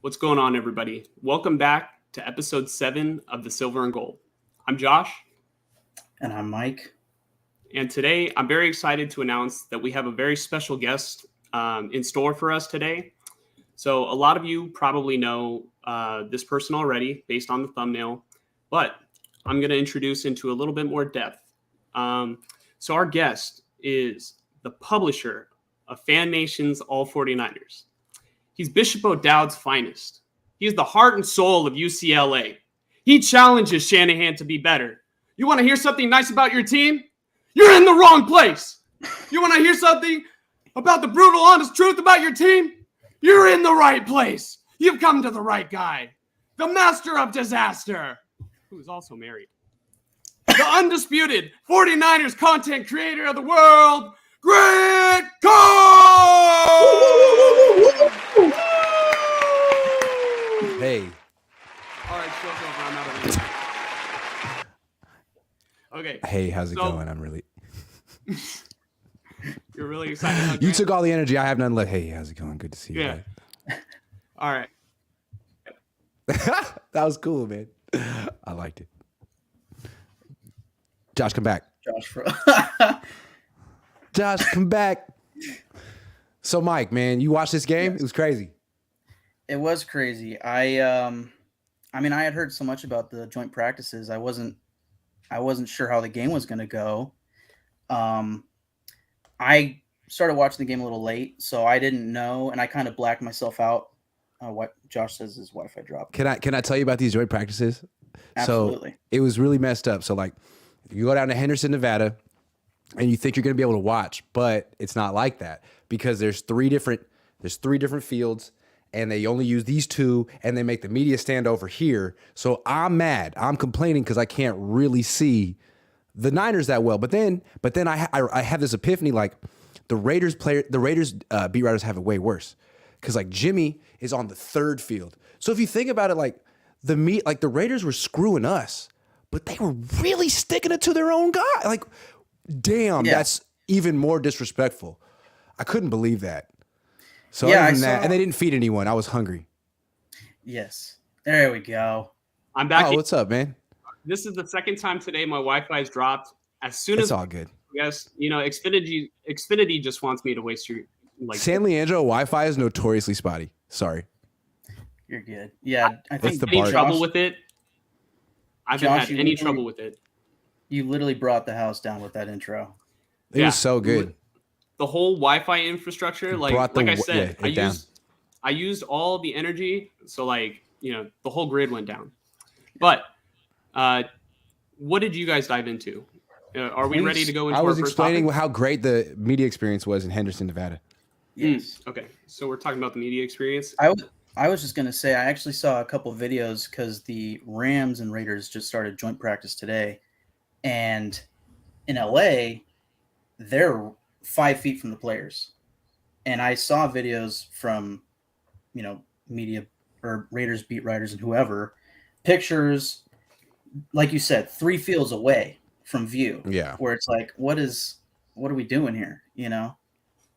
What's going on, everybody? Welcome back to episode 7 of the Silver and Gold. I'm Josh. And I'm Mike. And today I'm very excited to announce that we have a very special guest in store for us today. So a lot of you probably know this person already based on the thumbnail, but I'm going to introduce into a little bit more depth. So our guest is the publisher of FanNation's All 49ers. He's Bishop O'Dowd's finest. He is the heart and soul of UCLA. He challenges Shanahan to be better. You want to hear something nice about your team? You're in the wrong place. You want to hear something about the brutal, honest truth about your team? You're in the right place. You've come to the right guy. The master of disaster, who is also married. The undisputed 49ers content creator of the world, Greg Cohn! Hey. All right, show's over. I'm out of here. Okay. Hey, how's it going? I'm really... You're really excited. Huh, you took all the energy. I have none left. Hey, how's it going? Good to see you. Yeah. All right. That was cool, man. I liked it. Josh, come back. Josh, come back. So, Mike, man, you watched this game? Yes. It was crazy. It was crazy. I mean, I had heard so much about the joint practices. I wasn't sure how the game was going to go. I started watching the game a little late, so I didn't know, and I kind of blacked myself out. What Josh says is Wi-Fi dropped. Can I tell you about these joint practices? Absolutely. So it was really messed up. So like, if you go down to Henderson, Nevada, and you think you're going to be able to watch, but it's not like that because there's three different fields. And they only use these two, and they make the media stand over here. So I'm mad. I'm complaining because I can't really see the Niners that well. But then I have this epiphany, like the Raiders beat writers have it way worse because like Jimmy is on the third field. So if you think about it, like the Raiders were screwing us, but they were really sticking it to their own guy. Like, damn, That's even more disrespectful. I couldn't believe that. So other than that, and they didn't feed anyone. I was hungry. Yes. There we go. I'm back. Oh, what's up, man? This is the second time today my Wi-Fi's dropped. As soon as it's all good. Yes, you know, Xfinity just wants me to waste your San Leandro Wi-Fi is notoriously spotty. Sorry. You're good. Yeah, I think any trouble with it. I haven't had any trouble with it. You literally brought the house down with that intro. It was so good. The whole Wi-Fi infrastructure, like I said, I used all the energy, so like, you know, the whole grid went down. But what did you guys dive into? Are we ready to go into our first topic? I was explaining how great the media experience was in Henderson, Nevada. Yes. Okay, so we're talking about the media experience. I was just going to say, I actually saw a couple of videos because the Rams and Raiders just started joint practice today. And in LA, they're 5 feet from the players. And I saw videos from, you know, media or Raiders beat writers and whoever, pictures, like you said, 3 fields away from view. Yeah. Where it's like, what are we doing here? You know?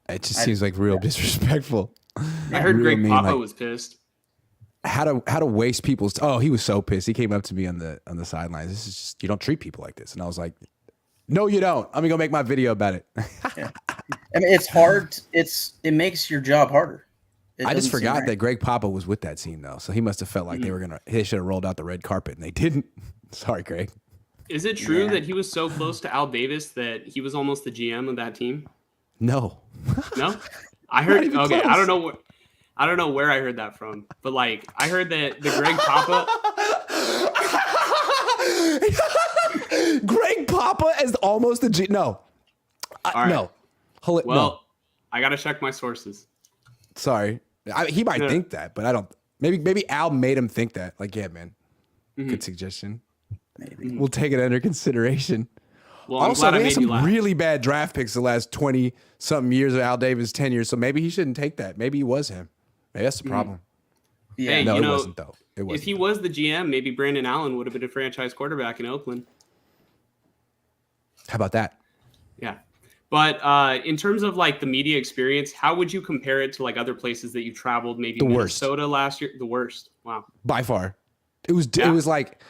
It just seems like real disrespectful. I heard Greg Papa was pissed. how to waste people's. Oh, he was so pissed. He came up to me on the sidelines. This is just, you don't treat people like this, and I was like, no, you don't. I'm gonna go make my video about it. Yeah. I mean, it's hard. It makes your job harder. I just forgot that Greg Papa was with that team though, so he must have felt like they should have rolled out the red carpet, and they didn't. Sorry, Greg. Is it true that he was so close to Al Davis that he was almost the GM of that team? No. No, I heard. Okay, close. I don't know where I heard that from, but like I heard that the Greg Papa. Greg Papa is almost the G. No, right. No. Well, no. I gotta check my sources. Sorry, he might think that, but I don't. Maybe Al made him think that. Like, yeah, man, good suggestion. Maybe we'll take it under consideration. Well, I'm also, glad I they made had you some laugh. really bad draft picks the last 20-something years of Al Davis' tenure, so maybe he shouldn't take that. Maybe he was him. Maybe that's the problem. Yeah. Hey, No, it wasn't, though. It wasn't. If he was the GM, maybe Brandon Allen would have been a franchise quarterback in Oakland. How about that? Yeah. But in terms of like the media experience, how would you compare it to like other places that you traveled? Maybe Minnesota last year. The worst. Wow. By far. It was like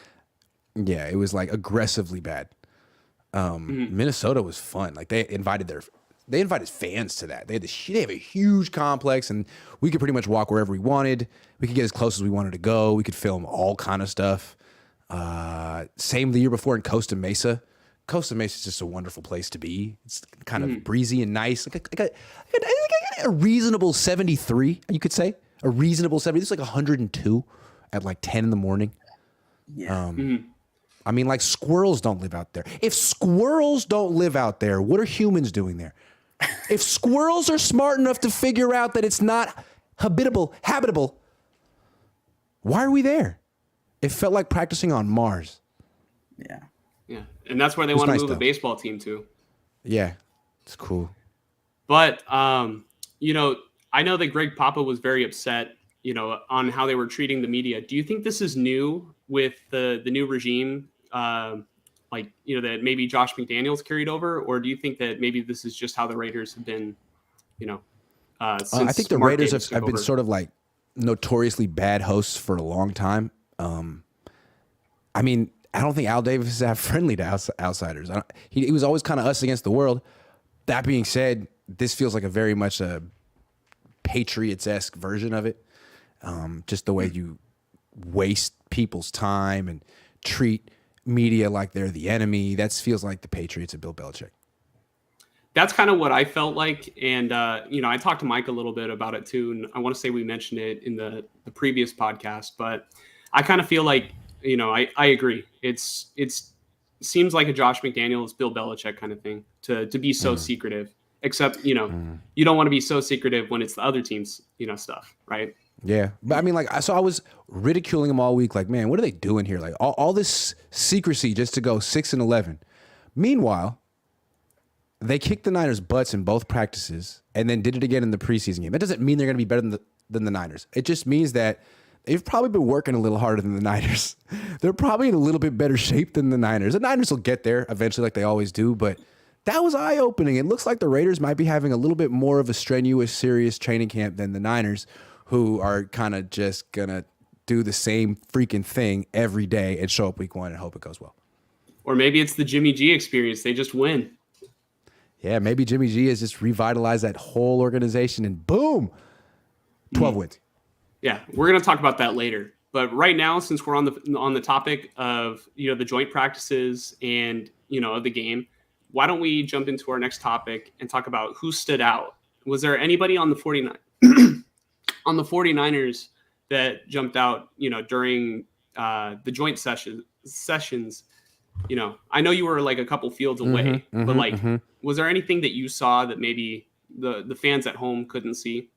aggressively bad. Minnesota was fun. Like they invited fans to that. They have a huge complex, and we could pretty much walk wherever we wanted. We could get as close as we wanted to go. We could film all kind of stuff. Same the year before in Costa Mesa. Costa Mesa is just a wonderful place to be. It's kind of breezy and nice. Like a reasonable 73, you could say. A reasonable 70. It's like 102 at like 10 in the morning. Yeah. I mean, like, squirrels don't live out there. If squirrels don't live out there, what are humans doing there? If squirrels are smart enough to figure out that it's not habitable, why are we there? It felt like practicing on Mars. Yeah. Yeah. And that's where they want to move a baseball team to. Yeah. It's cool. But, you know, I know that Greg Papa was very upset, you know, on how they were treating the media. Do you think this is new with the new regime? Like, you know, that maybe Josh McDaniels carried over, or do you think that maybe this is just how the Raiders have been, you know, since I think the Mark Raiders Davis have took been over? sort of like notoriously bad hosts for a long time. I mean, I don't think Al Davis is that friendly to outsiders. He was always kind of us against the world. That being said, this feels like a very much a Patriots-esque version of it. Just the way you waste people's time and treat media like they're the enemy. That feels like the Patriots and Bill Belichick. That's kind of what I felt like. And, you know, I talked to Mike a little bit about it too. And I want to say we mentioned it in the previous podcast, but I kind of feel like, you know, I agree. It's seems like a Josh McDaniels, Bill Belichick kind of thing to be so secretive, except, you know, you don't want to be so secretive when it's the other team's, you know, stuff. Right. Yeah. But I mean, like, so I was ridiculing them all week. Like, man, what are they doing here? Like all this secrecy just to go 6-11. Meanwhile, they kicked the Niners' butts in both practices and then did it again in the preseason game. That doesn't mean they're going to be better than the Niners. It just means that they've probably been working a little harder than the Niners. They're probably in a little bit better shape than the Niners. The Niners will get there eventually like they always do, but that was eye-opening. It looks like the Raiders might be having a little bit more of a strenuous, serious training camp than the Niners, who are kind of just going to do the same freaking thing every day and show up week one and hope it goes well. Or maybe it's the Jimmy G experience. They just win. Yeah, maybe Jimmy G has just revitalized that whole organization and boom, 12 wins. Yeah, we're going to talk about that later. But right now, since we're on the topic of, you know, the joint practices and, you know, of the game, why don't we jump into our next topic and talk about who stood out? Was there anybody on the 49ers that jumped out, you know, during the joint sessions? You know, I know you were like a couple fields away, but like, was there anything that you saw that maybe the fans at home couldn't see?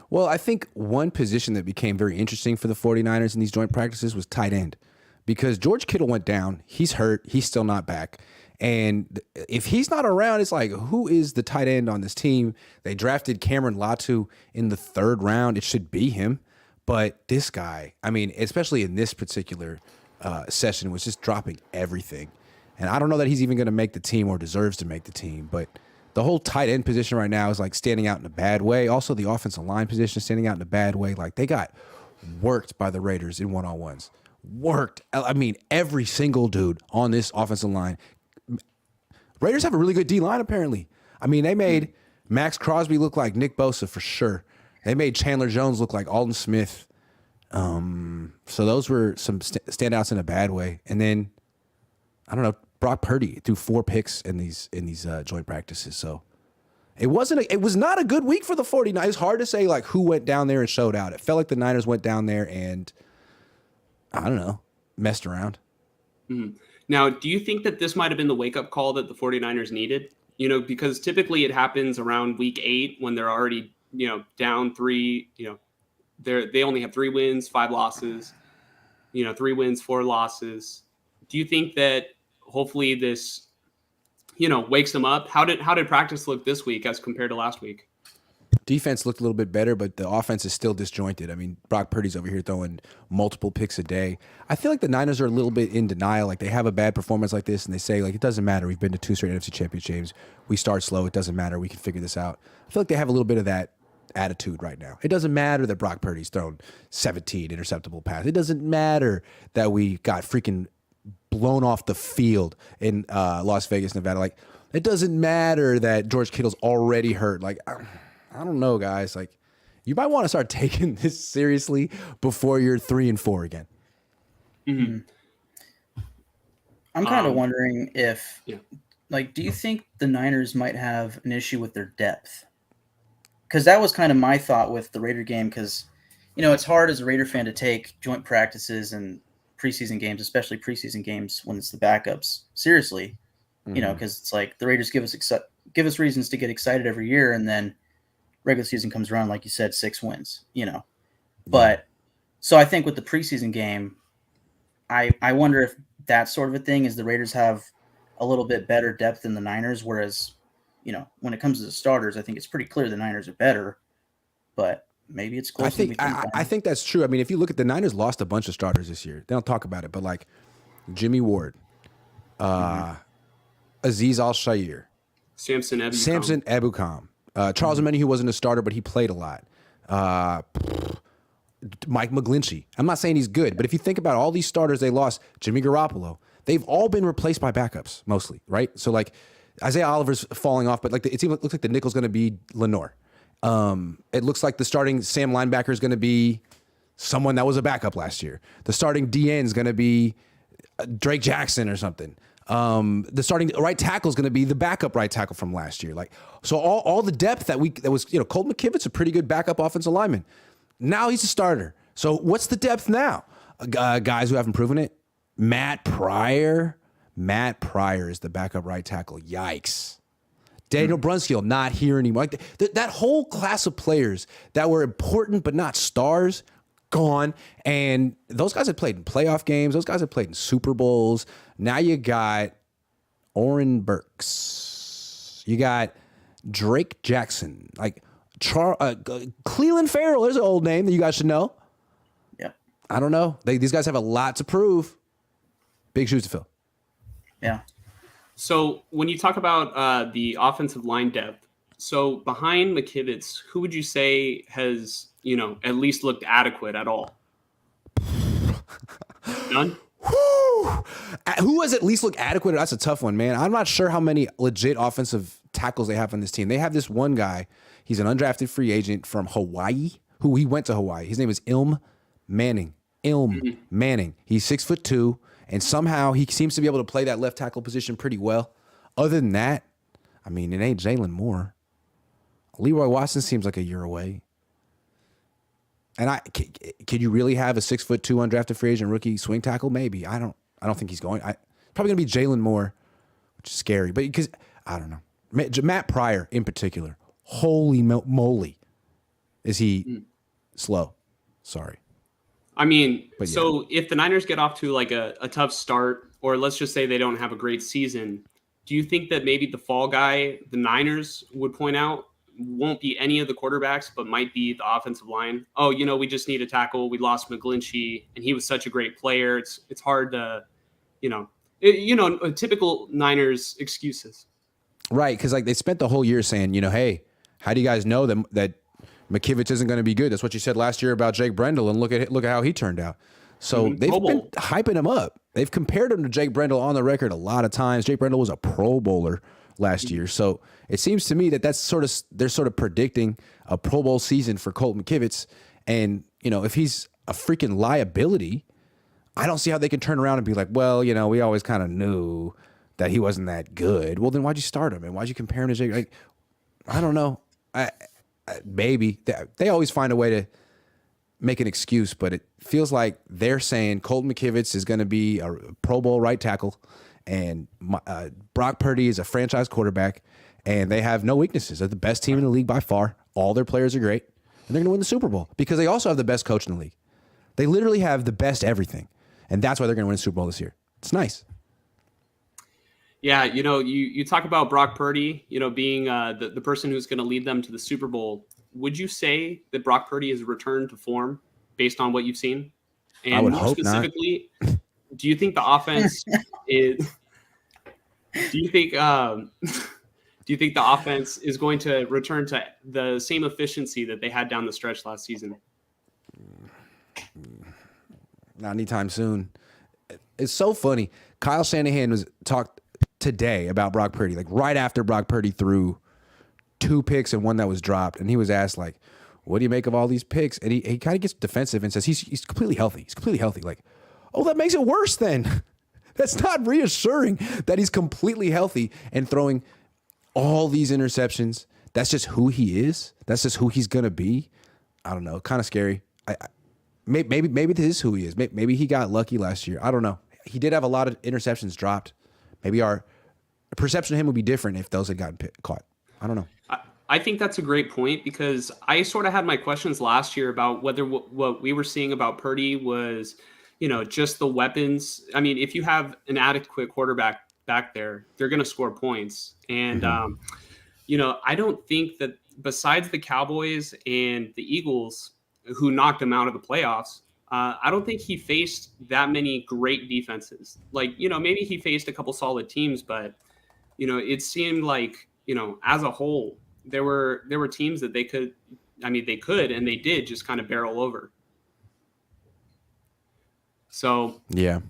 Well, I think one position that became very interesting for the 49ers in these joint practices was tight end, because George Kittle went down. He's hurt. He's still not back. And if he's not around, it's like, who is the tight end on this team? They drafted Cameron Latu in the 3rd round. It should be him. But this guy, I mean, especially in this particular session, was just dropping everything. And I don't know that he's even going to make the team or deserves to make the team, but the whole tight end position right now is like standing out in a bad way. Also, the offensive line position is standing out in a bad way. Like, they got worked by the Raiders in one-on-ones. Worked. I mean, every single dude on this offensive line. Raiders have a really good D-line, apparently. I mean, they made Max Crosby look like Nick Bosa for sure. They made Chandler Jones look like Alden Smith. So those were some standouts in a bad way. And then, I don't know, Brock Purdy threw 4 picks in these joint practices. So it was not a good week for the 49ers. It's hard to say like who went down there and showed out. It felt like the Niners went down there and, I don't know, messed around. Mm-hmm. Now, do you think that this might have been the wake-up call that the 49ers needed? You know, because typically it happens around week 8 when they're already, down 3, they only have 3 wins, 5 losses, 3 wins, 4 losses. Do you think that hopefully this, wakes them up? How did practice look this week as compared to last week? Defense looked a little bit better, but the offense is still disjointed. I mean, Brock Purdy's over here throwing multiple picks a day. I feel like the Niners are a little bit in denial. Like they have a bad performance like this, and they say like it doesn't matter. We've been to 2 straight NFC Championship games. We start slow. It doesn't matter. We can figure this out. I feel like they have a little bit of that attitude right now. It doesn't matter that Brock Purdy's thrown 17 interceptable passes. It doesn't matter that we got freaking blown off the field in Las Vegas, Nevada. Like it doesn't matter that George Kittle's already hurt. Like I don't know, guys. Like, you might want to start taking this seriously before you're 3-4 again. Mm-hmm. I'm kind of wondering if, like, do you think the Niners might have an issue with their depth? Because that was kind of my thought with the Raider game. Because, it's hard as a Raider fan to take joint practices and preseason games, especially preseason games when it's the backups, seriously. Mm-hmm. Because it's like the Raiders give us reasons to get excited every year, and then regular season comes around, like you said, 6 wins, But so I think with the preseason game, I wonder if that sort of a thing is the Raiders have a little bit better depth than the Niners, whereas, when it comes to the starters, I think it's pretty clear the Niners are better, but maybe it's close. I think that's true. I mean, if you look at the Niners lost a bunch of starters this year. They don't talk about it, but like Jimmy Ward, Azeez Al-Shaair, Samson Ebukam. Charles Omeni, who wasn't a starter, but he played a lot. Mike McGlinchey. I'm not saying he's good, but if you think about all these starters they lost, Jimmy Garoppolo, they've all been replaced by backups mostly, right? So like Isaiah Oliver's falling off, but like it looks like the nickel's going to be Lenore. It looks like the starting Sam linebacker is going to be someone that was a backup last year. The starting DN is going to be Drake Jackson or something. The starting right tackle is going to be the backup right tackle from last year. Like, so all the depth that was, Colt McKivit's a pretty good backup offensive lineman. Now he's a starter. So what's the depth now? Guys who haven't proven it. Matt Pryor is the backup right tackle. Yikes. Daniel Brunskill not here anymore. Like that whole class of players that were important but not stars, gone. And those guys have played in playoff games. Those guys have played in Super Bowls. Now you got Oren Burks. You got Drake Jackson. Like Cleveland Farrell. There's an old name that you guys should know. Yeah. I don't know. These guys have a lot to prove. Big shoes to fill. Yeah. So when you talk about the offensive line depth, so behind McKivitz, who would you say has, at least looked adequate at all? None? Who has at least looked adequate? That's a tough one, man. I'm not sure how many legit offensive tackles they have on this team. They have this one guy. He's an undrafted free agent from Hawaii, he went to Hawaii. His name is Ilm Manning. Manning. He's 6'2", and somehow he seems to be able to play that left tackle position pretty well. Other than that, I mean, it ain't Jalen Moore. Leroy Watson seems like a year away. And could you really have a 6'2" undrafted free agent rookie swing tackle? Maybe. I don't think he's going. Probably gonna be Jalen Moore, which is scary. But because I don't know, Matt Pryor in particular. Holy moly, is he slow? Sorry. I mean, so if the Niners get off to like a tough start, or let's just say they don't have a great season, do you think that maybe the fall guy the Niners would point out won't be any of the quarterbacks, but might be the offensive line? Oh, we just need a tackle. We lost McGlinchey, and he was such a great player. It's hard to, typical Niners excuses. Right, because like they spent the whole year saying, hey, how do you guys know that McKivitz isn't going to be good. That's what you said last year about Jake Brendel, and look at how he turned out. So they've been hyping him up. They've compared him to Jake Brendel on the record a lot of times. Jake Brendel was a Pro Bowler last year, so it seems to me that they're sort of predicting a Pro Bowl season for Colt McKivitz. And if he's a freaking liability, I don't see how they can turn around and be like, well, we always kind of knew that he wasn't that good. Well, then why'd you start him and why'd you compare him to Jake? Like, I don't know. Maybe they always find a way to make an excuse, but it feels like they're saying Colt McKivitz is going to be a Pro Bowl right tackle, and Brock Purdy is a franchise quarterback, and they have no weaknesses. They're the best team in the league by far. All their players are great, and they're going to win the Super Bowl because they also have the best coach in the league. They literally have the best everything, and that's why they're going to win the Super Bowl this year. It's nice. Yeah, you talk about Brock Purdy, being the person who's going to lead them to the Super Bowl. Would you say that Brock Purdy has returned to form based on what you've seen? And I would more hope specifically, do you think the offense is? Do you think the offense is going to return to the same efficiency that they had down the stretch last season? Not anytime soon. It's so funny. Kyle Shanahan was talked today about Brock Purdy, like right after Brock Purdy threw 2 picks and one that was dropped, and he was asked like, what do you make of all these picks? And he kind of gets defensive and says he's completely healthy. He's completely healthy. Like, oh, that makes it worse then. That's not reassuring that he's completely healthy and throwing all these interceptions. That's just who he is. That's just who he's going to be. I don't know. Kind of scary. Maybe this is who he is. Maybe he got lucky last year. I don't know. He did have a lot of interceptions dropped. Maybe our perception of him would be different if those had gotten caught. I don't know. I think that's a great point because I sort of had my questions last year about whether what we were seeing about Purdy was, just the weapons. I mean, if you have an adequate quarterback back there, they're going to score points. And, I don't think that besides the Cowboys and the Eagles, who knocked him out of the playoffs, I don't think he faced that many great defenses. Like, maybe he faced a couple solid teams, but, it seemed like, as a whole, there were teams that they could and they did just kind of barrel over. So, I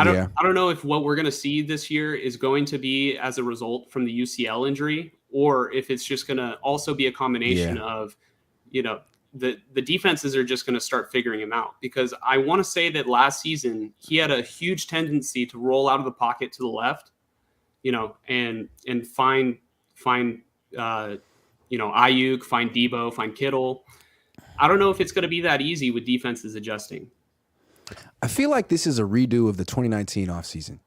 don't know if what we're going to see this year is going to be as a result from the UCL injury, or if it's just going to also be a combination of, the defenses are just going to start figuring him out, because I want to say that last season he had a huge tendency to roll out of the pocket to the left, and find Ayuk, find Debo, find Kittle. I don't know if it's going to be that easy with defenses adjusting. I feel like this is a redo of the 2019 offseason.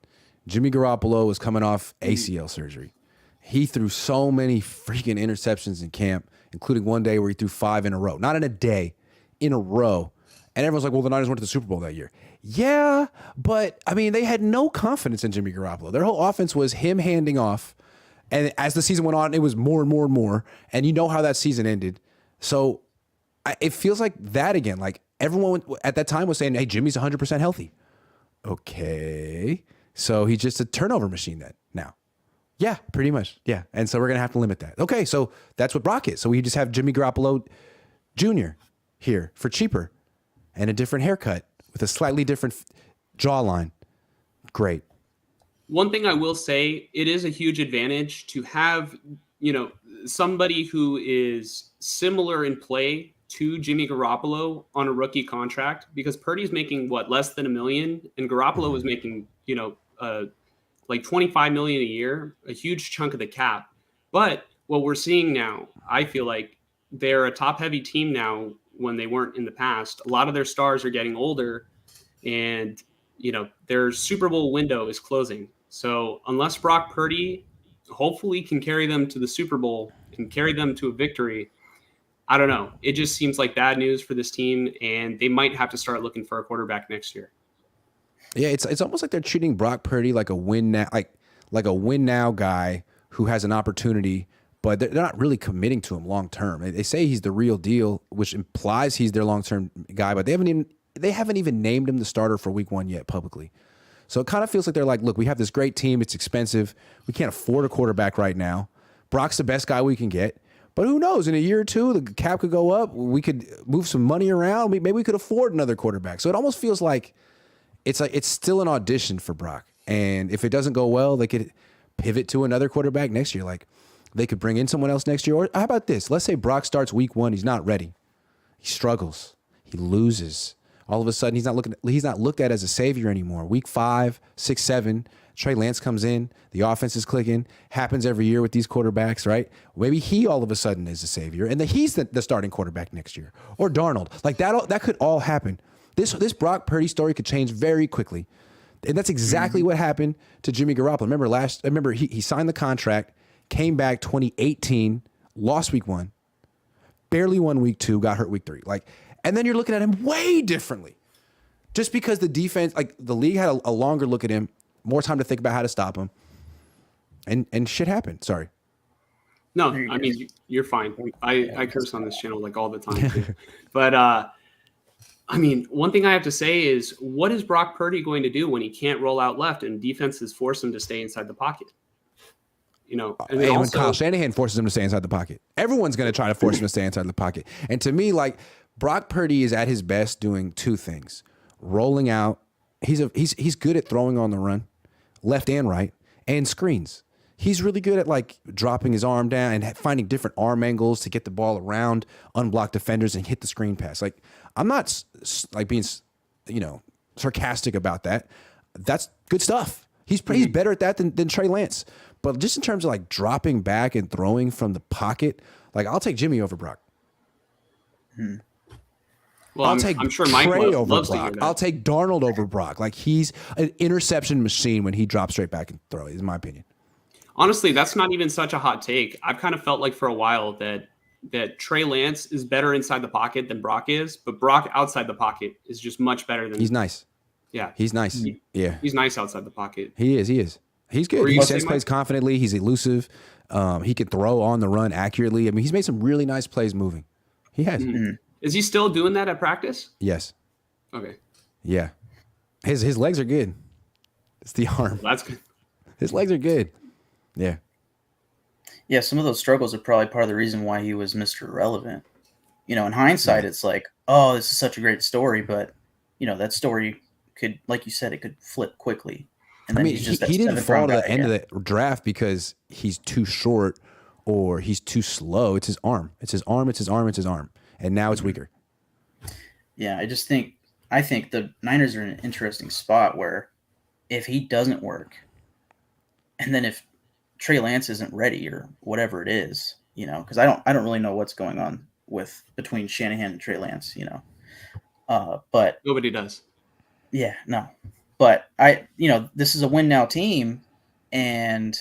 Jimmy Garoppolo was coming off ACL surgery. He threw so many freaking interceptions in camp, including one day where he threw 5 in a row. Not in a day, in a row. And everyone's like, well, the Niners went to the Super Bowl that year. Yeah, but, they had no confidence in Jimmy Garoppolo. Their whole offense was him handing off. And as the season went on, it was more and more and more. And you know how that season ended. So it feels like that again. Like everyone at that time was saying, hey, Jimmy's 100% healthy. Okay. So he's just a turnover machine then now. Yeah, pretty much. Yeah. And so we're going to have to limit that. Okay. So that's what Brock is. So we just have Jimmy Garoppolo Jr. here for cheaper and a different haircut with a slightly different jawline. Great. One thing I will say, it is a huge advantage to have, somebody who is similar in play to Jimmy Garoppolo on a rookie contract, because Purdy's making less than $1 million, and Garoppolo was making, like $25 million a year, a huge chunk of the cap. But what we're seeing now, I feel like they're a top heavy team now when they weren't in the past. A lot of their stars are getting older, and, their Super Bowl window is closing. So unless Brock Purdy hopefully can carry them to the Super Bowl and carry them to a victory, I don't know. It just seems like bad news for this team, and they might have to start looking for a quarterback next year. Yeah, it's almost like they're treating Brock Purdy like a win now, like a win now guy who has an opportunity, but they're not really committing to him long term. They say he's the real deal, which implies he's their long term guy, but they haven't even named him the starter for Week 1 yet publicly. So it kind of feels like they're like, look, we have this great team. It's expensive. We can't afford a quarterback right now. Brock's the best guy we can get. But who knows? In a year or two, the cap could go up. We could move some money around. Maybe we could afford another quarterback. So it almost feels like it's still an audition for Brock. And if it doesn't go well, they could pivot to another quarterback next year. Like they could bring in someone else next year. Or how about this? Let's say Brock starts week 1. He's not ready. He struggles. He loses. All of a sudden, he's not looked at as a savior anymore. Week 5, 6, 7, Trey Lance comes in. The offense is clicking. Happens every year with these quarterbacks, right? Maybe he all of a sudden is a savior, and then he's the starting quarterback next year. Or Darnold. Like that could all happen. This Brock Purdy story could change very quickly. And that's exactly what happened to Jimmy Garoppolo. Remember he signed the contract, came back 2018, lost week 1, barely won week 2, got hurt week 3. And then you're looking at him way differently. Just because the defense, the league had a longer look at him, more time to think about how to stop him. And shit happened. Sorry. No, I mean, you're fine. I curse on this channel all the time too. But I mean, one thing I have to say is, what is Brock Purdy going to do when he can't roll out left and defenses force him to stay inside the pocket? And when Kyle Shanahan forces him to stay inside the pocket, everyone's going to try to force him to stay inside the pocket. And to me, Brock Purdy is at his best doing 2 things: rolling out. He's good at throwing on the run, left and right, and screens. He's really good at dropping his arm down and finding different arm angles to get the ball around unblocked defenders and hit the screen pass. I'm not being sarcastic about that. That's good stuff. He's better at that than Trey Lance. But just in terms of dropping back and throwing from the pocket, I'll take Jimmy over Brock. Well, I'm sure Mike loves to hear that. I'll take Darnold over Brock. He's an interception machine when he drops straight back and throw. Is my opinion. Honestly, that's not even such a hot take. I've kind of felt like for a while that Trey Lance is better inside the pocket than Brock is, but Brock outside the pocket is just much better than. He's nice. Yeah, he's nice. He's nice outside the pocket. He is. He's good. He sets plays confidently. He's elusive. He can throw on the run accurately. I mean, he's made some really nice plays moving. He has. Mm-hmm. Is he still doing that at practice? Yes. Okay. Yeah. His legs are good. It's the arm. Well, that's good. His legs are good. Yeah. Yeah, some of those struggles are probably part of the reason why he was Mr. Irrelevant. In hindsight, it's oh, this is such a great story, but that story could, like you said, it could flip quickly. And then he's just he didn't fall to the end of the draft because he's too short or he's too slow. It's his arm. It's his arm. And now it's weaker. Yeah, I think the Niners are in an interesting spot where if he doesn't work, and then if Trey Lance isn't ready or whatever it is, because I don't really know what's going on between Shanahan and Trey Lance, but nobody does. Yeah, no, but this is a win now team, and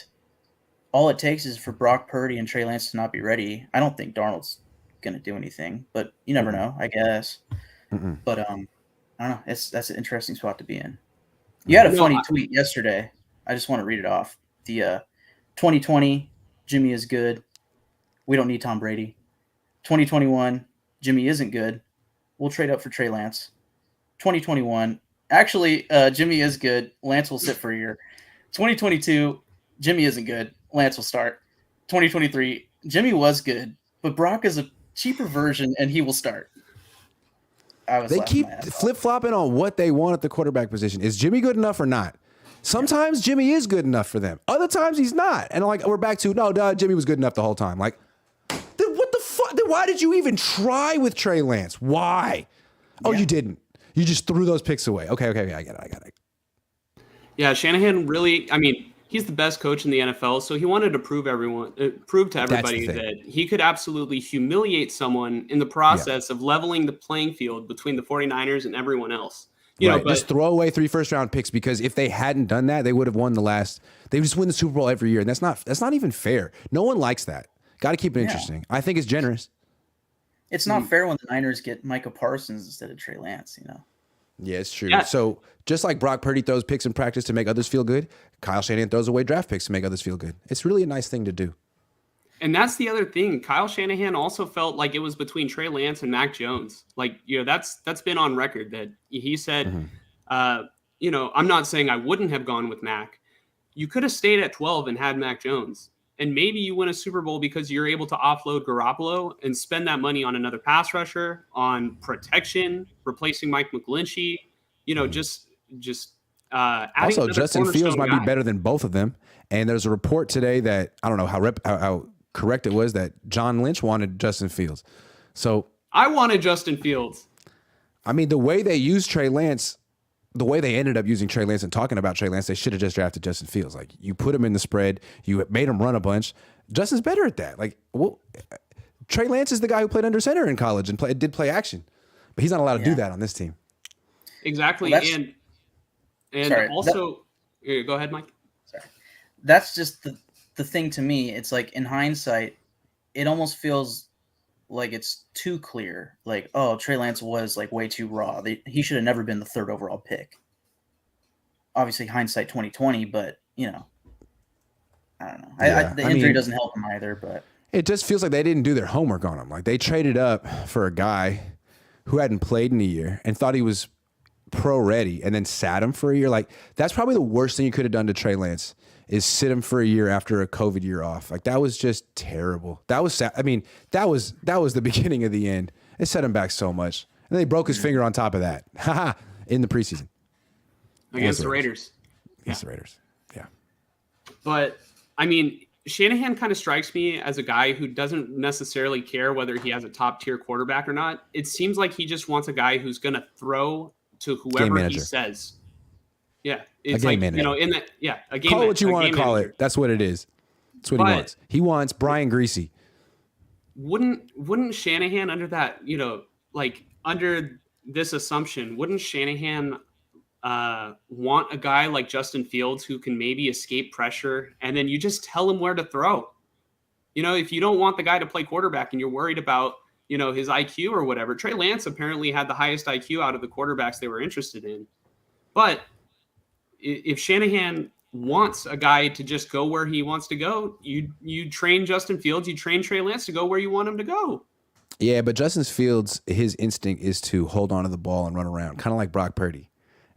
all it takes is for Brock Purdy and Trey Lance to not be ready. I don't think Darnold's going to do anything, but you never know, I guess. Mm-mm. But I don't know. That's an interesting spot to be in. You had a funny tweet yesterday. I just want to read it off. The 2020, Jimmy is good. We don't need Tom Brady. 2021, Jimmy isn't good. We'll trade up for Trey Lance. 2021, actually, Jimmy is good. Lance will sit for a year. 2022, Jimmy isn't good. Lance will start. 2023, Jimmy was good, but Brock is a cheaper version, and he will start. They keep flip-flopping on what they want at the quarterback position. Is Jimmy good enough or not? Sometimes Jimmy is good enough for them. Other times he's not. And we're back to, no, Jimmy was good enough the whole time. What the fuck? Then why did you even try with Trey Lance? Why? Oh, you didn't. You just threw those picks away. Okay, I get it. Yeah, Shanahan really, he's the best coach in the NFL, so he wanted to prove to everybody that he could absolutely humiliate someone in the process of leveling the playing field between the 49ers and everyone else. Just throw away 3 first-round picks, because if they hadn't done that, they would have won they just win the Super Bowl every year, and that's not even fair. No one likes that. Got to keep it interesting. I think it's generous. It's not fair when the Niners get Micah Parsons instead of Trey Lance, Yeah, it's true. Yeah. So just like Brock Purdy throws picks in practice to make others feel good, Kyle Shanahan throws away draft picks to make others feel good. It's really a nice thing to do. And that's the other thing. Kyle Shanahan also felt like it was between Trey Lance and Mac Jones. That's been on record that he said, I'm not saying I wouldn't have gone with Mac. You could have stayed at 12 and had Mac Jones. and maybe you win a Super Bowl because you're able to offload Garoppolo and spend that money on another pass rusher, on protection, replacing Mike McGlinchey. Just adding Also, another Justin Fields cornerstone might be guy. better than both of them. And there's a report today that I don't know how correct it was that John Lynch wanted Justin Fields. So I wanted Justin Fields. I mean, the way they used Trey Lance, the way they ended up using Trey Lance and talking about Trey Lance, they should have just drafted Justin Fields. Like, you put him in the spread, you made him run a bunch. Justin's better at that. Like, well, Trey Lance is the guy who played under center in college and did play action, but he's not allowed to do that on this team. Exactly, Well, and sorry, also, go ahead, Mike. Sorry, that's just the thing to me. It's like, in hindsight, it almost feels like it's too clear. Like, oh, Trey Lance was like way too raw. He should have never been the 3rd overall pick. Obviously, hindsight 2020, but I don't know. Yeah, The injury doesn't help him either. But it just feels like they didn't do their homework on him. Like, they traded up for a guy who hadn't played in a year and thought he was pro ready, and then sat him for a year. Like, that's probably the worst thing you could have done to Trey Lance, is sit him for a year after a COVID year off. Like, that was just terrible. That was sad. I mean, that was the beginning of the end. It set him back so much. And they broke his finger on top of that. Haha. In the preseason. Against the Raiders. Against the Raiders. Yeah. But I mean, Shanahan kind of strikes me as a guy who doesn't necessarily care whether he has a top tier quarterback or not. It seems like he just wants a guy who's going to throw to whoever he says. Yeah, it's a game like manager. A game. Call it what you want to call manager. it. That's what it is. That's what he wants. He wants Brian Greasy. Wouldn't Shanahan, under that, like, under this assumption, wouldn't Shanahan want a guy like Justin Fields who can maybe escape pressure, and then you just tell him where to throw? If you don't want the guy to play quarterback and you're worried about his IQ or whatever. Trey Lance apparently had the highest IQ out of the quarterbacks they were interested in, but if Shanahan wants a guy to just go where he wants to go, you train Justin Fields, you train Trey Lance to go where you want him to go. Yeah, but Justin Fields, his instinct is to hold on to the ball and run around, kind of like Brock Purdy.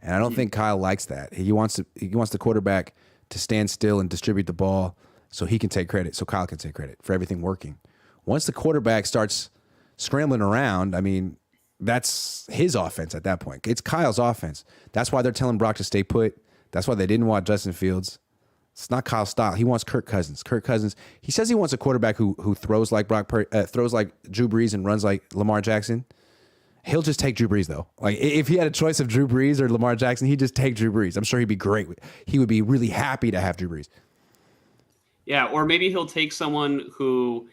And I don't think Kyle likes that. He wants the quarterback to stand still and distribute the ball so he can take credit, so Kyle can take credit for everything working. Once the quarterback starts scrambling around, I mean, that's his offense at that point. It's Kyle's offense. That's why they're telling Brock to stay put. That's why they didn't want Justin Fields. It's not Kyle's style. He wants Kirk Cousins. He says he wants a quarterback who throws like throws like Drew Brees and runs like Lamar Jackson. He'll just take Drew Brees, though. Like, if he had a choice of Drew Brees or Lamar Jackson, he'd just take Drew Brees. I'm sure he'd be great. He would be really happy to have Drew Brees. Yeah, or maybe he'll take someone who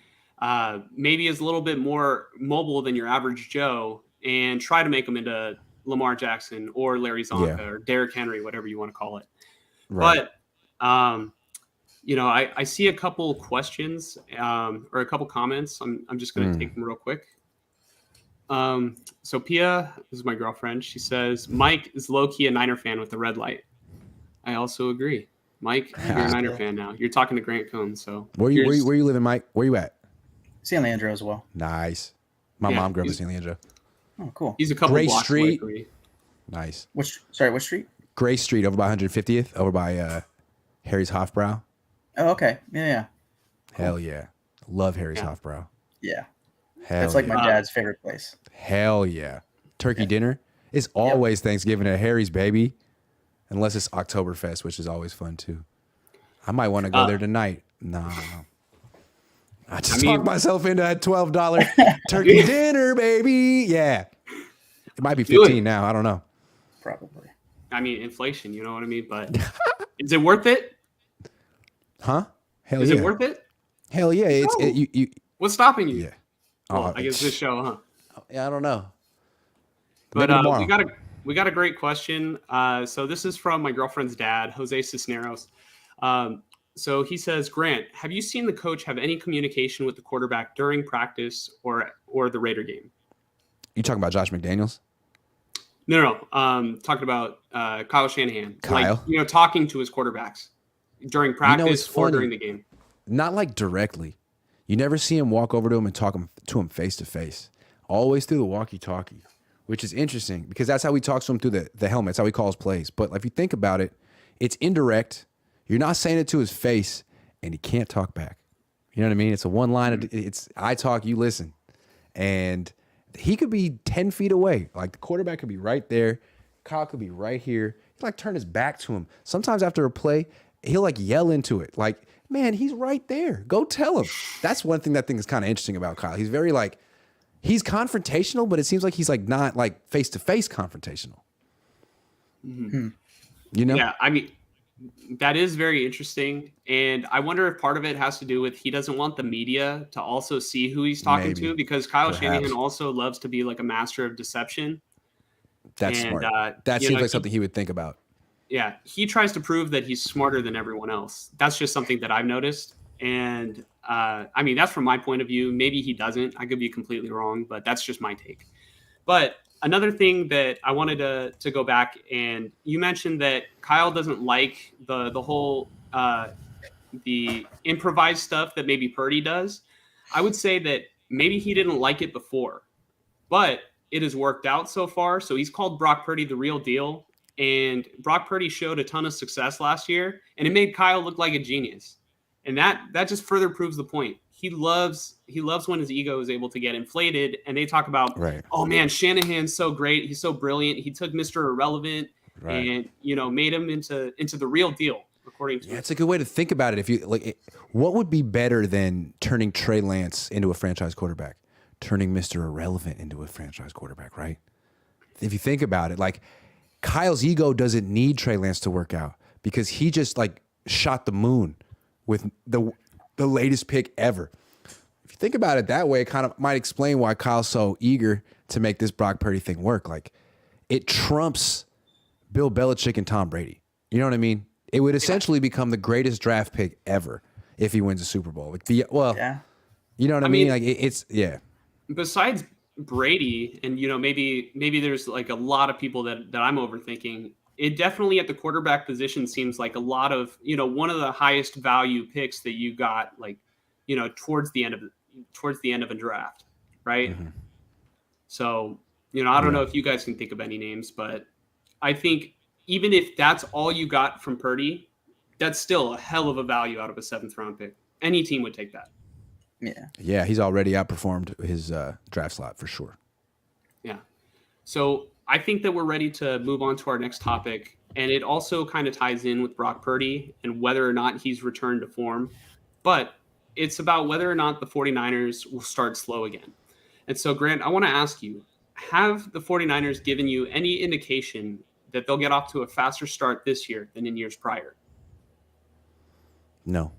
maybe is a little bit more mobile than your average Joe and try to make him into Lamar Jackson or Larry Zonka or Derrick Henry, whatever you want to call it. Right. But, I see a couple questions or a couple comments. I'm just going to take them real quick. So Pia, this is my girlfriend. She says, Mike is low-key a Niner fan with the red light. I also agree. Mike, you're a Niner fan now. You're talking to Grant Cohn. So where you living, Mike? Where you at? San Leandro as well. Nice. My mom grew up in San Leandro. Oh, cool. He's a couple Gray blocks Street. away from me. Nice. What street? Gray Street, over by 150th, over by Harry's Hofbrau. Oh, okay. Yeah. Hell yeah. Love Harry's Hofbrau. Yeah. Hell That's like yeah. my dad's favorite place. Hell yeah. Turkey dinner is always Thanksgiving at Harry's, baby. Unless it's Oktoberfest, which is always fun too. I might want to go there tonight. No. I just talked myself into that $12 turkey dinner, baby. Yeah. It might be 15 now. I don't know. Probably. I mean, inflation, you know what I mean? But is it worth it? Huh? Hell is yeah. it worth it? Hell yeah. You. What's stopping you? Yeah. Well, I guess this show, huh? Yeah, I don't know. But we got a great question. So this is from my girlfriend's dad, Jose Cisneros. So he says, Grant, have you seen the coach have any communication with the quarterback during practice or the Raider game? You talking about Josh McDaniels? No. Talking about Kyle Shanahan. Kyle? Like, talking to his quarterbacks during practice or during the game. Not like directly. You never see him walk over to him and talk to him face to face. Always through the walkie-talkie, which is interesting because that's how he talks to him through the helmet. That's how he calls plays. But if you think about it, it's indirect. You're not saying it to his face, and he can't talk back. You know what I mean? It's a one line. It's I talk, you listen. And he could be 10 feet away. Like the quarterback could be right there. Kyle could be right here. He like turn his back to him. Sometimes after a play, he'll like yell into it. Like, man, he's right there. Go tell him. That's one thing that I think is kind of interesting about Kyle. He's very like, he's confrontational, but it seems like he's like not like face-to-face confrontational. Mm-hmm. You know? Yeah, I mean, that is very interesting. And I wonder if part of it has to do with he doesn't want the media to also see who he's talking Maybe. to, because Kyle Perhaps. Shanahan also loves to be like a master of deception. That's And, smart. That seems like something he would think about. Yeah, he tries to prove that he's smarter than everyone else. That's just something that I've noticed. And I mean, that's from my point of view. Maybe he doesn't. I could be completely wrong, but that's just my take. But another thing that I wanted to go back, and you mentioned that Kyle doesn't like the whole the improvised stuff that maybe Purdy does. I would say that maybe he didn't like it before, but it has worked out so far. So he's called Brock Purdy the real deal. And Brock Purdy showed a ton of success last year, and it made Kyle look like a genius. And that just further proves the point. He loves when his ego is able to get inflated. And they talk about, right. Oh man, Shanahan's so great. He's so brilliant. He took Mr. Irrelevant and made him into the real deal. According to it's a good way to think about it. If you like, what would be better than turning Trey Lance into a franchise quarterback, turning Mr. Irrelevant into a franchise quarterback, right? If you think about it, like Kyle's ego doesn't need Trey Lance to work out because he just like shot the moon with the latest pick ever. If you think about it that way, it kind of might explain why Kyle's so eager to make this Brock Purdy thing work. Like it trumps Bill Belichick and Tom Brady. You know what I mean? It would essentially become the greatest draft pick ever if he wins a Super Bowl. Like you know what I mean? Like it's Besides Brady, and maybe there's like a lot of people that I'm overthinking. It definitely at the quarterback position seems like a lot of one of the highest value picks that you got like towards the end of a draft, right? Mm-hmm. So I don't know if you guys can think of any names, but I think even if that's all you got from Purdy, that's still a hell of a value out of a 7th round pick. Any team would take that. Yeah, he's already outperformed his draft slot for sure. Yeah. So I think that we're ready to move on to our next topic. And it also kind of ties in with Brock Purdy and whether or not he's returned to form. But it's about whether or not the 49ers will start slow again. And so, Grant, I want to ask you, have the 49ers given you any indication that they'll get off to a faster start this year than in years prior? No,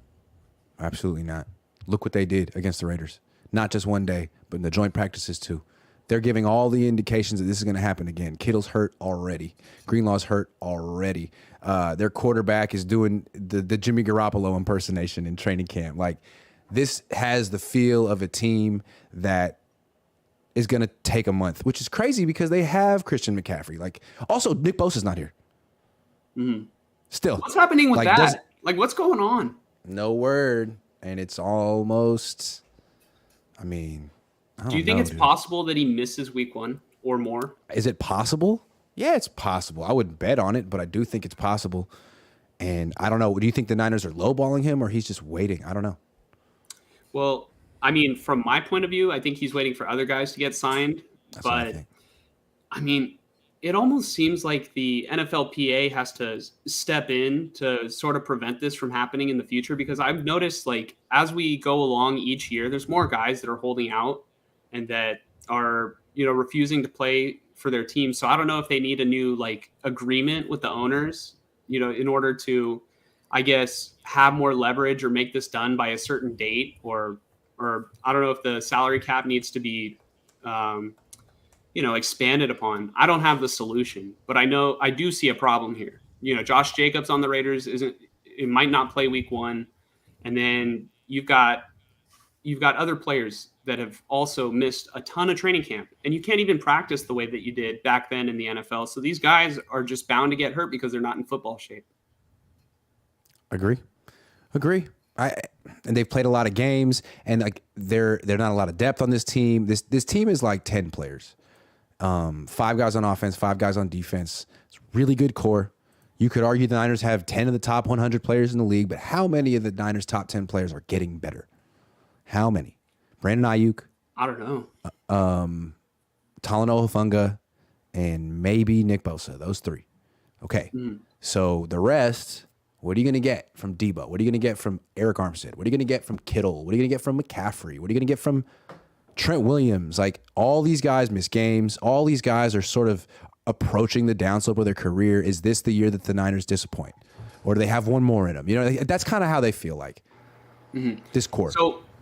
absolutely not. Look what they did against the Raiders. Not just one day, but in the joint practices too. They're giving all the indications that this is going to happen again. Kittle's hurt already. Greenlaw's hurt already. Their quarterback is doing the Jimmy Garoppolo impersonation in training camp. Like, this has the feel of a team that is going to take a month, which is crazy because they have Christian McCaffrey. Like, also, Nick Bosa's not here. Mm-hmm. Still. What's happening with that? What's going on? No word. And it's almost, I mean, do you think it's possible that he misses week 1 or more? Is it possible? Yeah, it's possible. I wouldn't bet on it, but I do think it's possible. And I don't know. Do you think the Niners are lowballing him or he's just waiting? I don't know. Well, I mean, from my point of view, I think he's waiting for other guys to get signed. That's what I think. I mean, it almost seems like the NFLPA has to step in to sort of prevent this from happening in the future, because I've noticed, like, as we go along each year, there's more guys that are holding out and that are, refusing to play for their team. So I don't know if they need a new, like, agreement with the owners, in order to, I guess, have more leverage or make this done by a certain date, or I don't know if the salary cap needs to be, expanded upon. I don't have the solution, but I do see a problem here. Josh Jacobs on the Raiders might not play week 1. And then you've got other players that have also missed a ton of training camp, and you can't even practice the way that you did back then in the NFL. So these guys are just bound to get hurt because they're not in football shape. Agree. And they've played a lot of games, and like they're not a lot of depth on this team. This team is like 10 players. 5 guys on offense, 5 guys on defense. It's really good core. You could argue the Niners have 10 of the top 100 players in the league, but how many of the Niners' top 10 players are getting better? How many? Brandon Ayuk, I don't know. Talanoa Hufanga, and maybe Nick Bosa. Those three. Okay. So the rest, what are you going to get from Debo? What are you going to get from Eric Armstead? What are you going to get from Kittle? What are you going to get from McCaffrey? What are you going to get from Trent Williams? Like, all these guys miss games. All these guys are sort of approaching the downslope of their career. Is this the year that the Niners disappoint? Or do they have one more in them? You know, that's kind of how they feel like this core.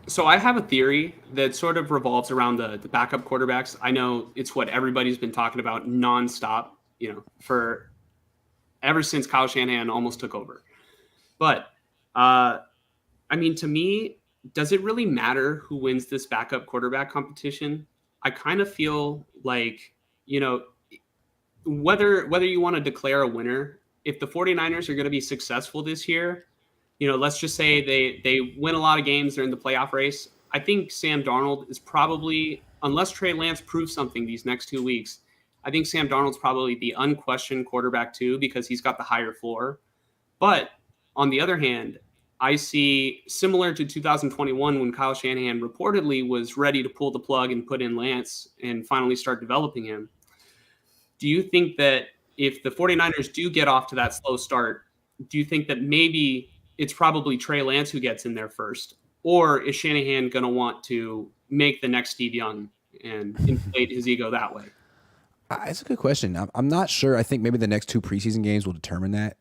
So I have a theory that sort of revolves around the backup quarterbacks. I know it's what everybody's been talking about nonstop, you know, for ever since Kyle Shanahan almost took over. But, I mean, to me, does it really matter who wins this backup quarterback competition? I kind of feel like, you know, whether you want to declare a winner, if the 49ers are going to be successful this year, you know, let's just say they win a lot of games, they're in the playoff race. I think Sam Darnold is probably, unless Trey Lance proves something these next 2 weeks, I think Sam Darnold's probably the unquestioned quarterback too, because he's got the higher floor. But on the other hand, I see, similar to 2021 when Kyle Shanahan reportedly was ready to pull the plug and put in Lance and finally start developing him. Do you think that if the 49ers do get off to that slow start, do you think that maybe it's probably Trey Lance who gets in there first? Or is Shanahan going to want to make the next Steve Young and inflate his ego that way? That's a good question. I'm not sure. I think maybe the next 2 preseason games will determine that.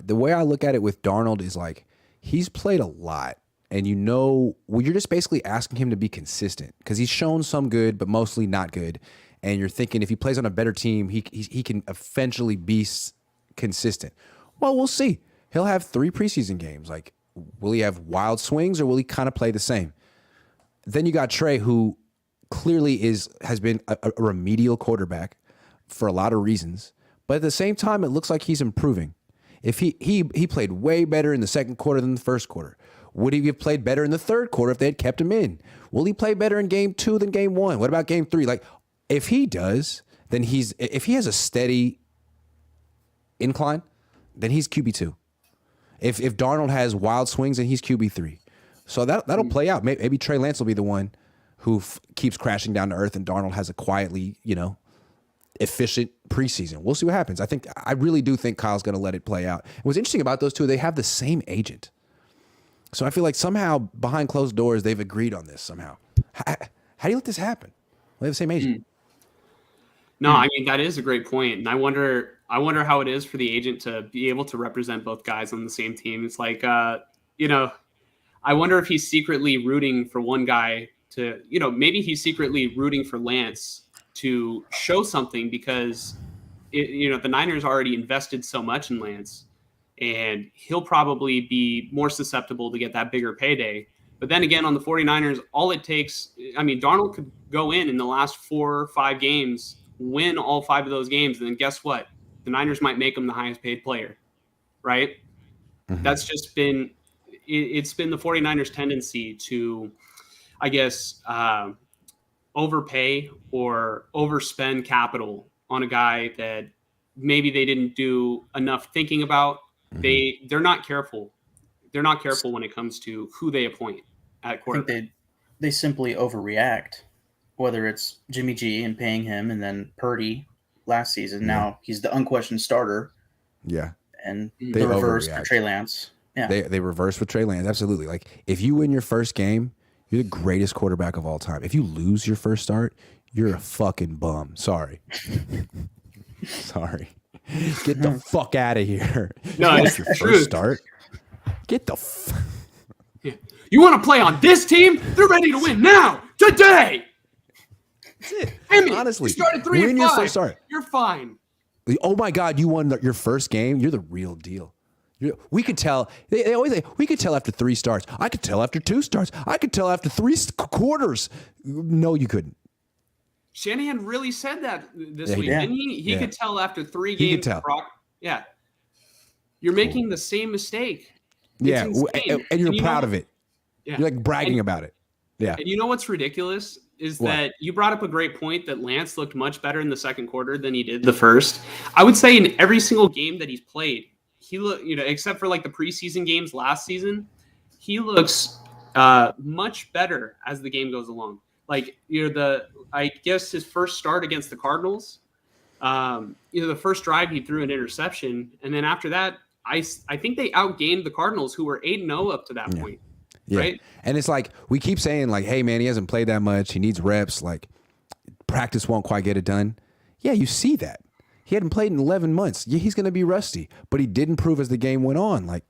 The way I look at it with Darnold is like, he's played a lot. And well, you're just basically asking him to be consistent because he's shown some good, but mostly not good. And you're thinking if he plays on a better team, he can eventually be consistent. Well, we'll see. He'll have 3 preseason games. Like, will he have wild swings or will he kind of play the same? Then you got Trey, who clearly has been a remedial quarterback for a lot of reasons. But at the same time, it looks like he's improving. If he played way better in the second quarter than the first quarter. Would he have played better in the third quarter if they had kept him in? Will he play better in game 2 than game 1? What about game 3? Like, if he does, then if he has a steady incline, then he's QB2. If Darnold has wild swings, then he's QB3. So that'll play out. Maybe Trey Lance will be the one who keeps crashing down to earth, and Darnold has a quietly, you know, efficient preseason. We'll see what happens. I really do think Kyle's going to let it play out. And what's interesting about those two, they have the same agent. So I feel like somehow behind closed doors, they've agreed on this somehow. How do you let this happen? They have the same agent. No, I mean, that is a great point. And I wonder how it is for the agent to be able to represent both guys on the same team. It's like, you know, I wonder if he's secretly rooting for one guy to, you know, maybe he's secretly rooting for Lance to show something because, you know, the Niners already invested so much in Lance and he'll probably be more susceptible to get that bigger payday. But then again, on the 49ers, all it takes, I mean, Darnold could go in the last 4 or 5 games, win all 5 of those games, and then guess what? The Niners might make him the highest paid player, right? Mm-hmm. That's just been – it's been the 49ers' tendency to, I guess, overpay or overspend capital on a guy that maybe they didn't do enough thinking about. Mm-hmm. They're not careful. They're not careful when it comes to who they appoint at quarterback. I think they simply overreact, whether it's Jimmy G and paying him and then Purdy last season. Yeah. Now he's the unquestioned starter. Yeah. And the reverse for Trey Lance. Yeah. They reverse with Trey Lance. Absolutely. Like, if you win your first game, you're the greatest quarterback of all time. If you lose your first start, you're a fucking bum. Sorry. Sorry. Get the fuck out of here. No, it's your first start. Get the yeah. You want to play on this team? They're ready to win now, today. That's it. Amy, honestly, you started 3 and 5. Your first start. You're fine. Oh my God, you won your first game. You're the real deal. We could tell. They always say we could tell after 3 starts. I could tell after 2 starts. I could tell after 3 quarters. No, you couldn't. Shanahan really said that this week, didn't he? He could tell after 3 games. He could tell. Yeah. You're making the same mistake. It's and you're proud of it. Yeah. You're like bragging about it. Yeah. And you know what's ridiculous? is What? that you brought up a great point that Lance looked much better in the second quarter than he did the first. I would say in every single game that he's played, he look, except for like the preseason games last season, he looks much better as the game goes along. Like, I guess his first start against the Cardinals, the first drive he threw an interception, and then after that, I think they outgained the Cardinals, who were 8-0 up to that point. Yeah. Right? And it's like we keep saying like, hey man, he hasn't played that much. He needs reps. Like practice won't quite get it done. Yeah, you see that. He hadn't played in 11 months. Yeah, he's going to be rusty, but he did improve as the game went on. Like,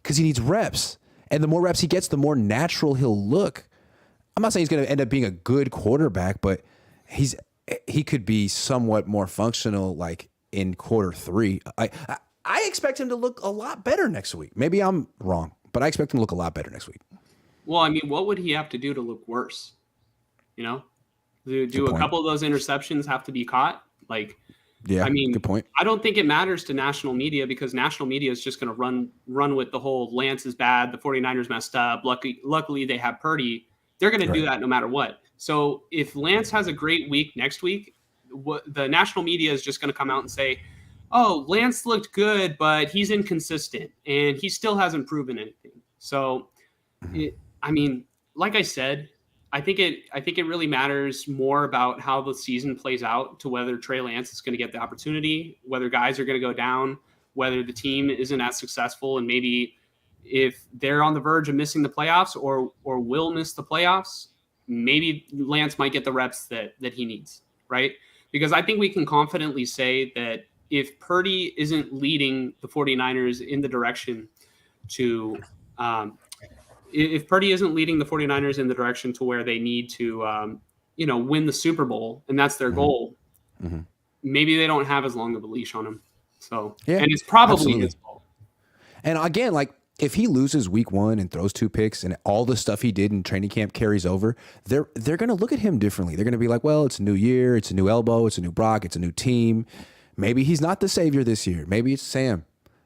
because he needs reps. And the more reps he gets, the more natural he'll look. I'm not saying he's going to end up being a good quarterback, but he could be somewhat more functional like in quarter 3. I expect him to look a lot better next week. Maybe I'm wrong, but I expect him to look a lot better next week. Well, I mean, what would he have to do to look worse? Do a couple of those interceptions have to be caught? Like, yeah, I mean, good point. I don't think it matters to national media because national media is just going to run with the whole Lance is bad, the 49ers messed up. Luckily, they have Purdy. They're going to do that no matter what. So if Lance has a great week next week, the national media is just going to come out and say, oh, Lance looked good, but he's inconsistent and he still hasn't proven anything. So, I mean, like I said, I think it really matters more about how the season plays out to whether Trey Lance is going to get the opportunity, whether guys are going to go down, whether the team isn't as successful, and maybe if they're on the verge of missing the playoffs or will miss the playoffs, maybe Lance might get the reps that he needs, right? Because I think we can confidently say that if Purdy isn't leading the 49ers in the direction to if Purdy isn't leading the 49ers in the direction to where they need to, win the Super Bowl, and that's their goal, maybe they don't have as long of a leash on him. So, and it's probably his fault. And again, like if he loses week 1 and throws 2 picks and all the stuff he did in training camp carries over, they're going to look at him differently. They're going to be like, well, it's a new year, it's a new elbow, it's a new Brock, it's a new team. Maybe he's not the savior this year. Maybe it's Sam.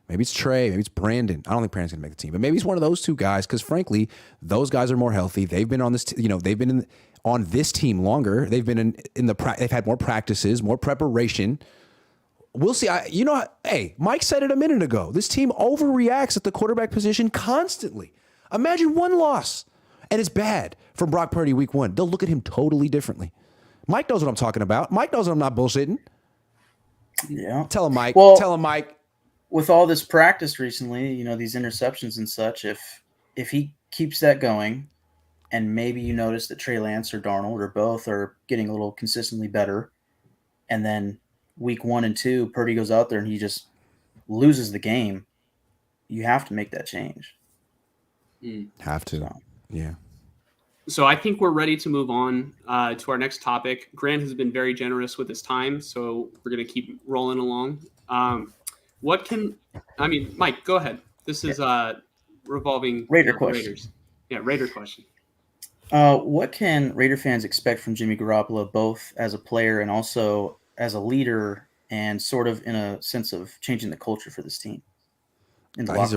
Maybe it's Trey. Maybe it's Brandon. I don't think Brandon's going to make the team, but maybe he's one of those 2 guys because, frankly, those guys are more healthy. They've been on this, they've been on this team longer. They've been they've had more practices, more preparation. We'll see. Hey, Mike said it a minute ago. This team overreacts at the quarterback position constantly. Imagine one loss, and it's bad from Brock Purdy week 1. They'll look at him totally differently. Mike knows what I'm talking about. Mike knows that I'm not bullshitting. Yeah. Tell him, Mike. Well, Tell him, Mike. With all this practice recently, these interceptions and such, if he keeps that going, and maybe you notice that Trey Lance or Darnold or both are getting a little consistently better, and then week 1 and 2, Purdy goes out there and he just loses the game, you have to make that change. Have to. So. Yeah. So I think we're ready to move on to our next topic. Grant has been very generous with his time, so we're going to keep rolling along. Mike, go ahead. This is revolving Raider question. Raiders. Yeah, Raider question. What can Raider fans expect from Jimmy Garoppolo, both as a player and also as a leader, and sort of in a sense of changing the culture for this team? He's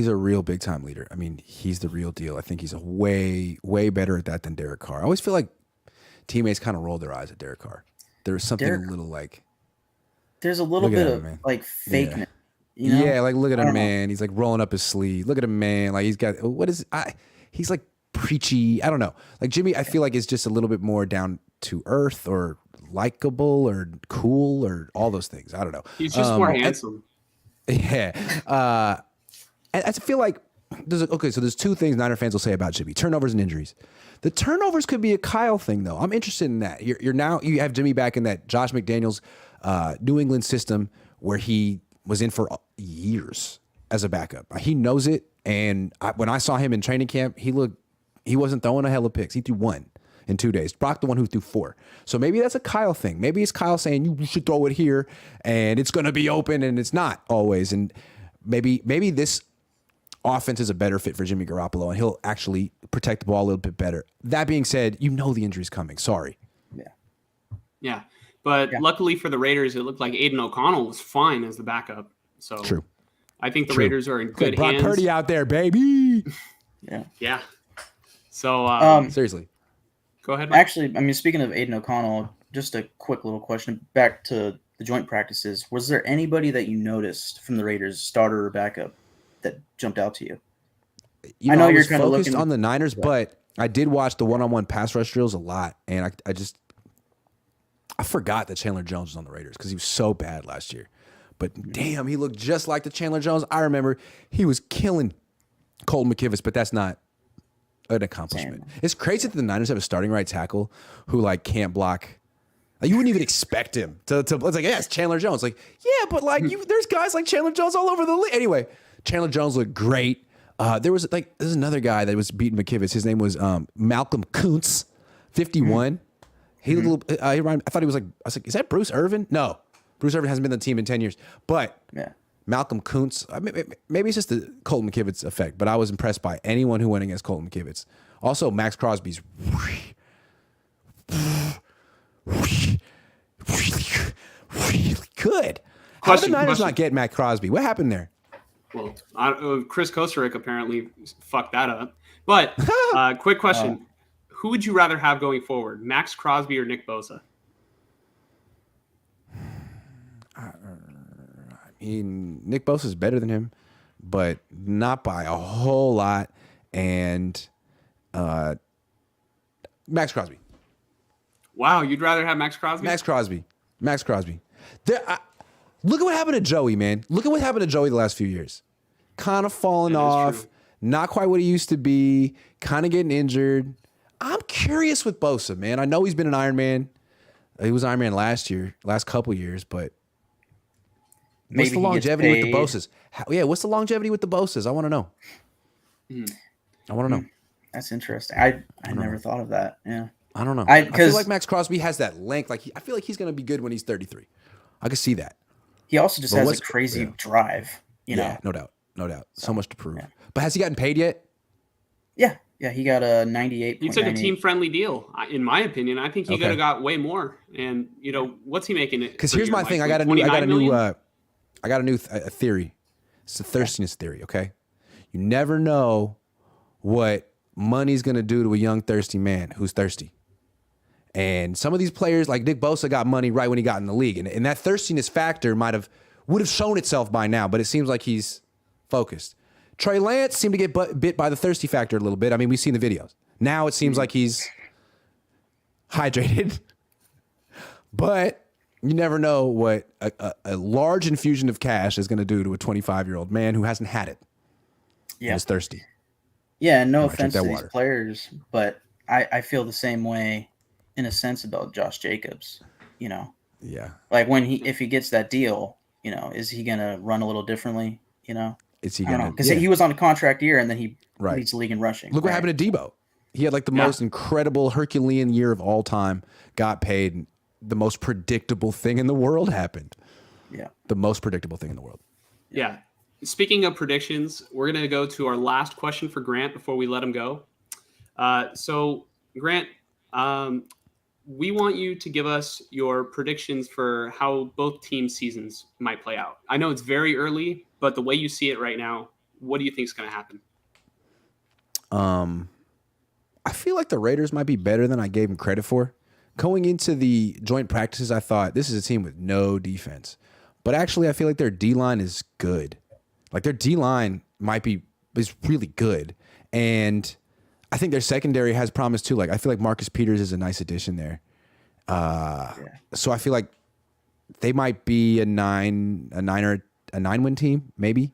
a real big time leader. I mean, he's the real deal. I think he's a way better at that than Derek Carr. I always feel like teammates kind of roll their eyes at Derek Carr. There's something a little like. There's a little bit of like fakeness. Yeah, like look at him, man. He's like rolling up his sleeve. Look at him, man. Like he's got he's like preachy. I don't know. Like Jimmy, I feel like is just a little bit more down to earth or likable or cool or all those things. I don't know. He's just more handsome. Yeah. I feel like so there's 2 things Niner fans will say about Jimmy: turnovers and injuries. The turnovers could be a Kyle thing, though. I'm interested in that. You have Jimmy back in that Josh McDaniels New England system where he was in for years as a backup. He knows it, and when I saw him in training camp, he wasn't throwing a hell of picks. He threw 1 in 2 days. Brock the one who threw 4. So maybe that's a Kyle thing. Maybe it's Kyle saying you should throw it here, and it's going to be open, and it's not always. And maybe this offense is a better fit for Jimmy Garoppolo, and he'll actually protect the ball a little bit better. That being said, the injury's coming. Sorry. Yeah. But luckily for the Raiders, it looked like Aiden O'Connell was fine as the backup. So true. I think the Raiders are in good Brock hands. Purdy out there, baby. Yeah. Yeah. So seriously. Go ahead, Mike. Actually, I mean, speaking of Aiden O'Connell, just a quick little question back to the joint practices. Was there anybody that you noticed from the Raiders, starter or backup, that jumped out to you? You I know, know I you're was kind of focused looking on the Niners, but I did watch the one-on-one pass rush drills a lot, and I forgot that Chandler Jones was on the Raiders because he was so bad last year. But damn, he looked just like the Chandler Jones. I remember he was killing Colton McKivitz, but that's not an accomplishment. It's crazy that the Niners have a starting right tackle who like can't block. Like, you wouldn't even expect him to. It's like, yeah, it's Chandler Jones. Like, yeah, but like there's guys like Chandler Jones all over the league. Anyway, Chandler Jones looked great. There's another guy that was beating McKivitz. His name was Malcolm Kuntz, 51. He looked a little, I thought he was like, I was like, is that Bruce Irvin? No, Bruce Irvin hasn't been on the team in 10 years. But Malcolm Kuntz, maybe it's just the Colton McKivitz effect, but I was impressed by anyone who went against Colton McKivitz. Also, Max Crosby's really good. How did the Niners not get Matt Crosby? What happened there? Well, Chris Kosarick apparently fucked that up. But quick question. Who would you rather have going forward, Max Crosby or Nick Bosa? I mean, Nick Bosa is better than him, but not by a whole lot. And Max Crosby. Wow, you'd rather have Max Crosby? Max Crosby. Look at what happened to Joey, man. Look at what happened to Joey the last few years. Kind of falling off, not quite what he used to be, kind of getting injured. I'm curious with Bosa, man. I know he's been an Iron Man. He was Iron Man last couple years, but what's the longevity with the Bosas? What's the longevity with the Bosas? I want to know. I want to know. That's interesting. I never thought of that. Yeah. I don't know. I feel like Max Crosby has that length. I feel like he's going to be good when he's 33. I can see that. He also just has a crazy drive. You know? No doubt. So much to prove. Yeah. But has he gotten paid yet? Yeah, he got a 98. He took a team-friendly deal, in my opinion. I think he could have got way more. And what's he making? Because here's my thing. I got a new theory. It's a thirstiness theory. Okay, you never know what money's gonna do to a young thirsty man who's thirsty. And some of these players, like Nick Bosa, got money right when he got in the league, and that thirstiness factor would have shown itself by now. But it seems like he's focused. Trey Lance seemed to get bit by the thirsty factor a little bit. I mean, we've seen the videos. Now it seems like he's hydrated. But you never know what a large infusion of cash is going to do to a 25-year-old man who hasn't had it. Yeah. And is thirsty. Yeah, and no offense to these players, but I feel the same way in a sense about Josh Jacobs. Yeah. Like if he gets that deal, is he going to run a little differently, Is he gonna? Because he was on a contract year, and then he leads the league in rushing. Look what happened to Debo. He had like the most incredible Herculean year of all time. Got paid. And the most predictable thing in the world happened. Yeah, the most predictable thing in the world. Yeah. Speaking of predictions, we're gonna go to our last question for Grant before we let him go. So Grant, we want you to give us your predictions for how both team seasons might play out. I know it's very early, but the way you see it right now, what do you think is going to happen? I feel like the Raiders might be better than I gave them credit for. Going into the joint practices, I thought this is a team with no defense. But actually, I feel like their D-line is good. Like their D-line is really good. And I think their secondary has promise too. Like I feel like Marcus Peters is a nice addition there. So I feel like they might be a 9-win team, maybe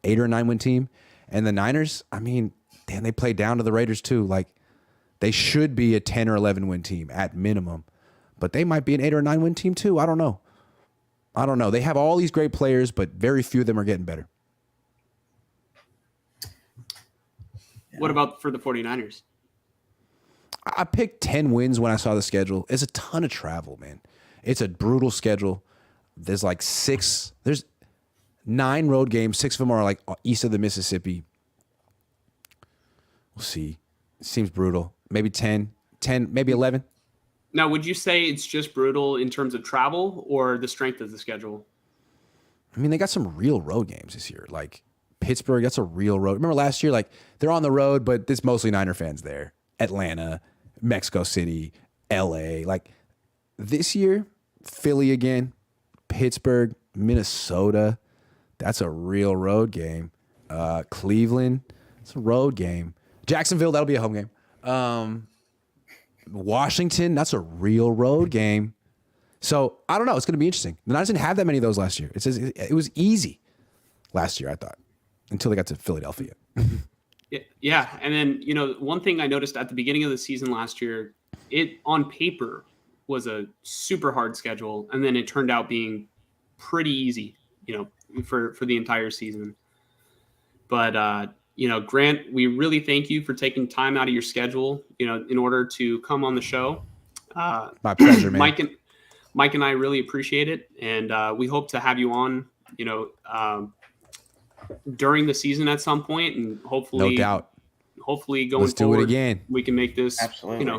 8 or 9-win team. And the Niners, I mean, damn, they play down to the Raiders too. Like they should be a 10 or 11-win team at minimum, but they might be an 8 or 9-win team too. I don't know. They have all these great players, but very few of them are getting better. What about for the 49ers? I picked 10 wins when I saw the schedule. It's a ton of travel, man. It's a brutal schedule. There's 9 road games. 6 of them are like east of the Mississippi. We'll see. It seems brutal. Maybe 10, maybe 11. Now, would you say it's just brutal in terms of travel or the strength of the schedule? I mean, they got some real road games this year. Like Pittsburgh, that's a real road. Remember last year, like they're on the road, but there's mostly Niner fans there. Atlanta, Mexico City, LA. Like this year, Philly again, Pittsburgh, Minnesota. That's a real road game. Cleveland, it's a road game. Jacksonville, that'll be a home game. Washington, that's a real road game. So I don't know. It's going to be interesting. The Niners didn't have that many of those last year. It was easy last year, I thought, until they got to Philadelphia. Yeah. And then, one thing I noticed at the beginning of the season last year, it on paper was a super hard schedule. And then it turned out being pretty easy, for the entire season. But, Grant, we really thank you for taking time out of your schedule, in order to come on the show. My pleasure, man. Mike and I really appreciate it. And we hope to have you on, during the season at some point, and hopefully, no doubt. Hopefully going Let's forward, do it again. We can make this, Absolutely.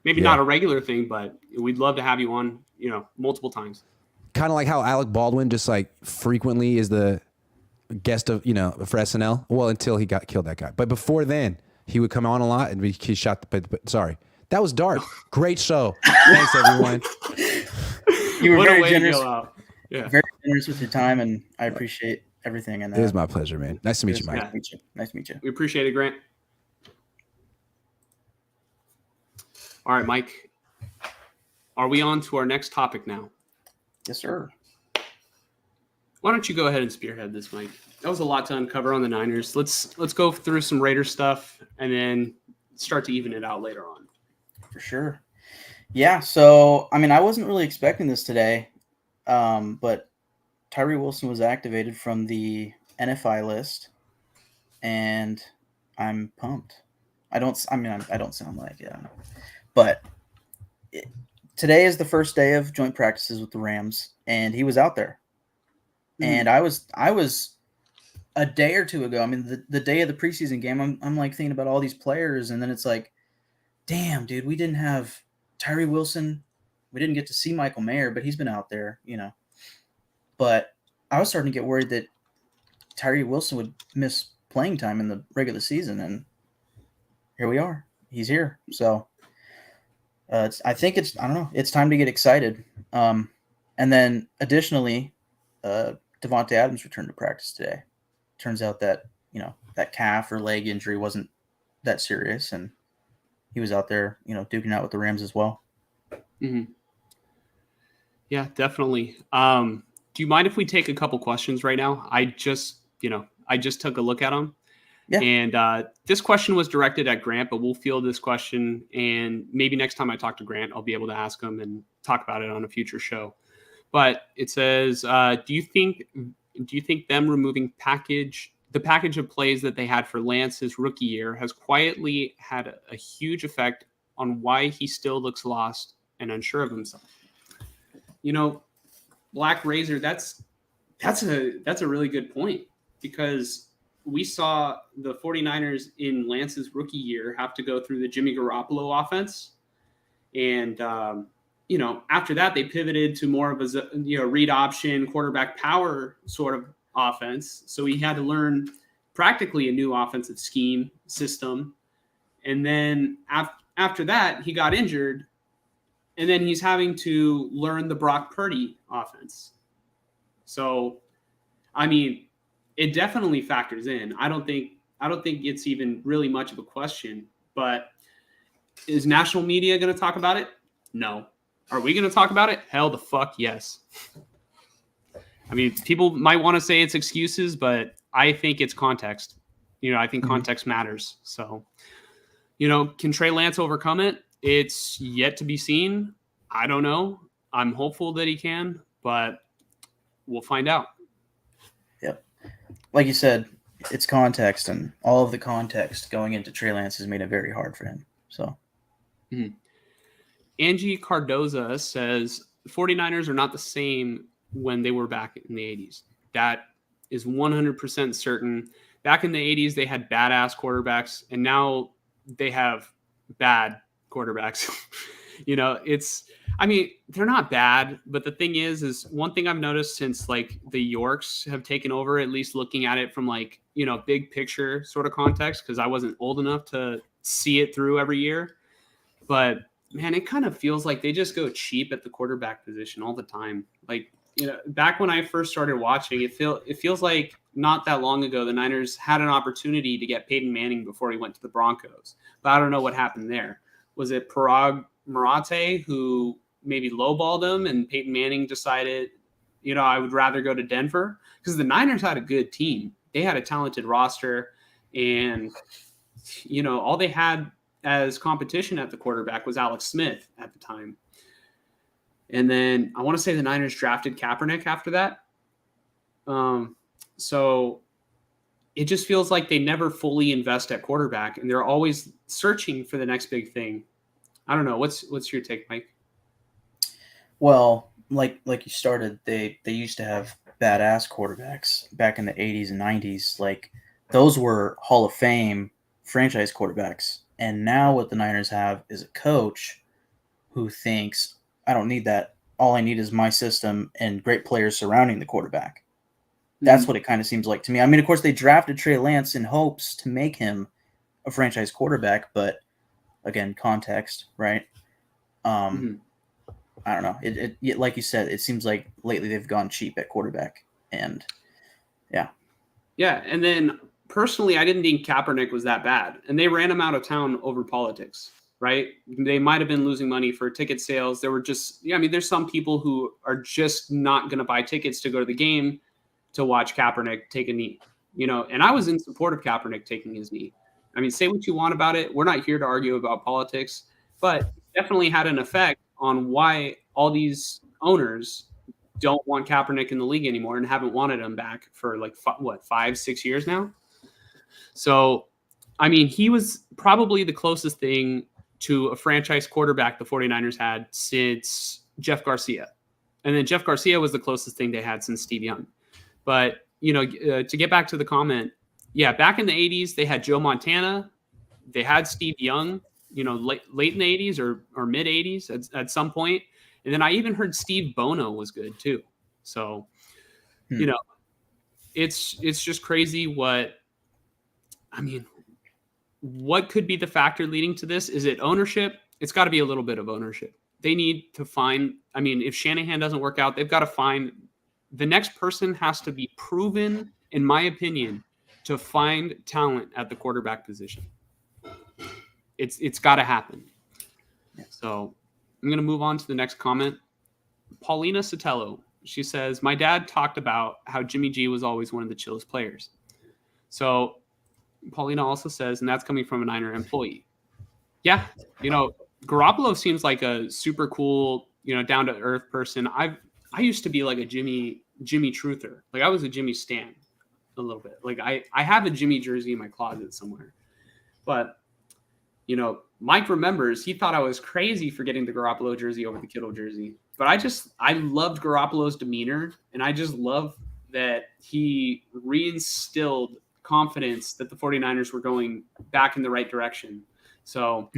Maybe not a regular thing, but we'd love to have you on, multiple times. Kind of like how Alec Baldwin just like frequently is the guest of, for SNL. Well, until he got killed, that guy. But before then, he would come on a lot and he shot but sorry. That was dark. Great show. Thanks, everyone. You were What a very way to generous. go out. Yeah. Very generous with your time, and I appreciate everything. And It was my pleasure, man. Nice to meet you, Mike. Nice to meet you. Nice to meet you. We appreciate it, Grant. All right, Mike. Are we on to our next topic now? Yes, sir. Why don't you go ahead and spearhead this, Mike? That was a lot to uncover on the Niners. Let's go through some Raider stuff and then start to even it out later on. For sure. Yeah, so, I wasn't really expecting this today, but Tyree Wilson was activated from the NFI list, and I'm pumped. I don't sound like it, but today is the first day of joint practices with the Rams, and he was out there. And I was a day or two ago. The day of the preseason game, I'm like thinking about all these players, and then it's like, damn, dude, we didn't have Tyree Wilson. We didn't get to see Michael Mayer, but he's been out there, But I was starting to get worried that Tyree Wilson would miss playing time in the regular season, and here we are. He's here. So I think it's time to get excited. And then additionally, Devontae Adams returned to practice today. Turns out that, that calf or leg injury wasn't that serious, and he was out there, duking out with the Rams as well. Mm-hmm. Yeah, definitely. Do you mind if we take a couple questions right now? I just took a look at them. Yeah. And this question was directed at Grant, but we'll field this question, and maybe next time I talk to Grant, I'll be able to ask him and talk about it on a future show. But it says, do you think them removing the package of plays that they had for Lance's rookie year has quietly had a huge effect on why he still looks lost and unsure of himself? Black Razor, that's a really good point, because we saw the 49ers in Lance's rookie year have to go through the Jimmy Garoppolo offense. And, after that, they pivoted to more of a, read option, quarterback power sort of offense. So he had to learn practically a new offensive scheme system. And then after that, he got injured. And then he's having to learn the Brock Purdy offense. So, it definitely factors in. I don't think it's even really much of a question. But is national media going to talk about it? No. Are we going to talk about it? Hell the fuck yes. People might want to say it's excuses, but I think it's context. I think context matters. So, can Trey Lance overcome it? It's yet to be seen. I don't know. I'm hopeful that he can, but we'll find out. Yep. Like you said, it's context, and all of the context going into Trey Lance has made it very hard for him. So. Mm-hmm. Angie Cardoza says 49ers are not the same when they were back in the 80s. That is 100% certain. Back in the 80s, they had badass quarterbacks, and now they have bad quarterbacks. They're not bad, but the thing is one thing I've noticed since like the Yorks have taken over, at least looking at it from like, big picture sort of context, because I wasn't old enough to see it through every year. But man, it kind of feels like they just go cheap at the quarterback position all the time. Like, back when I first started watching, it feels like not that long ago the Niners had an opportunity to get Peyton Manning before he went to the Broncos. But I don't know what happened there. Was it Parag Marate who maybe lowballed him and Peyton Manning decided, I would rather go to Denver? Because the Niners had a good team. They had a talented roster, and all they had as competition at the quarterback was Alex Smith at the time. And then I want to say the Niners drafted Kaepernick after that. So it just feels like they never fully invest at quarterback, and they're always searching for the next big thing. I don't know. What's your take, Mike? Well, like you started, they used to have badass quarterbacks back in the 80s and 90s. Like, those were Hall of Fame franchise quarterbacks. And now what the Niners have is a coach who thinks, I don't need that. All I need is my system and great players surrounding the quarterback. That's what it kind of seems like to me. I mean, of course, they drafted Trey Lance in hopes to make him a franchise quarterback, but again, context, right? I don't know. It like you said, it seems like lately they've gone cheap at quarterback, and yeah. And then personally, I didn't think Kaepernick was that bad, and they ran him out of town over politics, right? They might have been losing money for ticket sales. There were just, there's some people who are just not going to buy tickets to go to the game to watch Kaepernick take a knee, and I was in support of Kaepernick taking his knee. I mean, say what you want about it. We're not here to argue about politics, but it definitely had an effect on why all these owners don't want Kaepernick in the league anymore and haven't wanted him back for like 5-6 years now. So, I mean, he was probably the closest thing to a franchise quarterback the 49ers had since Jeff Garcia. And then Jeff Garcia was the closest thing they had since Steve Young. But, to get back to the comment, back in the 80s, they had Joe Montana. They had Steve Young, late in the 80s or mid 80s at some point. And then I even heard Steve Bono was good too. So, it's just crazy what could be the factor leading to this? Is it ownership? It's got to be a little bit of ownership. They need to find, if Shanahan doesn't work out, they've got to find the next person has to be proven, in my opinion, to find talent at the quarterback position. It's got to happen. So I'm going to move on to the next comment. Paulina Sotelo, she says, my dad talked about how Jimmy G was always one of the chillest players. So Paulina also says, and that's coming from a Niner employee. Yeah, Garoppolo seems like a super cool, down to earth person. I used to be like a Jimmy truther. Like, I was a Jimmy stan a little bit. Like, I have a Jimmy jersey in my closet somewhere. But Mike remembers he thought I was crazy for getting the Garoppolo jersey over the Kittle jersey. But I loved Garoppolo's demeanor, and I just love that he reinstilled confidence that the 49ers were going back in the right direction. So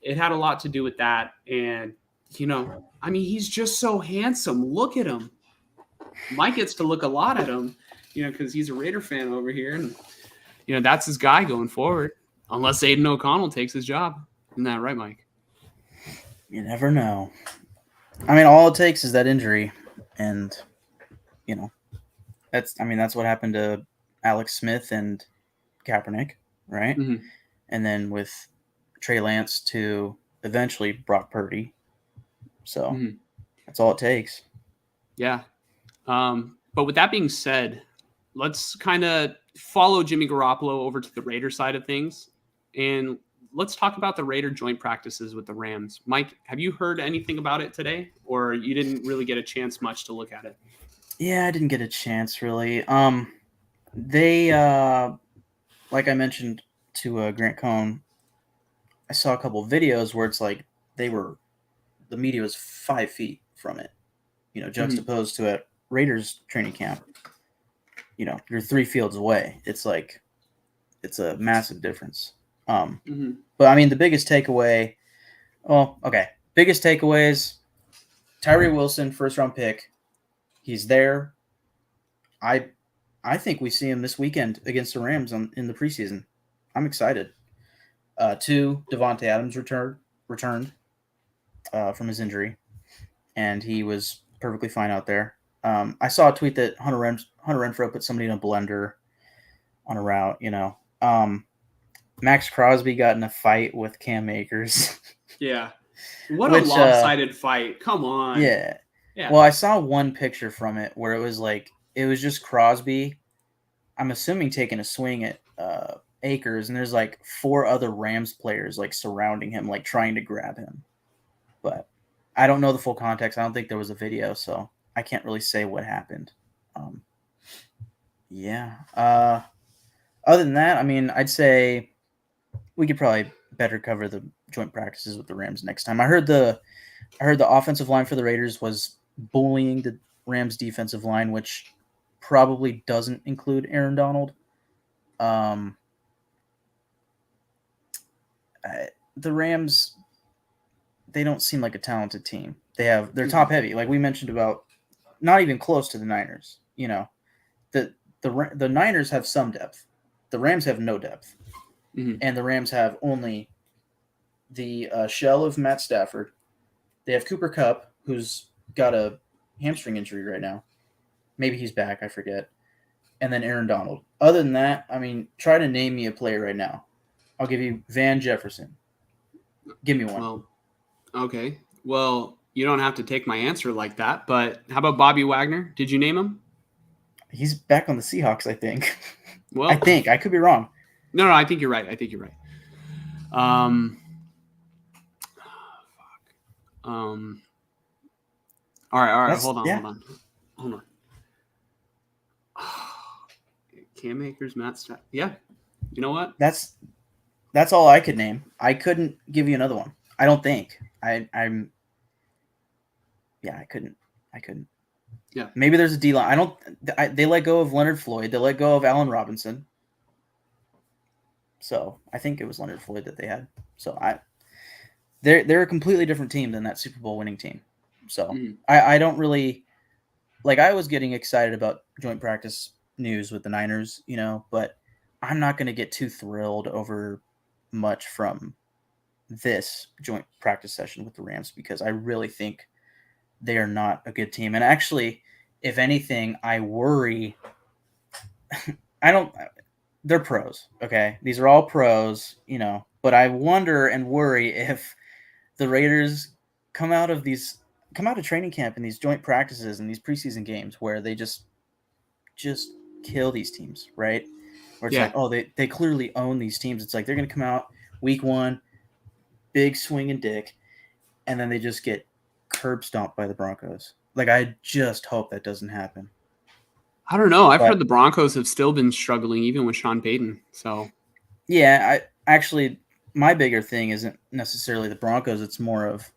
it had a lot to do with that. And, he's just so handsome. Look at him. Mike gets to look a lot at him, because he's a Raider fan over here. And, that's his guy going forward, unless Aiden O'Connell takes his job. Isn't that right, Mike? You never know. All it takes is that injury. And, that's what happened to Alex Smith and Kaepernick, right? Mm-hmm. And then with Trey Lance to eventually Brock Purdy. So that's all it takes. Yeah. But with that being said, let's kind of follow Jimmy Garoppolo over to the Raider side of things. And let's talk about the Raider joint practices with the Rams. Mike, have you heard anything about it today, or you didn't really get a chance much to look at it? Yeah, I didn't get a chance really. They, like I mentioned to Grant Cohn, I saw a couple of videos where it's like the media was 5 feet from it, juxtaposed to a Raiders training camp. You're 3 fields away. It's like, it's a massive difference. But the biggest takeaway, biggest takeaways, Tyree Wilson, first round pick. He's there. I think we see him this weekend against the Rams in the preseason. I'm excited. 2, Devontae Adams returned. from his injury, and he was perfectly fine out there. I saw a tweet that Hunter Renfrow put somebody in a blender on a route. Max Crosby got in a fight with Cam Akers. Yeah. What a Which, lopsided fight. Come on. yeah. Yeah. Well, I saw one picture from it where it was just Crosby, I'm assuming, taking a swing at Akers, and there's like 4 other Rams players like surrounding him, like trying to grab him. But I don't know the full context. I don't think there was a video, so I can't really say what happened. Yeah. Other than that, I mean, I'd say we could probably better cover the joint practices with the Rams next time. I heard the offensive line for the Raiders was bullying the Rams defensive line, which probably doesn't include Aaron Donald. The Rams, they don't seem like a talented team. They're top heavy, like we mentioned, about not even close to the Niners. The Niners have some depth. The Rams have no depth, and the Rams have only the shell of Matt Stafford. They have Cooper Kupp, who's got a hamstring injury right now. Maybe he's back, I forget. And then Aaron Donald. Other than that, I mean, try to name me a player right now. I'll give you Van Jefferson. Give me one. Well, okay. Well, you don't have to take my answer like that, but how about Bobby Wagner? Did you name him? He's back on the Seahawks, I think. Well, I think. I could be wrong. No, I think you're right. All right. Hold on. Cam Akers, Matt Stafford. Yeah. You know what? That's all I could name. I couldn't give you another one. I don't think. I couldn't. Yeah. Maybe there's a D line. They let go of Leonard Floyd. They let go of Allen Robinson. So I think it was Leonard Floyd that they had. So they're a completely different team than that Super Bowl winning team. So I don't really like. I was getting excited about joint practice news with the Niners, but I'm not going to get too thrilled over much from this joint practice session with the Rams because I really think they are not a good team. And actually, if anything, I worry. They're pros, okay? These are all pros, but I wonder and worry if the Raiders come out of training camp and these joint practices and these preseason games where they just kill these teams, right? Where it's like, oh, they clearly own these teams. It's like they're going to come out week 1, big swing and dick, and then they just get curb stomped by the Broncos. Like, I just hope that doesn't happen. I don't know. I've heard the Broncos have still been struggling even with Sean Payton. So, yeah, my bigger thing isn't necessarily the Broncos. It's more of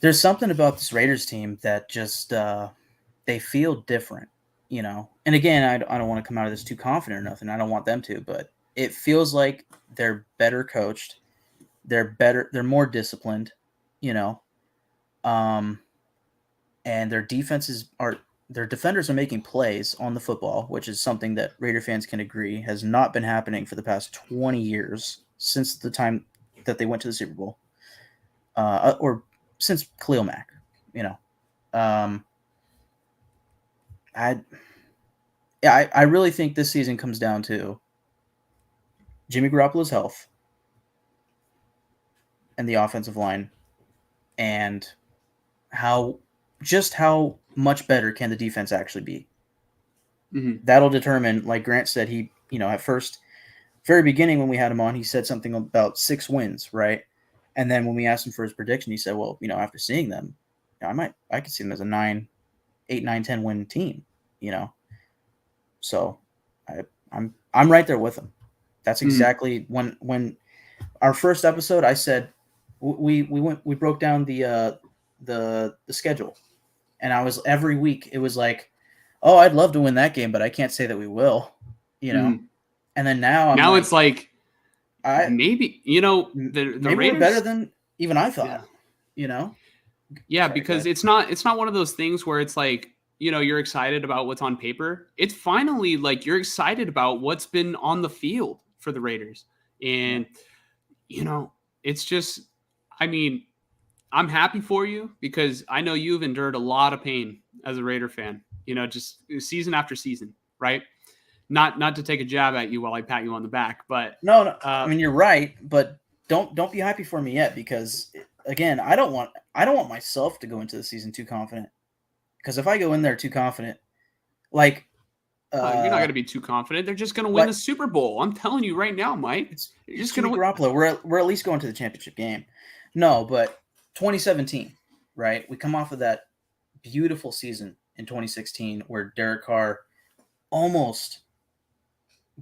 there's something about this Raiders team that just they feel different, And again, I don't want to come out of this too confident or nothing. I don't want them to, but it feels like they're better coached. They're more disciplined, and their defenders are making plays on the football, which is something that Raider fans can agree has not been happening for the past 20 years since the time that they went to the Super Bowl, or since Khalil Mack, I really think this season comes down to Jimmy Garoppolo's health and the offensive line and how much better can the defense actually be. That'll determine, like Grant said, he, at very beginning when we had him on, he said something about 6 wins, right? And then when we asked him for his prediction, he said, well, after seeing them, I could see them as a 8, 9, 10 win team, So I'm right there with him. That's exactly when our first episode, I said we broke down the schedule, and every week it was like, oh, I'd love to win that game, but I can't say that we will, And then now it's like maybe the maybe Raiders we're better than even I thought, Yeah, because it's not one of those things where it's like, you're excited about what's on paper. It's finally like you're excited about what's been on the field for the Raiders. And, it's just, I mean, I'm happy for you because I know you've endured a lot of pain as a Raider fan. Just season after season, right? Not to take a jab at you while I pat you on the back, but No, I mean you're right, but don't be happy for me yet because again, I don't want myself to go into the season too confident. Because if I go in there too confident, like you're not going to be too confident. They're just going to win like the Super Bowl. I'm telling you right now, Mike. it's You're just Jimmy going to Garoppolo. We're at least going to the championship game. No, but 2017, right? We come off of that beautiful season in 2016 where Derek Carr almost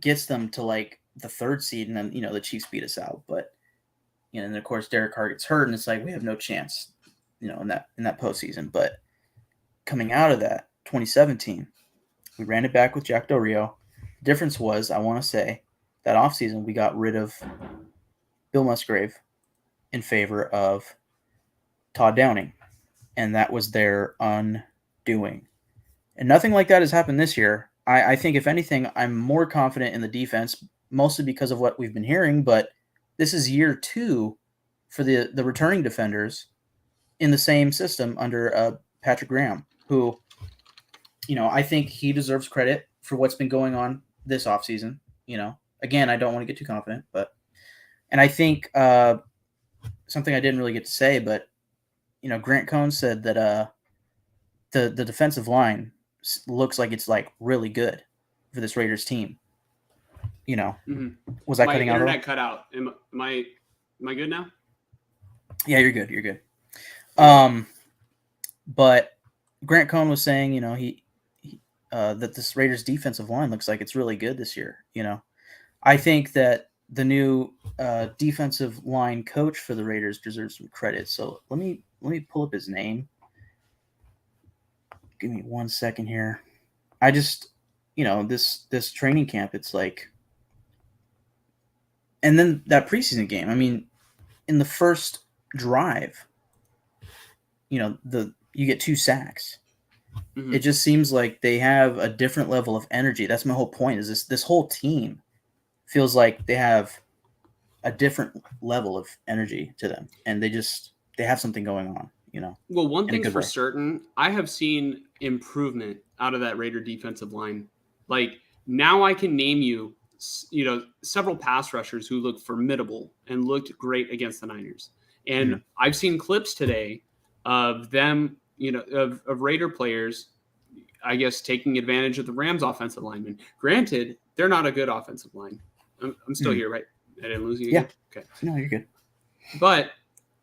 gets them to like the third seed, and then the Chiefs beat us out. But and of course Derek Carr gets hurt, and it's like we have no chance, in that postseason. But coming out of that 2017, we ran it back with Jack Del Rio. The difference was, I want to say, that offseason we got rid of Bill Musgrave in favor of Todd Downing, and that was their undoing. And nothing like that has happened this year. I think, if anything, I'm more confident in the defense, mostly because of what we've been hearing, but this is year 2 for the returning defenders in the same system under Patrick Graham, who, I think he deserves credit for what's been going on this offseason. Again, I don't want to get too confident, and I think something I didn't really get to say, but, Grant Cohn said that the defensive line looks like it's like really good for this Raiders team. Was I my cutting out? Internet cut out. Am I good now? Yeah, you're good. You're good. But Grant Cohn was saying, he that this Raiders defensive line looks like it's really good this year. I think that the new defensive line coach for the Raiders deserves some credit. So let me pull up his name. Give me 1 second here. I just, this training camp, it's like, and then that preseason game. I mean, in the first drive, you get 2 sacks. Mm-hmm. It just seems like they have a different level of energy. That's my whole point. Is this whole team feels like they have a different level of energy to them, and they have something going on. Well, one thing's for certain, I have seen improvement out of that Raider defensive line. Like, now I can name you, several pass rushers who looked formidable and looked great against the Niners. And mm-hmm. I've seen clips today of them, of Raider players, I guess, taking advantage of the Rams offensive linemen. Granted, they're not a good offensive line. I'm still here, right? I didn't lose you again? Yeah. Okay. No, you're good. But,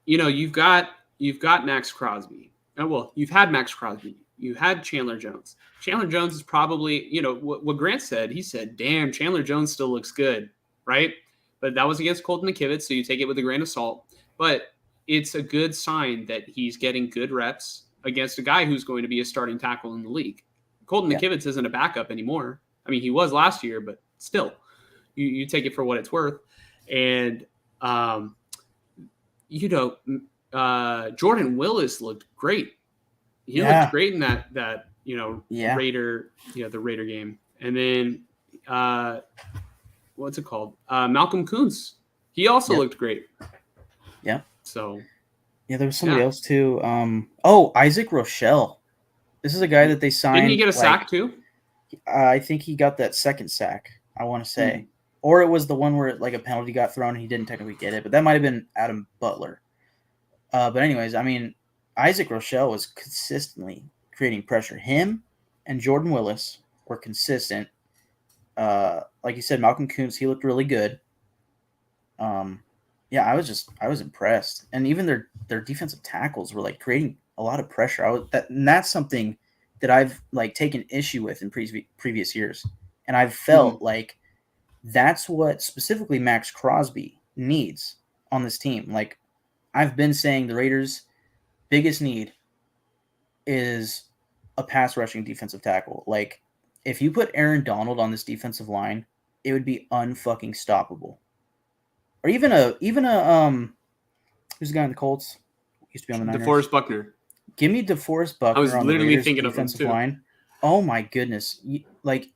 you've got Max Crosby. Well, you've had Max Crosby. You had Chandler Jones. Chandler Jones is probably, what Grant said. He said, damn, Chandler Jones still looks good, right? But that was against Colton McKivitz, so you take it with a grain of salt. But it's a good sign that he's getting good reps against a guy who's going to be a starting tackle in the league. Colton McKivitz isn't a backup anymore. I mean, he was last year, but still, you take it for what it's worth. And, Jordan Willis looked great. He looked great in that Raider, the Raider game. And then what's it called? Malcolm Kuntz. He also looked great. Yeah. So there was somebody else too. Isaac Rochelle. This is a guy that they signed. Didn't he get a sack too? I think he got that second sack, I want to say. Or it was the one where like a penalty got thrown and he didn't technically get it, but that might have been Adam Butler. But anyways, I mean, Isaac Rochelle was consistently creating pressure. Him and Jordan Willis were consistent. Like you said, Malcolm Kuntz, he looked really good. I was impressed. And even their defensive tackles were like creating a lot of pressure. And that's something that I've like taken issue with in previous years. And I've felt like that's what specifically Max Crosby needs on this team. Like, I've been saying the Raiders' biggest need is a pass rushing defensive tackle. Like, if you put Aaron Donald on this defensive line, it would be unfucking stoppable. Or even a who's the guy in the Colts? Used to be on the Niners. DeForest Buckner. Give me DeForest Buckner. I was on literally the thinking of him too. Line. Oh my goodness! Like,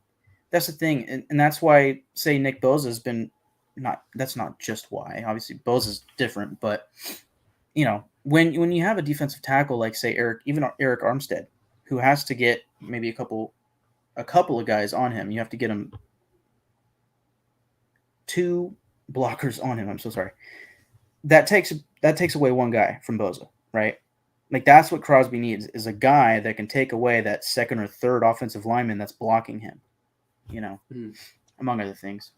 that's the thing, and that's why say Nick Bosa has been not. That's not just why. Obviously, Bosa's different, but when you have a defensive tackle like say Eric Armstead, who has to get maybe a couple of guys on him, you have to get him 2 blockers on him. I'm so sorry. That takes away one guy from Bosa, right? Like that's what Crosby needs is a guy that can take away that second or third offensive lineman that's blocking him, among other things.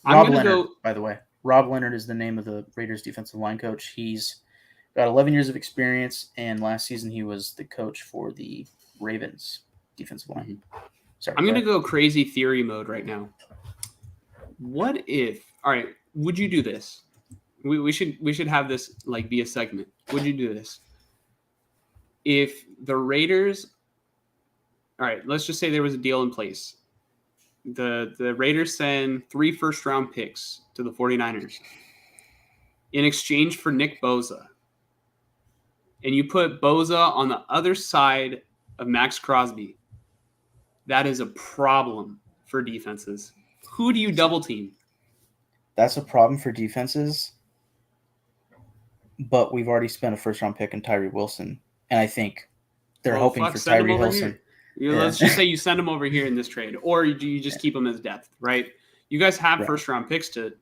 Rob Leonard, by the way. Rob Leonard is the name of the Raiders defensive line coach. He's got 11 years of experience, and last season he was the coach for the Ravens defensive line. Sorry, I'm going to go crazy theory mode right now. What if? All right, would you do this? We should have this like be a segment. Would you do this? If the Raiders, all right, let's just say there was a deal in place. The Raiders send 3 first-round picks to the 49ers in exchange for Nick Bosa. And you put Bosa on the other side of Max Crosby. That is a problem for defenses. Who do you double team? That's a problem for defenses. But we've already spent a first-round pick in Tyree Wilson. And I think they're hoping for Tyree Wilson. Let's just say you send him over here in this trade, or do you just keep him as depth, right? You guys have first-round picks to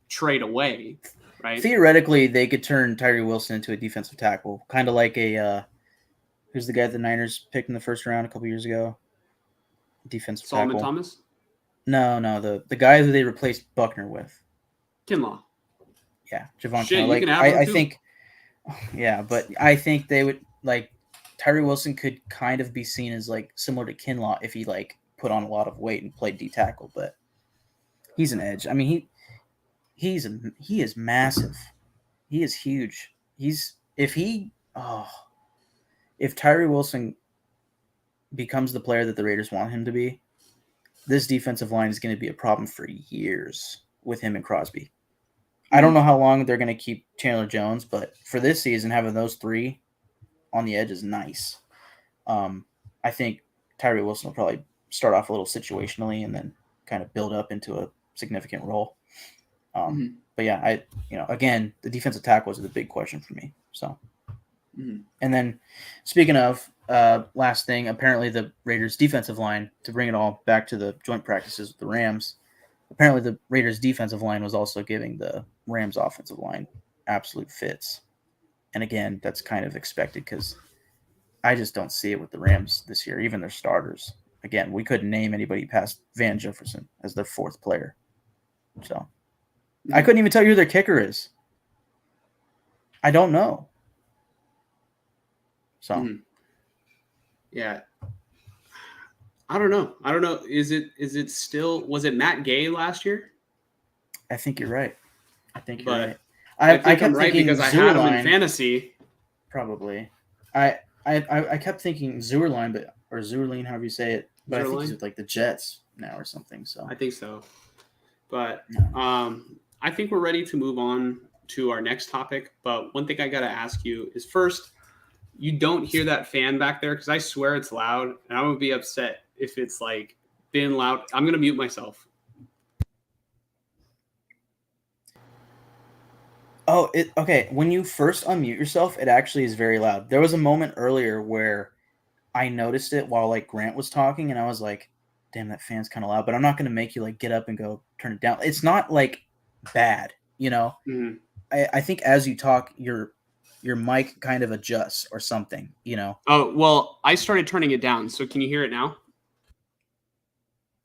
trade away, right? Theoretically, they could turn Tyree Wilson into a defensive tackle, kind of like who's the guy the Niners picked in the first round a couple years ago? Defensive Solomon tackle. Thomas? No, the guy who they replaced Buckner with. Kinlaw. Yeah, Javon Kinlaw. Like, I think, yeah, but I think they would like Tyree Wilson could kind of be seen as like similar to Kinlaw if he like put on a lot of weight and played D tackle, but he's an edge. I mean, he is massive. He is huge. If Tyree Wilson becomes the player that the Raiders want him to be, this defensive line is going to be a problem for years with him and Crosby. I don't know how long they're going to keep Chandler Jones, but for this season, having those 3 on the edge is nice. I think Tyree Wilson will probably start off a little situationally and then kind of build up into a significant role. But yeah, again, the defensive tackles are the big question for me. So, and then speaking of last thing, apparently the Raiders defensive line, to bring it all back to the joint practices with the Rams, apparently the Raiders defensive line was also giving the Rams offensive line absolute fits. And again, that's kind of expected because I just don't see it with the Rams this year, even their starters. Again, we couldn't name anybody past Van Jefferson as their 4th player. So I couldn't even tell you who their kicker is. I don't know. So yeah. I don't know. Is it still, was it Matt Gay last year? I think you're right. I think you're right. I kept I'm right because I had him in fantasy. Probably. I kept thinking Zuerlein, or Zuerlein, however you say it. But I think he's with like the Jets now or something. So I think so. But I think we're ready to move on to our next topic. But one thing I gotta ask you is first, you don't hear that fan back there because I swear it's loud, and I'm gonna be upset if it's like been loud. I'm gonna mute myself. Oh, okay. When you first unmute yourself, it actually is very loud. There was a moment earlier where I noticed it while like Grant was talking, and I was like, "Damn, that fan's kind of loud." But I'm not gonna make you like get up and go turn it down. It's not like bad, Mm-hmm. I think as you talk, your mic kind of adjusts or something, Oh well, I started turning it down. So can you hear it now?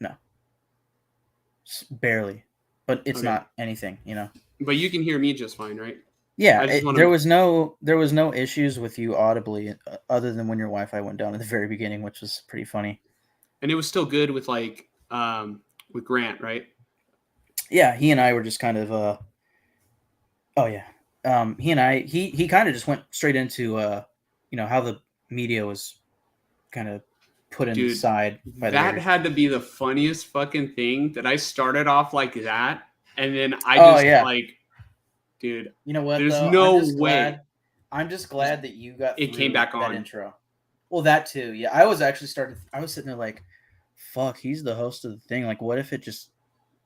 No, barely, but it's not anything, But you can hear me just fine, right? Yeah, there was no issues with you audibly, other than when your Wi-Fi went down at the very beginning, which was pretty funny. And it was still good with like with Grant, right? Yeah, he and I were just kind of he and I he kind of just went straight into how the media was kind of put inside by the that had to be the funniest fucking thing that I started off like that, and then I just like, dude, you know what? There's no way. I'm just glad that you got it came back on that intro. Well, that too. Yeah, I was sitting there like, fuck, he's the host of the thing. Like, what if it just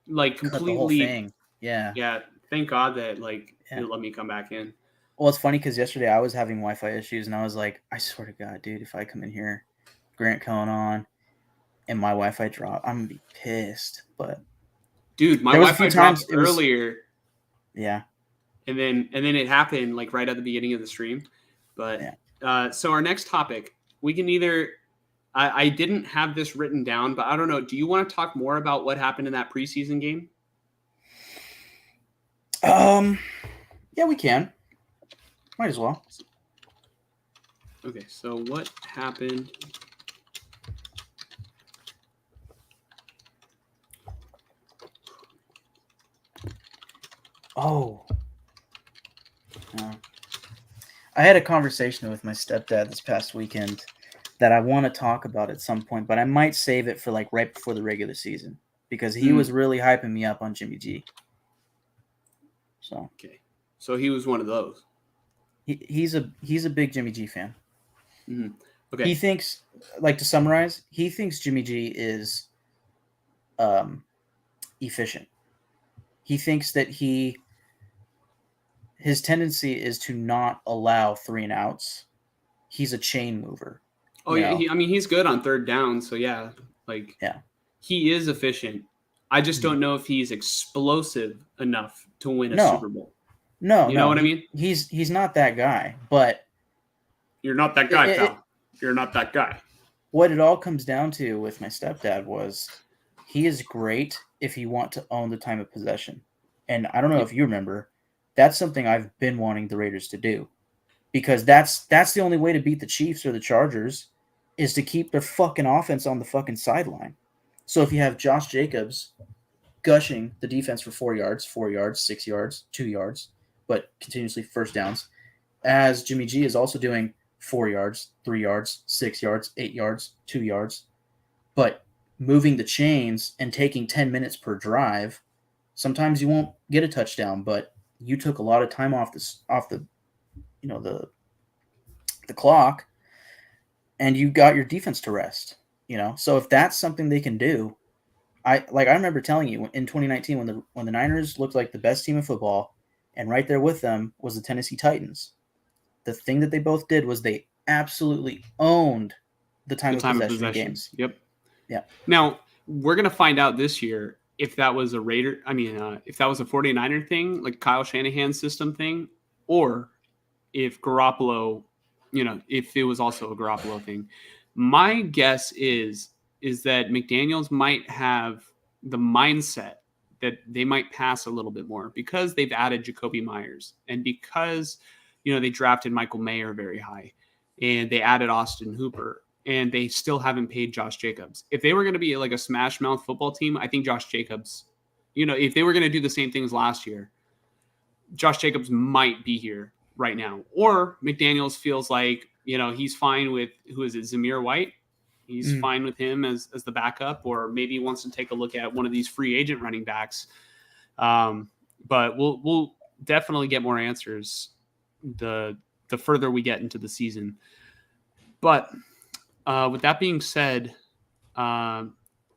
like completely cut the whole thing? Yeah. Yeah. Thank God that it let me come back in. Well, it's funny because yesterday I was having Wi-Fi issues, and I was like, I swear to God, dude, if I come in here, Grant Cohn on, and my Wi-Fi drop, I'm gonna be pissed. But Dude, my there was a few Wi-Fi dropped times it was, earlier, yeah, and then it happened like right at the beginning of the stream. But so our next topic, we can either I didn't have this written down, but I don't know. Do you want to talk more about what happened in that preseason game? yeah, we can. Might as well. Okay, so what happened? Oh. I had a conversation with my stepdad this past weekend that I want to talk about at some point, but I might save it for like right before the regular season because he was really hyping me up on Jimmy G. So okay, so he was one of those. He's a big Jimmy G fan. Mm-hmm. Okay, He thinks, like to summarize, he thinks Jimmy G is efficient. He thinks that his tendency is to not allow 3 and outs. He's a chain mover. Oh yeah, he's good on third down, so yeah, he is efficient. I just don't know if he's explosive enough to win a Super Bowl. No, you know what I mean? He's not that guy, but you're not that guy, pal. You're not that guy. What it all comes down to with my stepdad was he is great if you want to own the time of possession. And I don't know if you remember, that's something I've been wanting the Raiders to do. Because that's the only way to beat the Chiefs or the Chargers is to keep their fucking offense on the fucking sideline. So if you have Josh Jacobs gushing the defense for 4 yards, 6 yards, 2 yards, but continuously first downs, as Jimmy G is also doing 4 yards, 3 yards, 6 yards, 8 yards, 2 yards, but moving the chains and taking 10 minutes per drive, sometimes you won't get a touchdown, but you took a lot of time off the clock, and you got your defense to rest. So if that's something they can do, I remember telling you in 2019 when the Niners looked like the best team in football, and right there with them was the Tennessee Titans. The thing that they both did was they absolutely owned the time of possession games. Yep. Yeah. Now we're gonna find out this year if that was a Raider. If that was a 49er thing, like Kyle Shanahan's system thing, or if Garoppolo, if it was also a Garoppolo thing. My guess is that McDaniels might have the mindset that they might pass a little bit more because they've added Jacoby Myers and because, they drafted Michael Mayer very high and they added Austin Hooper and they still haven't paid Josh Jacobs. If they were going to be like a smash mouth football team, I think Josh Jacobs, if they were going to do the same things last year, Josh Jacobs might be here right now. Or McDaniels feels like, he's fine with, who is it, Zamir White? He's fine with him as the backup, or maybe he wants to take a look at one of these free agent running backs. But we'll definitely get more answers the further we get into the season. But with that being said, and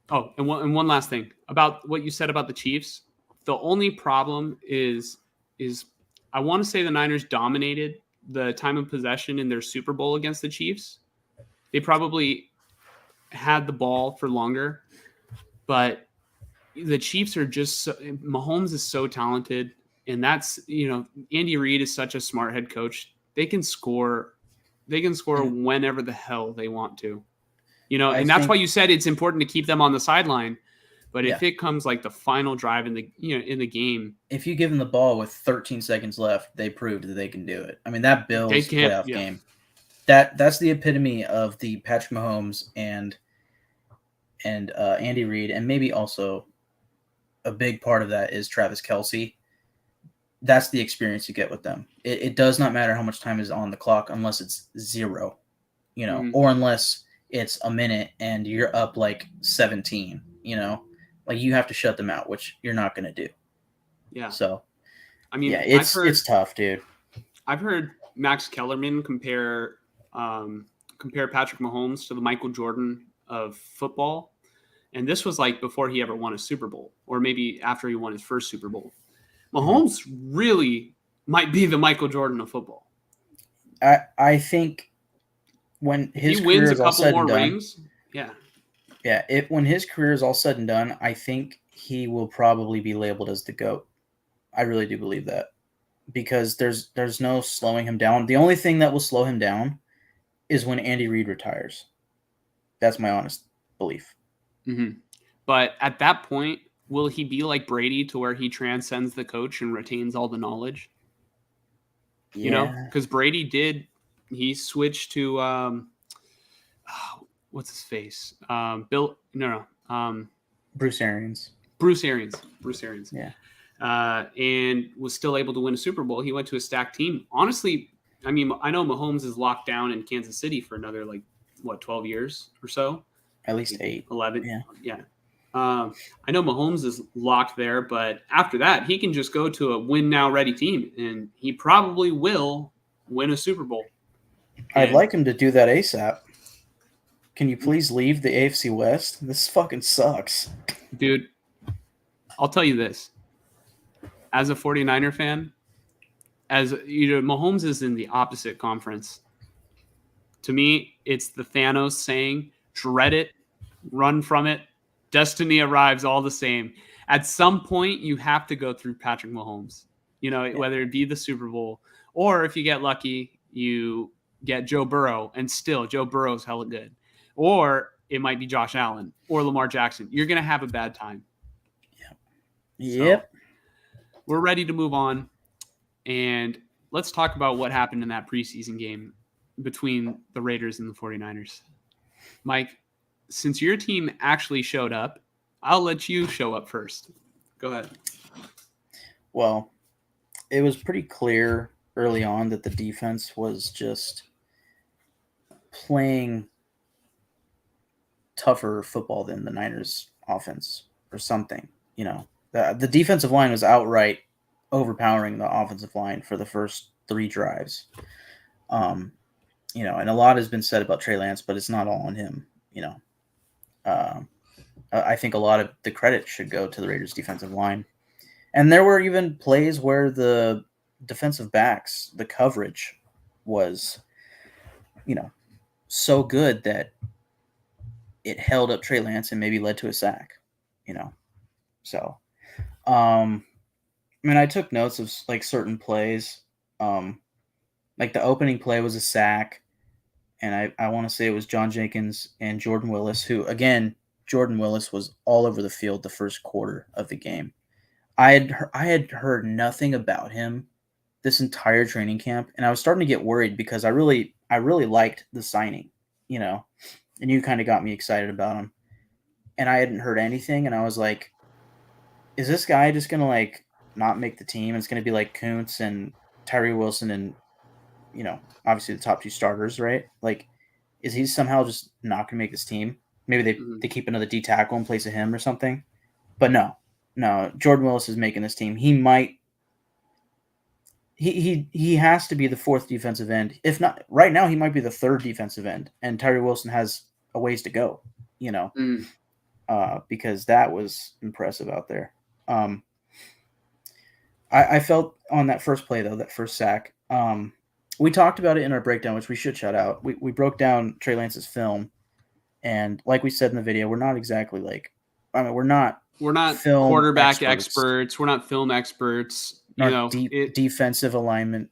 one last thing about what you said about the Chiefs. The only problem is I want to say the Niners dominated the time of possession in their Super Bowl against the Chiefs. They probably had the ball for longer, but the Chiefs are just Mahomes is so talented, and that's Andy Reid is such a smart head coach. They can score whenever the hell they want to. And that's why you said it's important to keep them on the sideline. But if it comes like the final drive in the game, if you give them the ball with 13 seconds left, they proved that they can do it. I mean, that Bills playoff game, that's the epitome of the Patrick Mahomes and Andy Reid, and maybe also a big part of that is Travis Kelce. That's the experience you get with them. It does not matter how much time is on the clock unless it's 0, or unless it's a minute and you're up like 17, like you have to shut them out, which you're not going to do. Yeah. So, it's tough, dude. I've heard Max Kellerman compare Patrick Mahomes to the Michael Jordan of football. And this was like before he ever won a Super Bowl, or maybe after he won his first Super Bowl. Mahomes really might be the Michael Jordan of football. I think when If his he career wins a is all couple said more and done, rings, yeah. when his career is all said and done, I think he will probably be labeled as the GOAT. I really do believe that, because there's no slowing him down. The only thing that will slow him down is when Andy Reid retires. That's my honest belief. Mm-hmm. But at that point, will he be like Brady to where he transcends the coach and retains all the knowledge? Yeah, Because Brady did. He switched to what's his face? Bill? No. Bruce Arians. Bruce Arians. Bruce Arians. Yeah, And was still able to win a Super Bowl. He went to a stacked team. Honestly, I mean, I know Mahomes is locked down in Kansas City for another 12 years or so. at least 8. 11. Yeah. I know Mahomes is locked there, but after that, he can just go to a win now ready team, and he probably will win a Super Bowl. I'd like him to do that ASAP. Can you please leave the AFC West? This fucking sucks. Dude, I'll tell you this. As a 49er fan, as Mahomes is in the opposite conference. To me, it's the Thanos saying, dread it, run from it. Destiny arrives all the same. At some point, you have to go through Patrick Mahomes, whether it be the Super Bowl or if you get lucky, you get Joe Burrow, and still Joe Burrow's hella good. Or it might be Josh Allen or Lamar Jackson. You're going to have a bad time. Yep. So, we're ready to move on. And let's talk about what happened in that preseason game between the Raiders and the 49ers. Mike, since your team actually showed up, I'll let you show up first. Go ahead. Well, it was pretty clear early on that the defense was just playing tougher football than the Niners offense or something. The defensive line was outright overpowering the offensive line for the first 3 drives. And a lot has been said about Trey Lance, but it's not all on him. I think a lot of the credit should go to the Raiders defensive line. And there were even plays where the defensive backs, the coverage was, so good that it held up Trey Lance and maybe led to a sack, So, I took notes of certain plays. Like the opening play was a sack, and I want to say it was John Jenkins and Jordan Willis, who, again, Jordan Willis was all over the field the first quarter of the game. I had heard nothing about him this entire training camp, and I was starting to get worried because I really liked the signing, and you kind of got me excited about him. And I hadn't heard anything, and I was like, is this guy just going to not make the team? It's going to be like Kuntz and Tyree Wilson and, obviously the top 2 starters, right? Is he somehow just not going to make this team? Maybe they keep another D tackle in place of him or something. But no, Jordan Willis is making this team. He might. He has to be the 4th defensive end. If not, right now he might be the 3rd defensive end, and Tyree Wilson has a ways to go. Because that was impressive out there. I felt on that first play though, that first sack. We talked about it in our breakdown, which we should shout out. We broke down Trey Lance's film, and like we said in the video, we're not exactly we're not quarterback experts. We're not film experts. Defensive alignment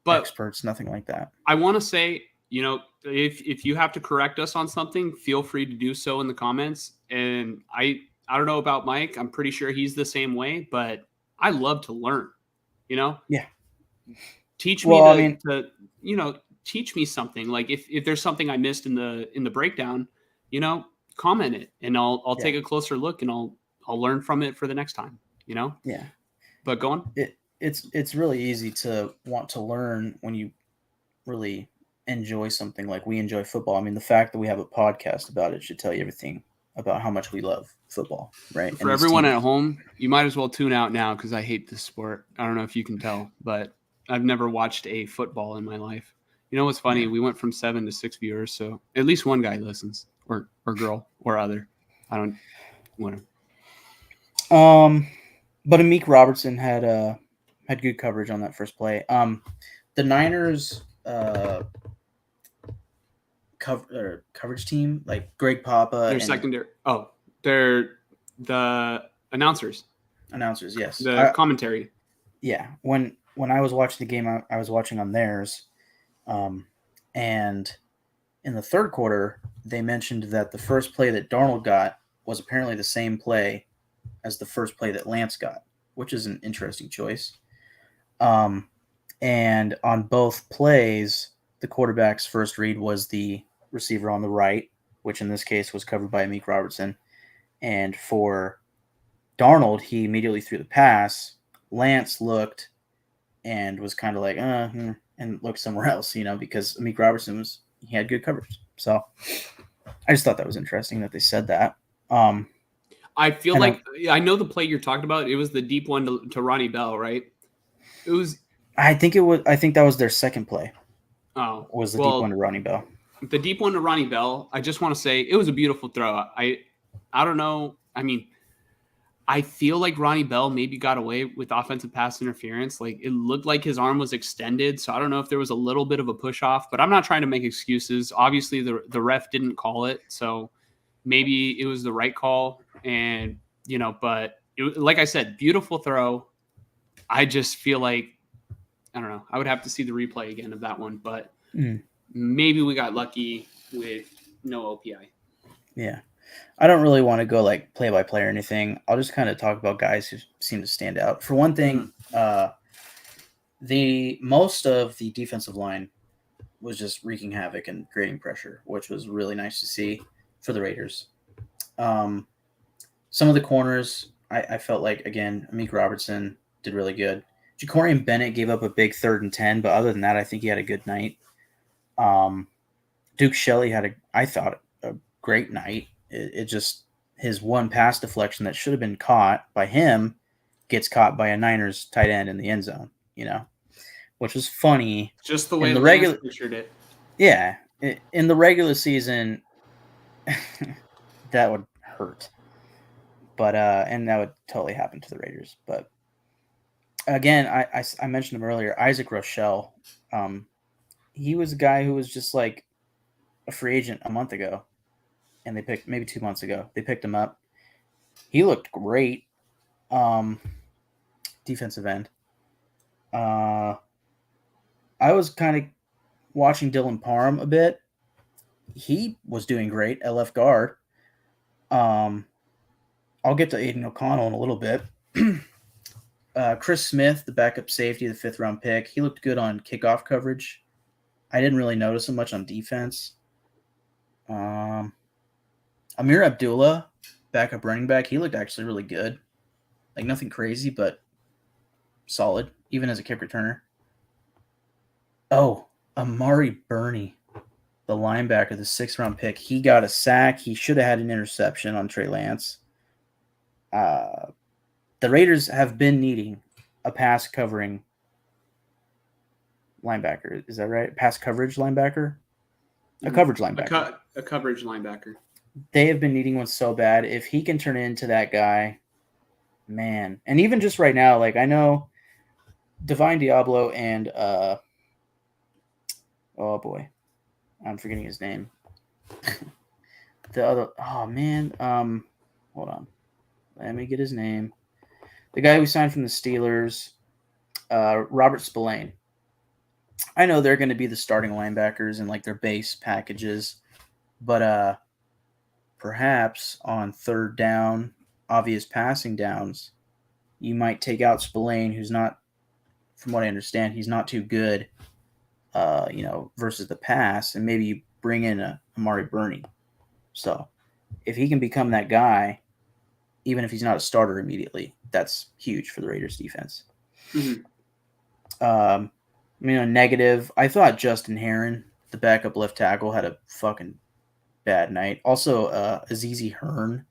experts, nothing like that. I want to say, if you have to correct us on something, feel free to do so in the comments. And I don't know about Mike. I'm pretty sure he's the same way, but I love to learn, Yeah. Teach me teach me something. Like if there's something I missed in the breakdown, comment it, and I'll take a closer look, and I'll learn from it for the next time, Yeah. But go on. It's really easy to want to learn when you really enjoy something like we enjoy football. I mean, the fact that we have a podcast about it should tell you everything about how much we love football, right? For everyone at home, you might as well tune out now because I hate this sport. I don't know if you can tell, but I've never watched a football in my life. You know what's funny? We went from 7 to 6 viewers, so at least one guy listens, or girl, or other. I don't want to. But Amik Robertson had Had good coverage on that first play. The Niners coverage team, like Greg Papa Their and secondary. Oh, they're the announcers, announcers. Yes, the commentary. yeah. When I was watching the game, I was watching on theirs, and in the third quarter, they mentioned that the first play that Darnold got was apparently the same play as the first play that Lance got, which is an interesting choice. And on both plays, the quarterback's first read was the receiver on the right, which in this case was covered by Amik Robertson. And for Darnold, he immediately threw the pass. Lance looked and was kind of like, and looked somewhere else, because Amik Robertson he had good coverage. So I just thought that was interesting that they said that. I feel like I know the play you're talking about. It was the deep one to Ronnie Bell, right? It was. I think that was their second play. Oh, was the deep one to Ronnie Bell. The deep one to Ronnie Bell. I just want to say it was a beautiful throw. I don't know. I mean, I feel like Ronnie Bell maybe got away with offensive pass interference. Like it looked like his arm was extended. So I don't know if there was a little bit of a push off, but I'm not trying to make excuses. Obviously, the ref didn't call it. So maybe it was the right call. And, but like I said, beautiful throw. I just feel like, I don't know. I would have to see the replay again of that one, but maybe we got lucky with no OPI. Yeah. I don't really want to go like play by play or anything. I'll just kind of talk about guys who seem to stand out. For one thing, the most of the defensive line was just wreaking havoc and creating pressure, which was really nice to see for the Raiders. Some of the corners, I felt like, again, Amik Robertson did really good. Jacorian Bennett gave up a big 3rd and 10, but other than that, I think he had a good night. Duke Shelley had I thought, a great night. It just, his one pass deflection that should have been caught by him gets caught by a Niners tight end in the end zone, which was funny. Just the way Lance pictured it. Yeah. In the regular season, that would hurt. But, and that would totally happen to the Raiders. But again, I mentioned him earlier, Isaac Rochelle. He was a guy who was just like a free agent a month ago. And they picked, maybe 2 months ago, they picked him up. He looked great. Defensive end. I was kind of watching Dylan Parham a bit. He was doing great at left guard. I'll get to Aiden O'Connell in a little bit. Chris Smith, the backup safety, the 5th round pick, he looked good on kickoff coverage. I didn't really notice him much on defense. Amir Abdullah, backup running back, he looked actually really good. Like nothing crazy, but solid, even as a kick returner. Oh, Amari Burney, the linebacker, the 6th round pick, he got a sack. He should have had an interception on Trey Lance. The Raiders have been needing a pass covering linebacker. Is that right? Pass coverage linebacker? A coverage linebacker. A coverage linebacker. They have been needing one so bad. If he can turn into that guy, man. And even just right now, like I know Divine Diablo and oh boy, I'm forgetting his name. The other, oh man, hold on. Let me get his name. The guy who signed from the Steelers, Robert Spillane. I know they're going to be the starting linebackers in like their base packages, but perhaps on 3rd down, obvious passing downs, you might take out Spillane, who's not, from what I understand, he's not too good, versus the pass, and maybe you bring in a Amari Burney. So if he can become that guy, even if he's not a starter immediately, that's huge for the Raiders defense. Mm-hmm. Negative. I thought Justin Herron, the backup left tackle, had a fucking bad night. Also, Azizi Hearn,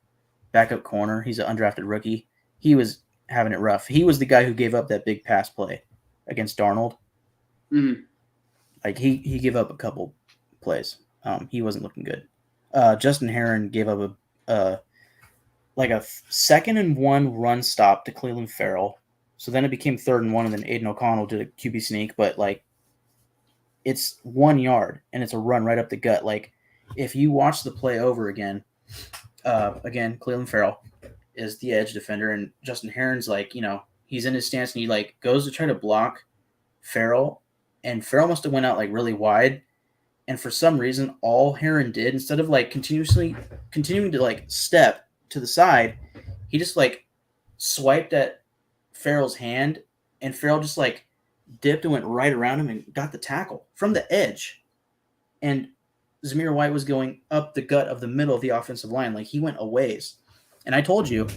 backup corner. He's an undrafted rookie. He was having it rough. He was the guy who gave up that big pass play against Darnold. Mm-hmm. Like he gave up a couple plays. He wasn't looking good. Justin Herron gave up a 2nd and 1 run stop to Cleveland Farrell. So then it became 3rd and 1, and then Aiden O'Connell did a QB sneak, but like it's 1 yard and it's a run right up the gut. Like if you watch the play over again, Cleveland Farrell is the edge defender, and Justin Heron's like, he's in his stance and he like goes to try to block Farrell, and Farrell must have went out like really wide. And for some reason, all Heron did, instead of like continuing to like step to the side, he just like swiped at Farrell's hand, and Farrell just like dipped and went right around him and got the tackle from the edge. And Zamir White was going up the gut of the middle of the offensive line. Like he went a ways. And I told you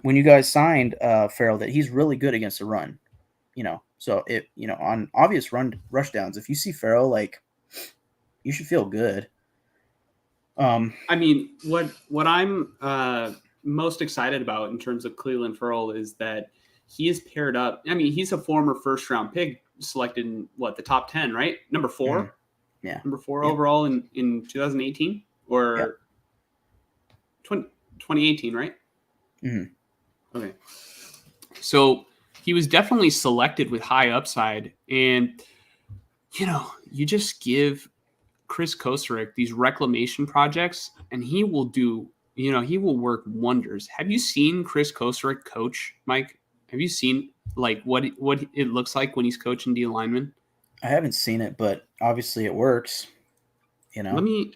when you guys signed Farrell that he's really good against the run. So on obvious rush downs, if you see Farrell, like you should feel good. I mean, what I'm most excited about in terms of Cleveland Farrell is that he is paired up. I mean, he's a former first-round pick selected in the top 10, right? Number 4. Mm-hmm. Yeah. Number 4 overall in 2018 or 2018, right? Mm-hmm. Okay. So he was definitely selected with high upside. And, you just give Chris Kosarek these reclamation projects and he will do, he will work wonders. Have you seen Chris Kosarek coach, Mike? Have you seen like what it looks like when he's coaching D linemen? I haven't seen it, but obviously it works. Let me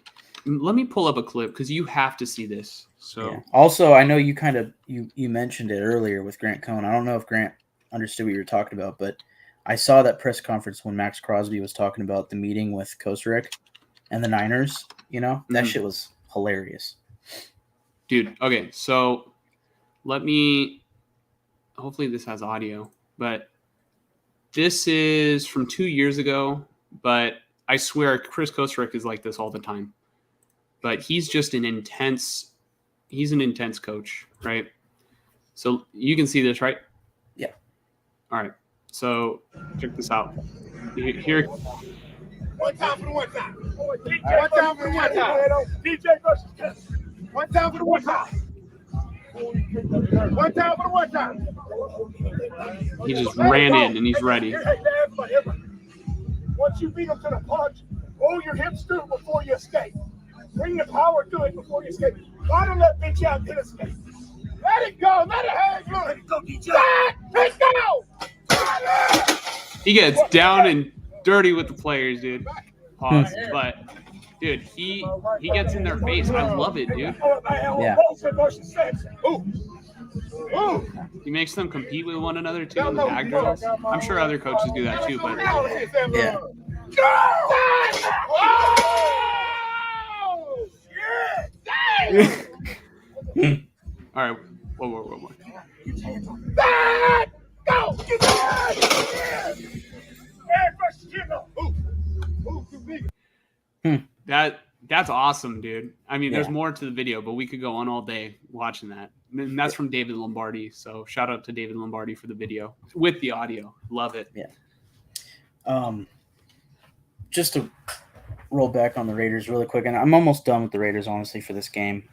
pull up a clip because you have to see this. So Also, I know you kind of you mentioned it earlier with Grant Cohn. I don't know if Grant understood what you were talking about, but I saw that press conference when Max Crosby was talking about the meeting with Kosarek and the Niners. That shit was hilarious, dude. Okay, so hopefully this has audio, but this is from 2 years ago, but I swear Chris Kosarek is like this all the time. But he's just an intense coach, right? So you can see this, right? Yeah. All right. So check this out. Here. One time for the one time. One time for the one time. DJ versus Chris. One time for the one time. One time for the one time. He just ran in and he's ready. Once you beat him to the punch, roll your hips through before you escape. Bring the power to it before you escape. Why don't let bitch out and escape? Let it go. Let it hang. Let it go, DJ. Let it go. He gets down and dirty with the players, dude. Pause. But dude, he gets in their face. I love it, dude. Yeah. He makes them compete with one another too in the bag drills. I'm sure other coaches do that too, but Yeah. All right. Whoa. Go! Get That's awesome, dude. I mean, there's more to the video, but we could go on all day watching that. And that's from David Lombardi. So shout out to David Lombardi for the video with the audio. Love it. Yeah. Just to roll back on the Raiders really quick, and I'm almost done with the Raiders, honestly, for this game.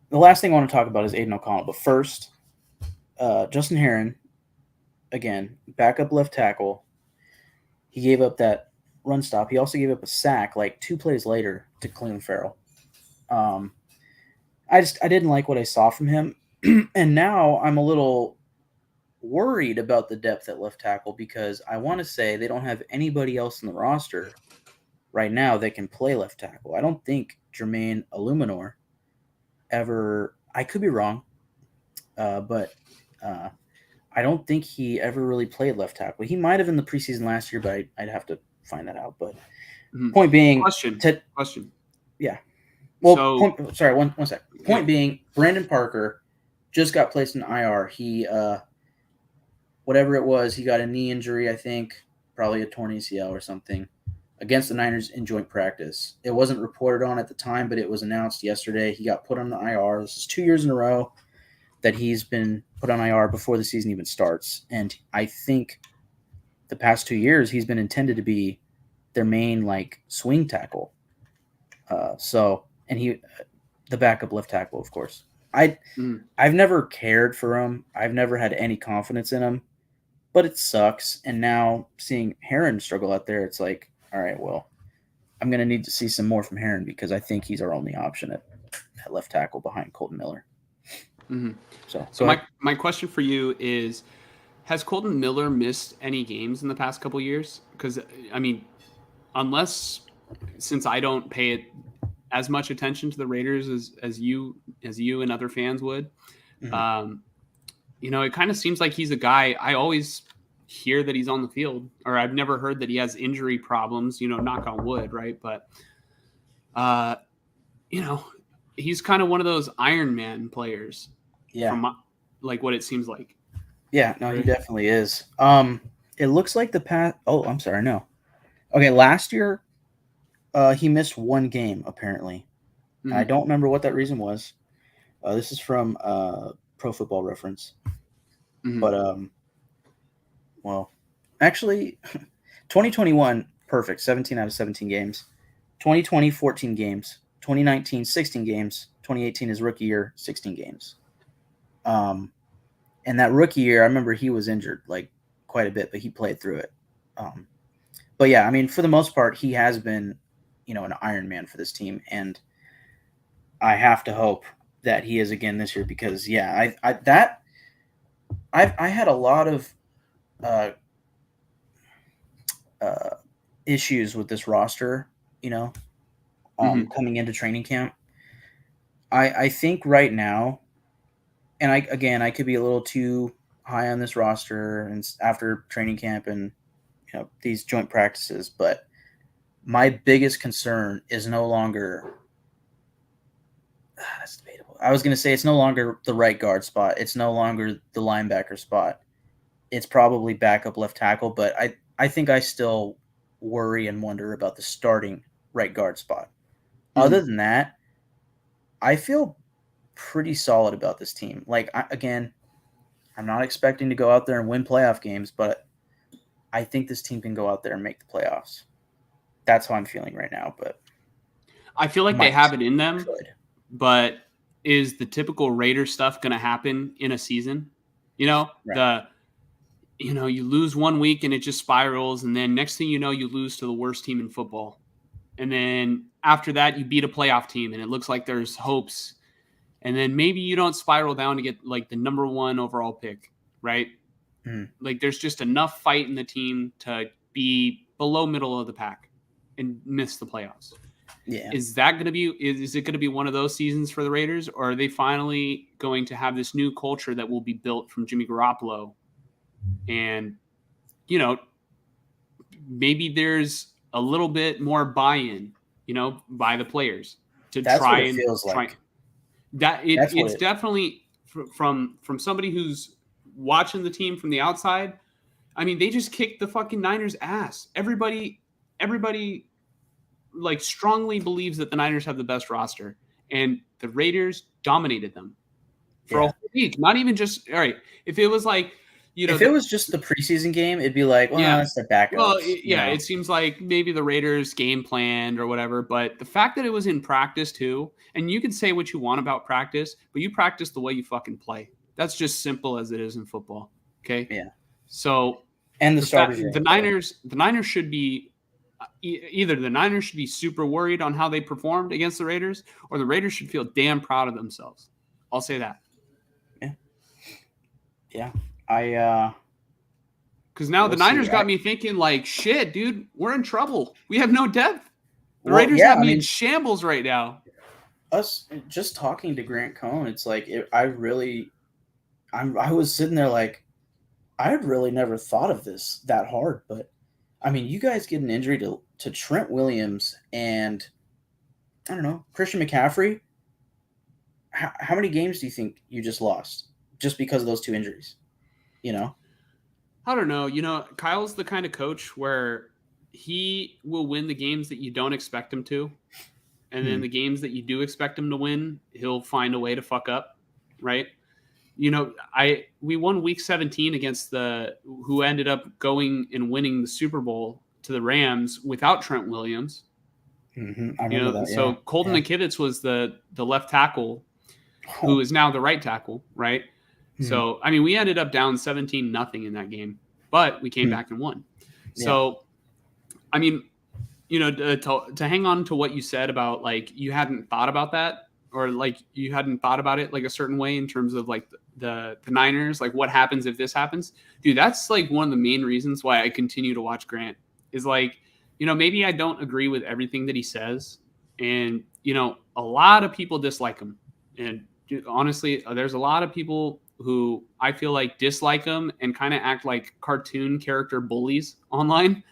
The last thing I want to talk about is Aiden O'Connell. But first, Justin Heron, again, backup left tackle. He gave up that run stop. He also gave up a sack like 2 plays later to Cleveland Farrell. I didn't like what I saw from him. And now I'm a little worried about the depth at left tackle because I want to say they don't have anybody else in the roster right now that can play left tackle. I don't think Jermaine Illuminor ever – I could be wrong, but I don't think he ever really played left tackle. He might have in the preseason last year, but I'd have to find that out. But point being – Question. Yeah. Well, So, one sec. Point being, Brandon Parker just got placed in IR. He, whatever it was, he got a knee injury, I think, probably a torn ACL or something, against the Niners in joint practice. It wasn't reported on at the time, but it was announced yesterday. He got put on the IR. This is 2 years in a row that he's been put on IR before the season even starts. And I think the past 2 years he's been intended to be their main, like, swing tackle. And he, the backup left tackle, of course. I've never cared for him. I've never had any confidence in him, but it sucks. And now seeing Heron struggle out there, it's like, all right, well, I'm going to need to see some more from Heron because I think he's our only option at left tackle behind Colton Miller. Mm-hmm. So my question for you is, has Colton Miller missed any games in the past couple of years? Because, I mean, since I don't pay it as much attention to the Raiders as you and other fans would, it kind of seems like he's a guy. I always hear that he's on the field, or I've never heard that he has injury problems, knock on wood, right? But he's kind of one of those Iron Man players. Yeah. From like what it seems like. Yeah, no, he definitely is. It looks like the past. Oh, I'm sorry, no. Okay, last year, he missed one game apparently. I don't remember what that reason was. This is from Pro Football Reference. But well, actually, 2021 perfect, 17 out of 17 games. 2020 14 games. 2019 16 games. 2018 his rookie year 16 games. And that rookie year, I remember he was injured like quite a bit, but he played through it. But yeah, I mean, for the most part, he has been, an Iron Man for this team, and I have to hope that he is again this year because, yeah, I had a lot of issues with this roster, coming into training camp. I think right now. And I could be a little too high on this roster and after training camp and these joint practices, but my biggest concern is no longer. That's debatable. I was going to say it's no longer the right guard spot. It's no longer the linebacker spot. It's probably backup left tackle, but I think I still worry and wonder about the starting right guard spot. Other than that, I feel pretty solid about this team. Like, I'm not expecting to go out there and win playoff games, but I think this team can go out there and make the playoffs. That's how I'm feeling right now. But I feel like they have it in them. But is the typical Raider stuff going to happen in a season? Right. You lose 1 week and it just spirals, and then next thing you know, you lose to the worst team in football, and then after that, you beat a playoff team, and it looks like there's hopes. And then maybe you don't spiral down to get like the number 1 overall pick, right? Like there's just enough fight in the team to be below middle of the pack and miss the playoffs. Yeah. Is that going to be, is it going to be one of those seasons for the Raiders, or are they finally going to have this new culture that will be built from Jimmy Garoppolo? And, maybe there's a little bit more buy-in, by the players to That's try what it and feels like. It's definitely from somebody who's watching the team from the outside. I mean, they just kicked the fucking Niners' ass. Everybody like strongly believes that the Niners have the best roster, and the Raiders dominated them for a whole week. Not even just all right. If it was like, if it was just the preseason game, it'd be like, well, it's the backup. Well, it seems like maybe the Raiders game planned or whatever, but the fact that it was in practice too, and you can say what you want about practice, but you practice the way you fucking play. That's just simple as it is in football. Okay. Yeah. So, and the Niners should be either the Niners should be super worried on how they performed against the Raiders, or the Raiders should feel damn proud of themselves. I'll say that. Yeah. Yeah. Because now the Niners got me thinking like, shit, dude, we're in trouble. We have no depth. The Raiders have me in shambles right now. Us just talking to Grant Cohn, it's like I was sitting there like, I had really never thought of this that hard. But I mean, you guys get an injury to Trent Williams and I don't know, Christian McCaffrey. How many games do you think you just lost just because of those two injuries? I don't know. Kyle's the kind of coach where he will win the games that you don't expect him to. And then the games that you do expect him to win, he'll find a way to fuck up. Right. We won week 17 against who ended up going and winning the Super Bowl to the Rams without Trent Williams. I remember that. So Colton McKivitz was the left tackle. who is now the right tackle, right? Hmm. So, I mean, we ended up down 17-0 in that game, but we came back and won. So, I mean, you know, to hang on to what you said about like you hadn't thought about that, or like you hadn't thought about it like a certain way in terms of like the Niners, like what happens if this happens, dude. That's like one of the main reasons why I continue to watch Grant. Is like, you know, maybe I don't agree with everything that he says, and you know, a lot of people dislike him, and honestly, there's a lot of people who I feel like dislike him and kind of act like cartoon character bullies online,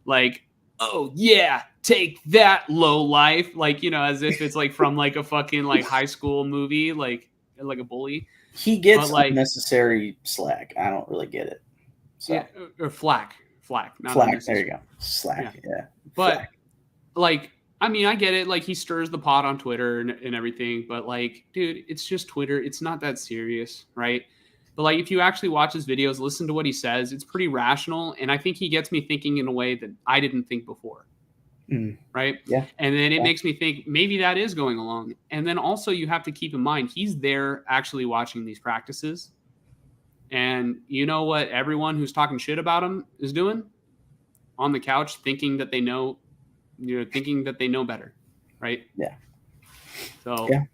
like, oh yeah, take that, low life, like, you know, as if it's like from like a fucking like high school movie, like a bully. He gets But, like, unnecessary slack. I don't really get it. So. Yeah, or flack, not Flack. There unnecessary. you go. Slack. Yeah. But Flack. like, I mean, I get it. Like, he stirs the pot on Twitter and everything. But like, dude, it's just Twitter. It's not that serious, right? But like, if you actually watch his videos, listen to what he says, it's pretty rational. And I think he gets me thinking in a way that I didn't think before. Right. Yeah. And then it makes me think maybe that is going along. And then also you have to keep in mind, he's there actually watching these practices. And you know what everyone who's talking shit about him is doing? On the couch, thinking that they know, thinking that they know better. Right. Yeah. So, yeah.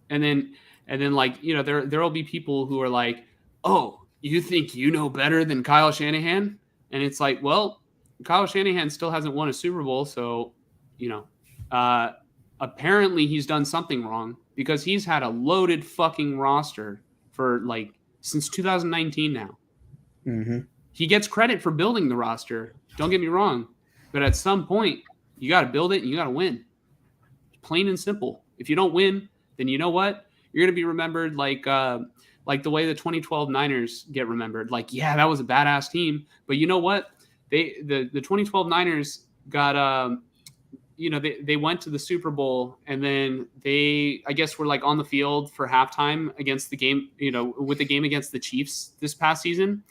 And then like, you know, there'll be people who are like, oh, you think you know better than Kyle Shanahan? And it's like, well, Kyle Shanahan still hasn't won a Super Bowl. So, you know, apparently he's done something wrong, because he's had a loaded fucking roster for like since 2019 now. Mm-hmm. He gets credit for building the roster. Don't get me wrong. But at some point, you got to build it and you got to win. Plain and simple. If you don't win, then you know what? You're going to be remembered like the way the 2012 Niners get remembered. Like, yeah, that was a badass team. But you know what? The 2012 Niners got, you know, they went to the Super Bowl, and then they, I guess, were like on the field for halftime against the game, you know, with the game against the Chiefs this past season.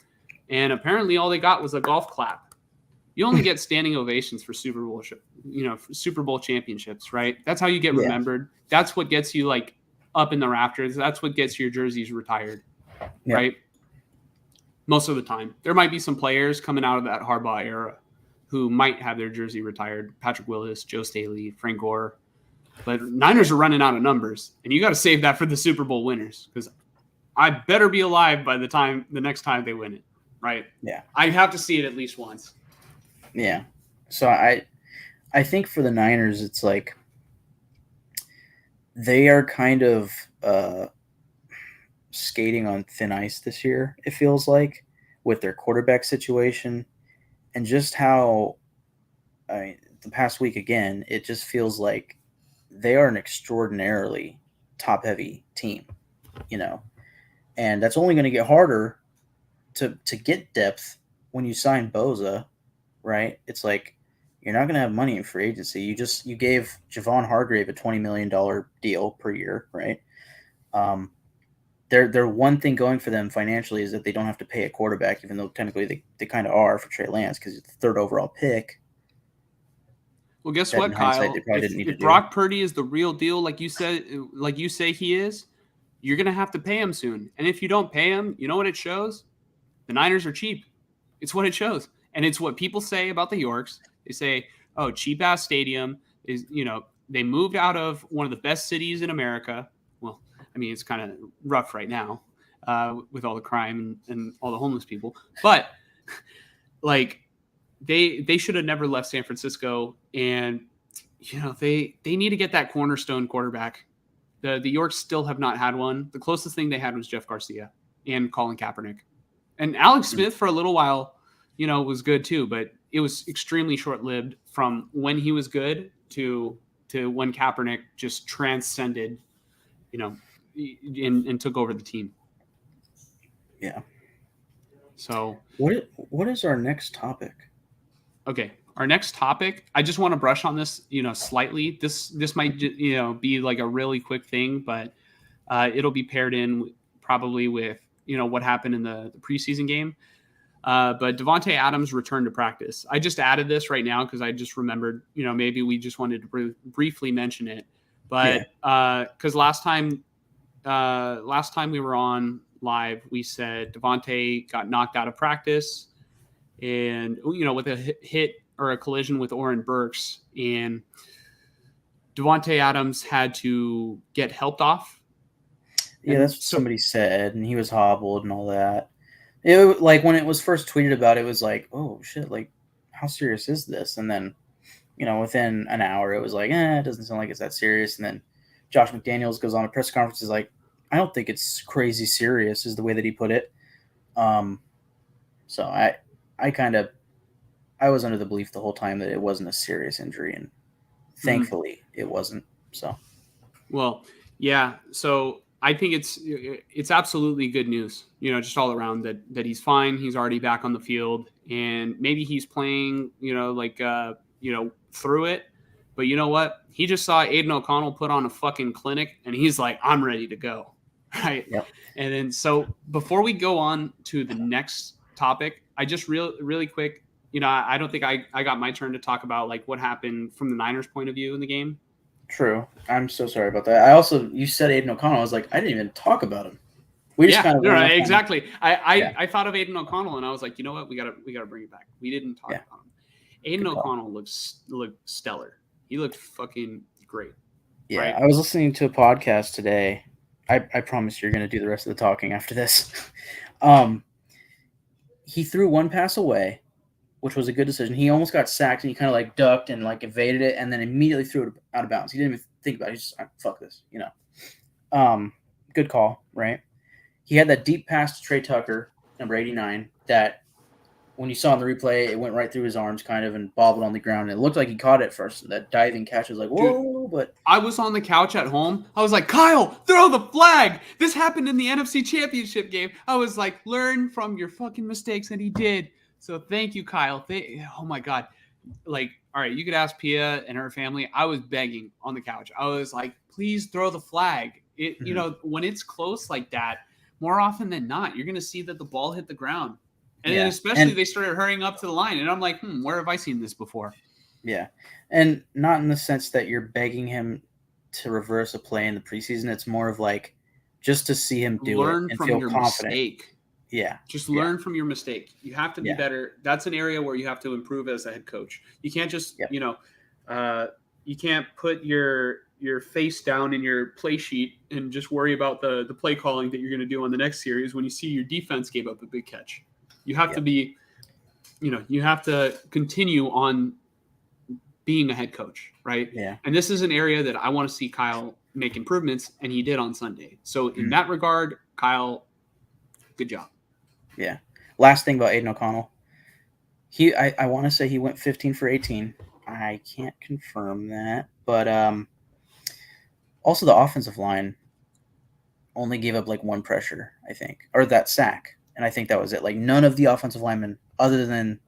And apparently all they got was a golf clap. You only get standing ovations for Super Bowl, you know, for Super Bowl championships, right? That's how you get remembered. That's what gets you like up in the rafters. That's what gets your jerseys retired, right? Most of the time. There might be some players coming out of that Harbaugh era who might have their jersey retired. Patrick Willis, Joe Staley, Frank Gore. But Niners are running out of numbers, and you got to save that for the Super Bowl winners, because I better be alive by the next time they win it, right? Yeah. I have to see it at least once. Yeah. So I think for the Niners, it's like they are kind of skating on thin ice this year, it feels like, with their quarterback situation, and just how the past week again, it just feels like they are an extraordinarily top-heavy team, you know, and that's only going to get harder to get depth when you sign Boza, right? It's like you're not going to have money in free agency. You gave Javon Hargrave a $20 million deal per year, right? Their one thing going for them financially is that they don't have to pay a quarterback, even though technically they kind of are for Trey Lance, because it's the third overall pick. Well, guess what, Kyle? If Brock Purdy is the real deal, like you say he is, you're going to have to pay him soon. And if you don't pay him, you know what it shows? The Niners are cheap. It's what it shows. And it's what people say about the Yorks. They say, oh, cheap-ass stadium. Is, you know, they moved out of one of the best cities in America. Well, I mean, it's kind of rough right now with all the crime and all the homeless people. But, like, they should have never left San Francisco. And, you know, they need to get that cornerstone quarterback. The Yorks still have not had one. The closest thing they had was Jeff Garcia and Colin Kaepernick. And Alex Smith for a little while, you know, was good too, but it was extremely short-lived from when he was good to when Kaepernick just transcended, you know, and took over the team. Yeah. So what is our next topic? Okay, our next topic, I just want to brush on this, you know, slightly. This might, you know, be like a really quick thing, but it'll be paired in probably with, you know, what happened in the preseason game. But Devontae Adams returned to practice. I just added this right now because I just remembered, you know, maybe we just wanted to briefly mention it. But because last time last time we were on live, we said Devontae got knocked out of practice, and with a hit or a collision with Oren Burks, and Devontae Adams had to get helped off. Yeah, And that's what somebody said, and he was hobbled and all that. It like when it was first tweeted about, it was like, oh shit, like how serious is this? And then, within an hour, it was like, it doesn't sound like it's that serious. And then Josh McDaniels goes on a press conference, is like, I don't think it's crazy serious, is the way that he put it. So I was under the belief the whole time that it wasn't a serious injury, and thankfully it wasn't. So, well, yeah. So I think it's absolutely good news, just all around that he's fine. He's already back on the field, and maybe he's playing, through it. But you know what? He just saw Aiden O'Connell put on a fucking clinic, and he's like, I'm ready to go. Right. Yep. And then, so before we go on to the next topic, I just really quick, I don't think I got my turn to talk about like what happened from the Niners point of view in the game. True. I'm so sorry about that. You said Aiden O'Connell. I was like, I didn't even talk about him. We just kind of exactly. I thought of Aiden O'Connell, and I was like, you know what, we gotta bring it back. We didn't talk about him. Aiden O'Connell looked stellar. He looked fucking great. Yeah, right? I was listening to a podcast today. I promise you're going to do the rest of the talking after this. He threw one pass away, which was a good decision. He almost got sacked, and he kind of like ducked and like evaded it, and then immediately threw it out of bounds. He didn't even think about it. He just fuck this, Good call, right? He had that deep pass to Trey Tucker, number 89, that when you saw in the replay, it went right through his arms kind of and bobbled on the ground. And it looked like he caught it first. That diving catch was like, whoa, but I was on the couch at home. I was like, Kyle, throw the flag. This happened in the NFC Championship game. I was like, learn from your fucking mistakes, and he did. So thank you, Kyle. Oh my God. Like, all right, you could ask Pia and her family. I was begging on the couch. I was like, please throw the flag. When it's close like that, more often than not, you're going to see that the ball hit the ground. And then especially they started hurrying up to the line. And I'm like, where have I seen this before? Yeah. And not in the sense that you're begging him to reverse a play in the preseason. It's more of like just to see him do it and feel confident. Mistake. Yeah. Just learn from your mistake. You have to be better. That's an area where you have to improve as a head coach. You can't just, you can't put your face down in your play sheet and just worry about the play calling that you're going to do on the next series when you see your defense gave up a big catch. You have to be, you have to continue on being a head coach, right? Yeah. And this is an area that I want to see Kyle make improvements, and he did on Sunday. So in that regard, Kyle, good job. Yeah. Last thing about Aiden O'Connell. I want to say he went 15 for 18. I can't confirm that. But also the offensive line only gave up like one pressure, I think, or that sack. And I think that was it. Like none of the offensive linemen, other than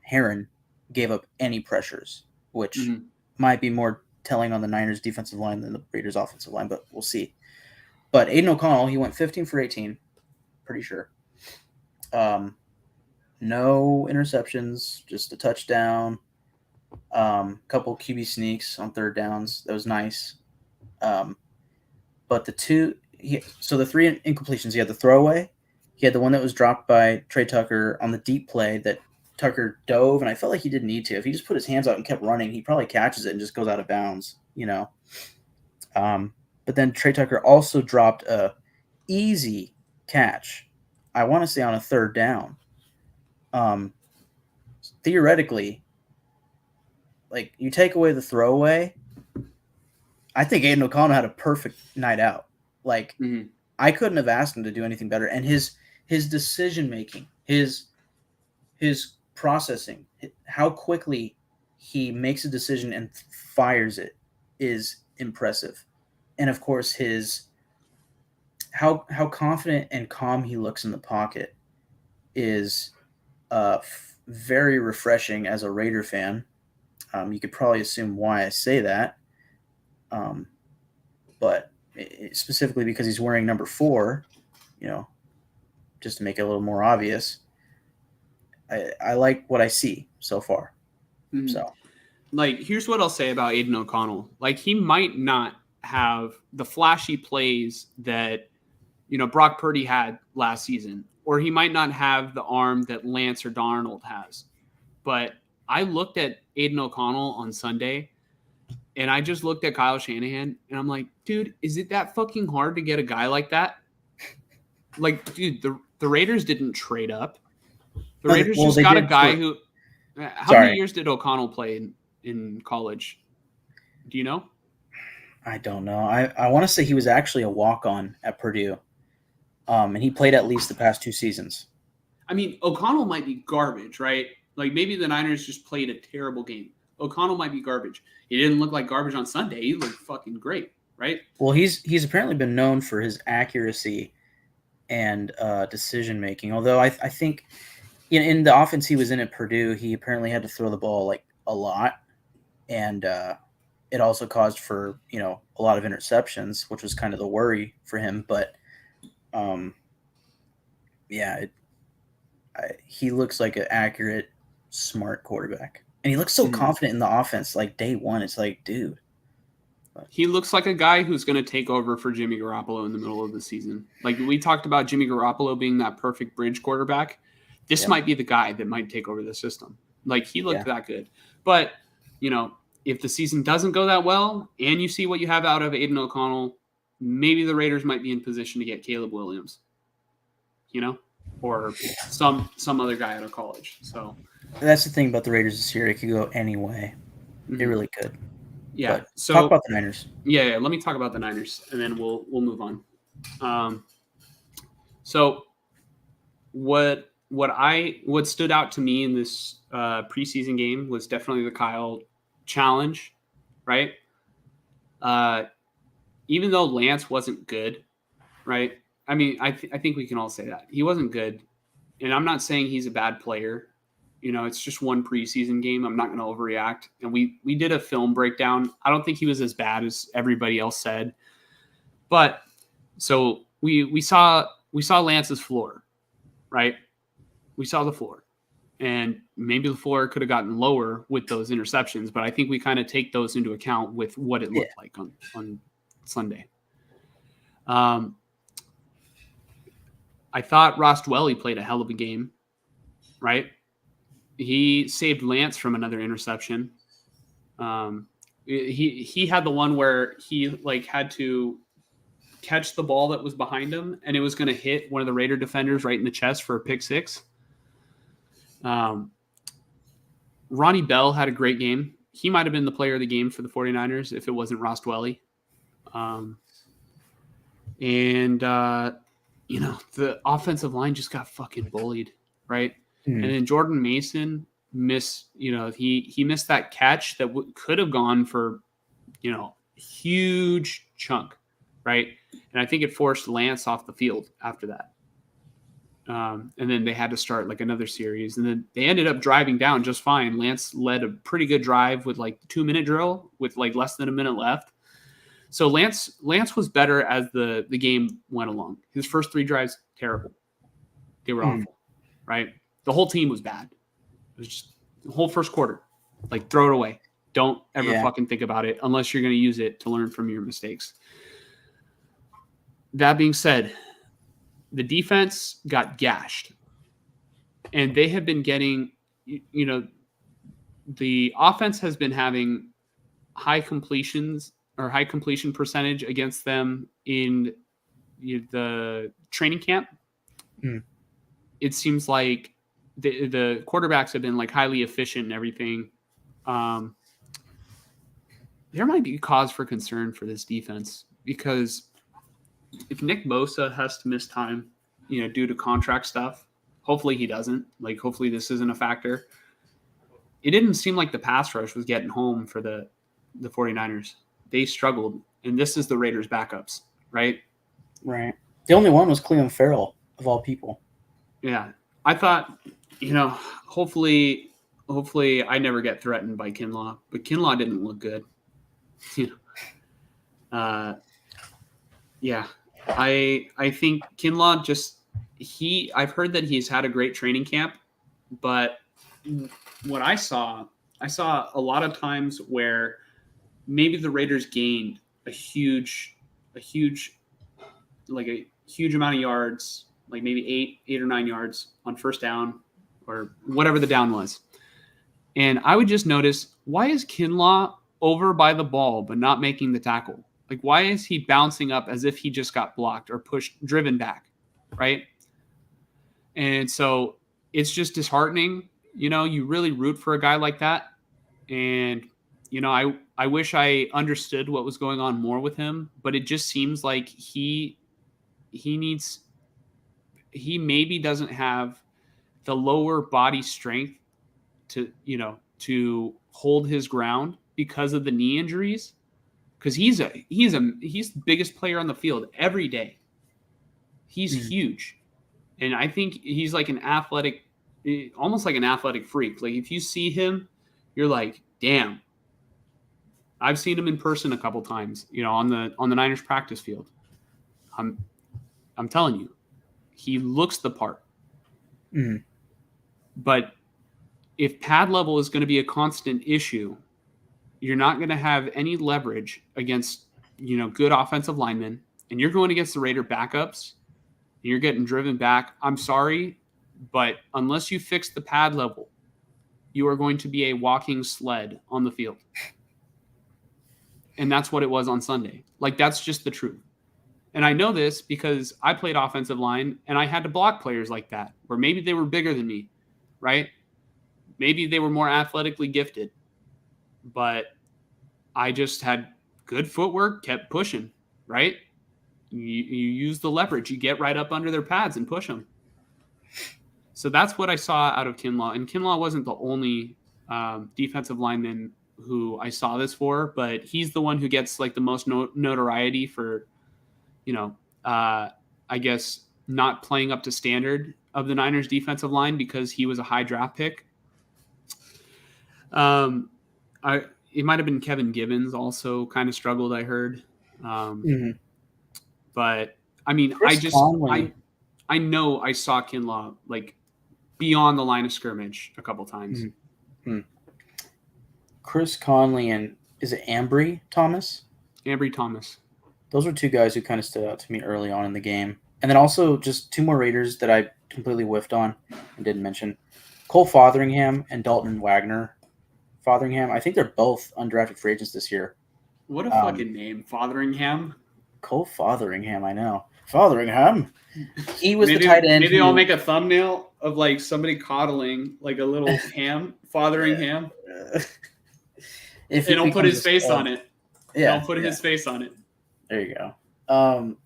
Heron, gave up any pressures, which might be more telling on the Niners defensive line than the Raiders offensive line, but we'll see. But Aiden O'Connell, he went 15 for 18, pretty sure. No interceptions, just a touchdown, couple QB sneaks on third downs. That was nice. But the three incompletions, he had the throwaway. He had the one that was dropped by Trey Tucker on the deep play that Tucker dove, and I felt like he didn't need to. If he just put his hands out and kept running, he probably catches it and just goes out of bounds, But then Trey Tucker also dropped a easy catch, I want to say on a third down. Theoretically, like you take away the throwaway, I think Aiden O'Connell had a perfect night out. Like I couldn't have asked him to do anything better. And his decision making, his processing, how quickly he makes a decision and fires it is impressive. And of course, how confident and calm he looks in the pocket is very refreshing as a Raider fan. You could probably assume why I say that. But specifically because he's wearing number 4, just to make it a little more obvious. I like what I see so far. So, like, here's what I'll say about Aiden O'Connell. Like, he might not have the flashy plays that, Brock Purdy had last season, or he might not have the arm that Lance or Darnold has. But I looked at Aiden O'Connell on Sunday, and I just looked at Kyle Shanahan, and I'm like, dude, is it that fucking hard to get a guy like that? Like, dude, the Raiders didn't trade up. The Raiders just got a guy who. How many years did O'Connell play in college? Do you know? I don't know. I want to say he was actually a walk-on at Purdue, and he played at least the past 2 seasons. I mean, O'Connell might be garbage, right? Like maybe the Niners just played a terrible game. O'Connell might be garbage. He didn't look like garbage on Sunday. He looked fucking great, right? Well, he's apparently been known for his accuracy and decision making. Although I think in the offense he was in at Purdue, he apparently had to throw the ball like a lot, and it also caused for a lot of interceptions, which was kind of the worry for him. But he looks like an accurate, smart quarterback, and he looks so confident in the offense. Like day one, it's like, dude. He looks like a guy who's going to take over for Jimmy Garoppolo in the middle of the season. Like we talked about Jimmy Garoppolo being that perfect bridge quarterback. This might be the guy that might take over the system. Like he looked that good. But, if the season doesn't go that well and you see what you have out of Aiden O'Connell, maybe the Raiders might be in position to get Caleb Williams, or some other guy out of college. So that's the thing about the Raiders this year. It could go any way. Mm-hmm. It really could. Yeah. But so talk about the Niners. Yeah. Let me talk about the Niners, and then we'll move on. So what stood out to me in this preseason game was definitely the Kyle challenge, right? Even though Lance wasn't good, right? I mean, I think we can all say that he wasn't good, and I'm not saying he's a bad player. It's just one preseason game. I'm not going to overreact. And we did a film breakdown. I don't think he was as bad as everybody else said. But so we saw Lance's floor, right? We saw the floor. And maybe the floor could have gotten lower with those interceptions, but I think we kind of take those into account with what it looked like on Sunday. I thought Ross Dwelly played a hell of a game, right? He saved Lance from another interception. He had the one where he had to catch the ball that was behind him, and it was going to hit one of the Raider defenders right in the chest for a pick six. Ronnie Bell had a great game. He might have been the player of the game for the 49ers if it wasn't Ross Dwelly. The offensive line just got fucking bullied, right? And then Jordan Mason missed, he missed that catch that could have gone for, huge chunk, right? And I think it forced Lance off the field after that. And then they had to start another series, and then they ended up driving down just fine. Lance led a pretty good drive with 2-minute drill with less than a minute left. So Lance was better as the game went along. His first 3 drives, terrible. They were awful, right? The whole team was bad. It was just the whole first quarter. Throw it away. Don't ever fucking think about it unless you're going to use it to learn from your mistakes. That being said, the defense got gashed. And they have been getting, the offense has been having high completion percentage against them in the training camp. It seems like the quarterbacks have been highly efficient and everything. There might be cause for concern for this defense because if Nick Bosa has to miss time, due to contract stuff, hopefully he doesn't. Hopefully this isn't a factor. It didn't seem like the pass rush was getting home for the 49ers. They struggled, and this is the Raiders' backups, right? Right. The only one was Cleveland Farrell, of all people. Yeah. I thought, hopefully I never get threatened by Kinlaw, but Kinlaw didn't look good. Yeah. I think Kinlaw I've heard that he's had a great training camp, but what I saw a lot of times where maybe the Raiders gained a huge amount of yards, like maybe 8 or 9 yards on first down or whatever the down was. And I would just notice, why is Kinlaw over by the ball but not making the tackle? Like, why is he bouncing up as if he just got blocked or driven back, right? And so it's just disheartening. You really root for a guy like that. And, I wish I understood what was going on more with him, but it just seems like he maybe doesn't have the lower body strength to hold his ground because of the knee injuries. Because he's the biggest player on the field every day. He's huge. And I think he's like almost like an athletic freak. Like, if you see him, you're like, damn. I've seen him in person a couple times, on the Niners practice field. I'm telling you, he looks the part. Mm-hmm. But if pad level is going to be a constant issue, you're not going to have any leverage against, good offensive linemen, and you're going against the Raider backups, and you're getting driven back. I'm sorry, but unless you fix the pad level, you are going to be a walking sled on the field. And that's what it was on Sunday. Like, that's just the truth. And I know this because I played offensive line and I had to block players like that, where maybe they were bigger than me, right? Maybe they were more athletically gifted, but I just had good footwork, kept pushing, right? You use the leverage. You get right up under their pads and push them. So that's what I saw out of Kinlaw. And Kinlaw wasn't the only defensive lineman who I saw this for, but he's the one who gets like the most notoriety for, I guess not playing up to standard of the Niners defensive line because he was a high draft pick. It might have been Kevin Givens also kind of struggled, I heard. But I mean, I know I saw Kinlaw like beyond the line of scrimmage a couple times. Chris Conley and is it Ambry Thomas? Ambry Thomas. Those were two guys who kind of stood out to me early on in the game. And then also just two more Raiders that I completely whiffed on and didn't mention. Cole Fotheringham and Dalton Wagner. Fotheringham, I think they're both undrafted free agents this year. What a fucking name, Fotheringham. Cole Fotheringham, I know. Fotheringham. He was the tight end. Maybe I'll make a thumbnail of like somebody coddling like a little ham, Fotheringham. If and I'll put his face on it. Yeah. I'll put his face on it. There you go.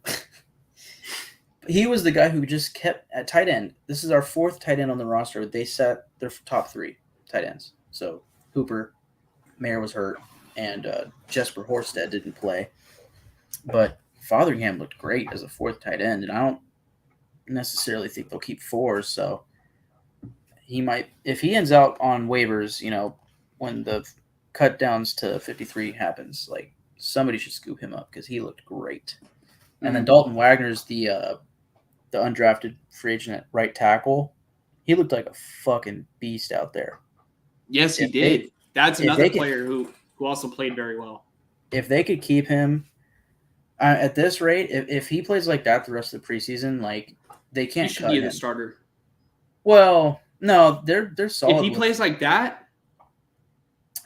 He was the guy who just kept at tight end. This is our fourth tight end on the roster. They set their top three tight ends. So Hooper, Mayer was hurt, and Jesper Horsted didn't play. But Fotheringham looked great as a fourth tight end, and I don't necessarily think they'll keep four. So he might, if he ends out on waivers, when the cut downs to 53 happens, like somebody should scoop him up because he looked great. And then Dalton Wagner's the undrafted free agent at right tackle. He looked like a fucking beast out there. Yes, he did. That's another player who also played very well. If they could keep him at this rate, if he plays like that the rest of the preseason, like they can't. He should be the starter. Well, no, they're solid. If he plays like that,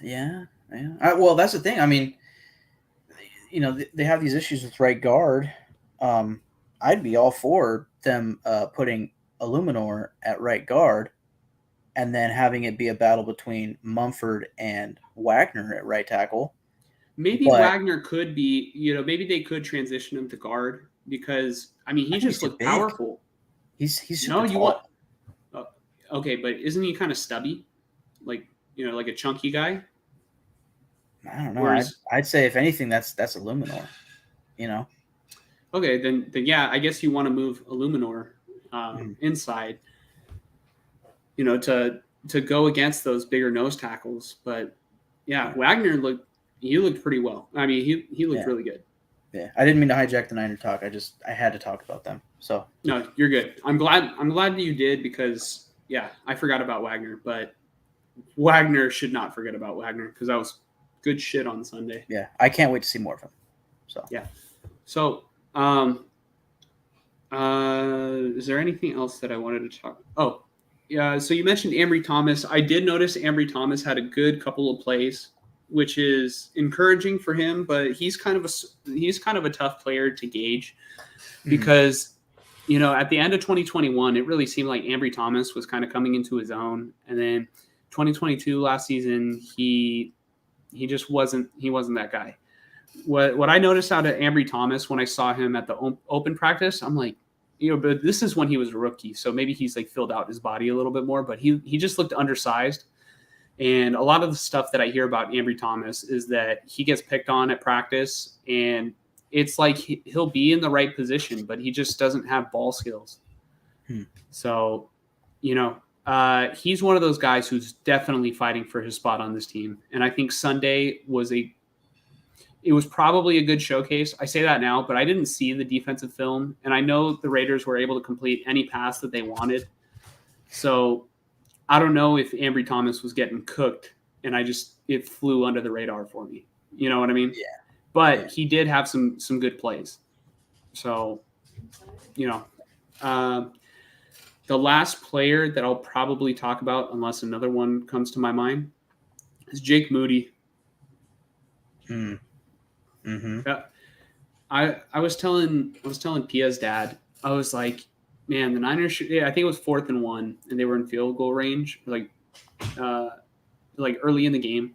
yeah. Well, that's the thing. I mean, they have these issues with right guard. I'd be all for them putting Illuminor at right guard and then having it be a battle between Mumford and Wagner at right tackle. Maybe Wagner could be, maybe they could transition him to guard because, I mean, he just looked powerful. He's super tall. Okay, but isn't he kind of stubby? Like, like a chunky guy? I don't know. I'd say if anything, that's Illuminor, Okay, then yeah, I guess you want to move Illuminor inside, to go against those bigger nose tackles. But yeah, Wagner looked pretty well. I mean, he looked really good. Yeah, I didn't mean to hijack the Niner talk. I had to talk about them. So no, you're good. I'm glad that you did because I forgot about Wagner, but Wagner should not forget about Wagner because that was good shit on Sunday. Yeah, I can't wait to see more of him. So Yeah. So, is there anything else that I wanted to talk? Oh, yeah. So you mentioned Ambry Thomas. I did notice Ambry Thomas had a good couple of plays, which is encouraging for him. But he's kind of a tough player to gauge because at the end of 2021, it really seemed like Ambry Thomas was kind of coming into his own, and then 2022 last season, he just wasn't that guy. What I noticed out of Ambry Thomas when I saw him at the open practice, I'm like, but this is when he was a rookie, so maybe he's like filled out his body a little bit more, but he just looked undersized. And a lot of the stuff that I hear about Ambry Thomas is that he gets picked on at practice, and it's like he'll be in the right position, but he just doesn't have ball skills. So, he's one of those guys who's definitely fighting for his spot on this team. And I think Sunday it was probably a good showcase. I say that now, but I didn't see the defensive film, and I know the Raiders were able to complete any pass that they wanted. So I don't know if Ambry Thomas was getting cooked, and it flew under the radar for me. You know what I mean? Yeah. But he did have some good plays. So, the last player that I'll probably talk about, unless another one comes to my mind, is Jake Moody. I was telling Pia's dad, I was like, man, the Niners I think it was 4th and 1, and they were in field goal range, like early in the game,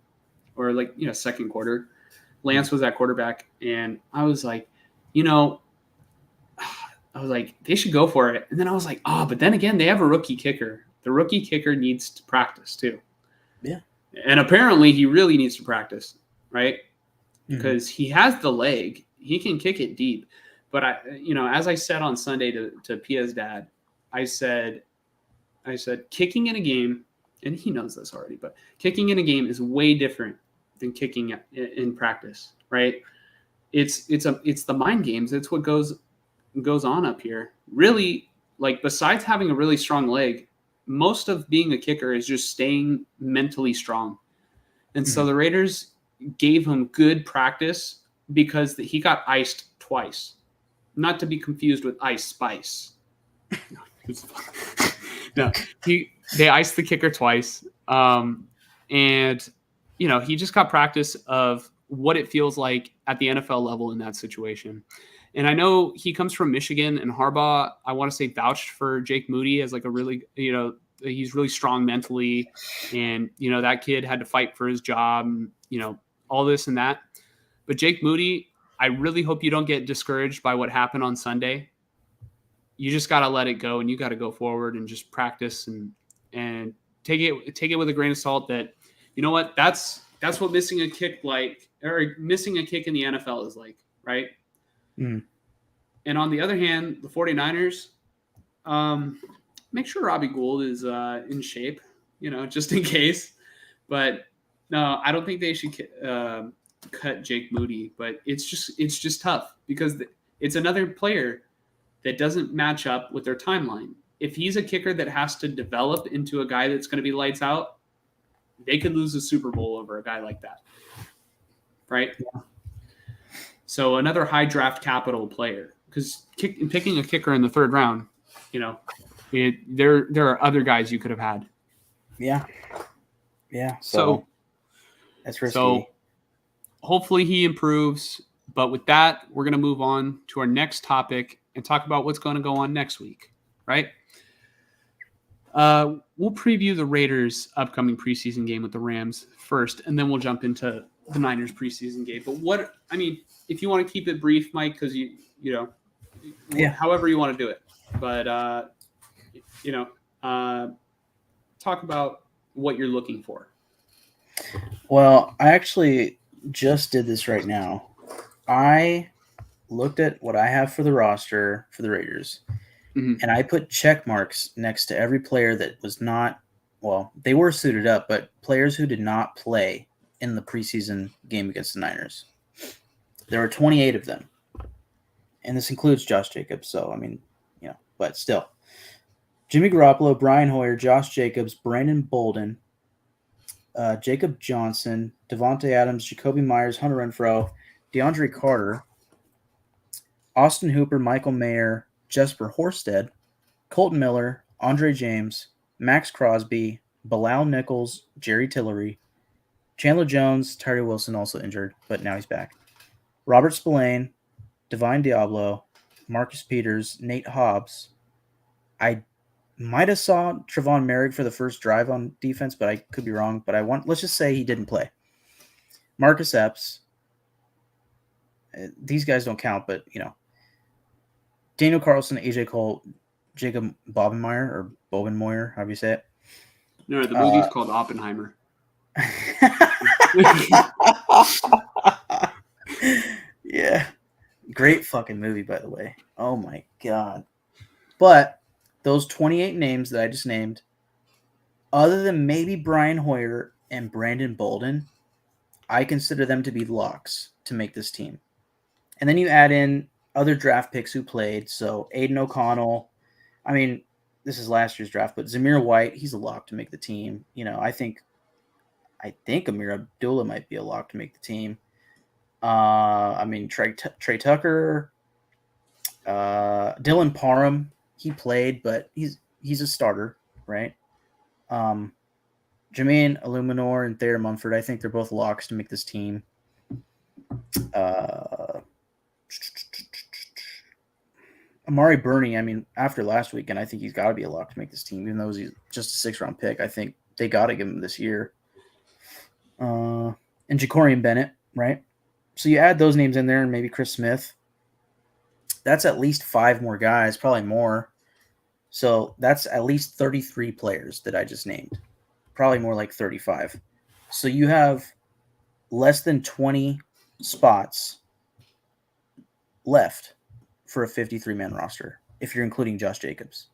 or second quarter. Lance was at quarterback, and I was like, they should go for it. And then I was like, but then again, they have a rookie kicker. The rookie kicker needs to practice too. Yeah. And apparently he really needs to practice, right? Because he has the leg. He can kick it deep. But as I said on Sunday to Pia's dad, I said kicking in a game, and he knows this already, but kicking in a game is way different than kicking in practice, right? It's the mind games. It's what goes on up here. Really, like, besides having a really strong leg, most of being a kicker is just staying mentally strong. And so the Raiders gave him good practice because he got iced twice. Not to be confused with Ice Spice. No, they iced the kicker twice. And he just got practice of what it feels like at the NFL level in that situation. And I know he comes from Michigan, and Harbaugh, I want to say, vouched for Jake Moody as like a really, he's really strong mentally. And, that kid had to fight for his job, and, all this and that. But Jake Moody, I really hope you don't get discouraged by what happened on Sunday. You just got to let it go, and you got to go forward and just practice and take it with a grain of salt that, what, that's what missing a kick missing a kick in the NFL is like, right? And on the other hand, the 49ers, make sure Robbie Gould is in shape, just in case. But no, I don't think they should cut Jake Moody. But it's just tough because it's another player that doesn't match up with their timeline. If he's a kicker that has to develop into a guy that's going to be lights out, they could lose the Super Bowl over a guy like that, right? Yeah. So another high draft capital player, because picking a kicker in the 3rd round, there are other guys you could have had. Yeah. So that's risky. So hopefully he improves. But with that, we're going to move on to our next topic and talk about what's going to go on next week, right? We'll preview the Raiders' upcoming preseason game with the Rams first, and then we'll jump into the Niners' preseason game. But if you want to keep it brief, Mike, because however you want to do it. But talk about what you're looking for. Well, I actually just did this right now. I looked at what I have for the roster for the Raiders, and I put check marks next to every player that was not, well, they were suited up, but players who did not play in the preseason game against the Niners. There were 28 of them, and this includes Josh Jacobs. So, but still. Jimmy Garoppolo, Brian Hoyer, Josh Jacobs, Brandon Bolden, Jacob Johnson, Devontae Adams, Jacoby Myers, Hunter Renfrow, DeAndre Carter, Austin Hooper, Michael Mayer, Jesper Horsted, Colton Miller, Andre James, Max Crosby, Bilal Nichols, Jerry Tillery, Chandler Jones, Tyree Wilson also injured, but now he's back. Robert Spillane, Divine Diablo, Marcus Peters, Nate Hobbs. I might have saw Trevon Merrick for the first drive on defense, but I could be wrong. But let's just say he didn't play. Marcus Epps. These guys don't count, but Daniel Carlson, AJ Cole, Jacob Bobenmeyer or Bobenmoyer, however you say it. No, the movie's called Oppenheimer. Yeah. Great fucking movie, by the way. Oh my God. But those 28 names that I just named, other than maybe Brian Hoyer and Brandon Bolden, I consider them to be locks to make this team. And then you add in other draft picks who played. So Aiden O'Connell, I mean, this is last year's draft, but Zamir White, he's a lock to make the team. I think Amir Abdullah might be a lock to make the team. Trey Tucker, Dylan Parham, he played, but he's a starter, right? Jermaine Illuminor and Thayer Mumford, I think they're both locks to make this team. Amari Burney, I mean, after last weekend, I think he's got to be a lock to make this team, even though he's just a 6th-round pick. I think they got to give him this year. And Jacorian Bennett, right? So you add those names in there and maybe Chris Smith. That's at least 5 more guys, probably more. So that's at least 33 players that I just named. Probably more like 35. So you have less than 20 spots left for a 53-man roster if you're including Josh Jacobs.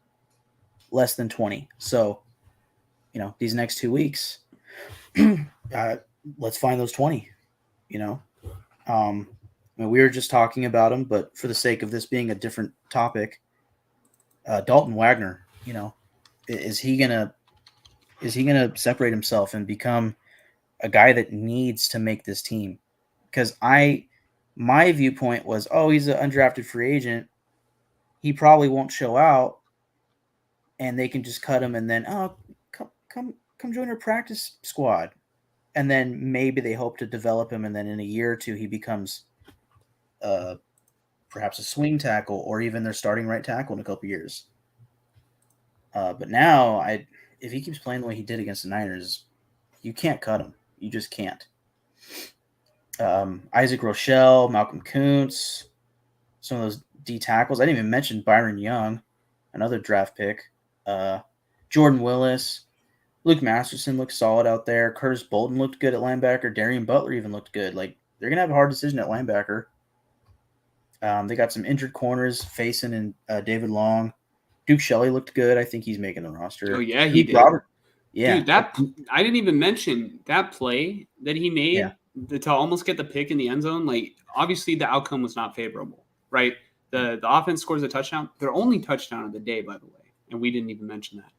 Less than 20. So, these next 2 weeks, let's find those 20, we were just talking about him, but for the sake of this being a different topic, Dalton Wagner, is he gonna separate himself and become a guy that needs to make this team? Because my viewpoint was, he's an undrafted free agent. He probably won't show out, and they can just cut him, and then come join our practice squad, and then maybe they hope to develop him, and then in a year or two he becomes perhaps a swing tackle, or even their starting right tackle in a couple years. But now, if he keeps playing the way he did against the Niners, you can't cut him. You just can't. Isaac Rochelle, Malcolm Kuntz, some of those D tackles. I didn't even mention Byron Young, another draft pick. Jordan Willis, Luke Masterson looked solid out there. Curtis Bolton looked good at linebacker. Darian Butler even looked good. Like, they're gonna have a hard decision at linebacker. They got some injured corners, Faison and David Long. Duke Shelley looked good. I think he's making the roster. Oh yeah, he did. Robert, yeah, dude, I didn't even mention that play that he made to almost get the pick in the end zone. Like, obviously the outcome was not favorable, right? The offense scores a touchdown. Their only touchdown of the day, by the way, and we didn't even mention that.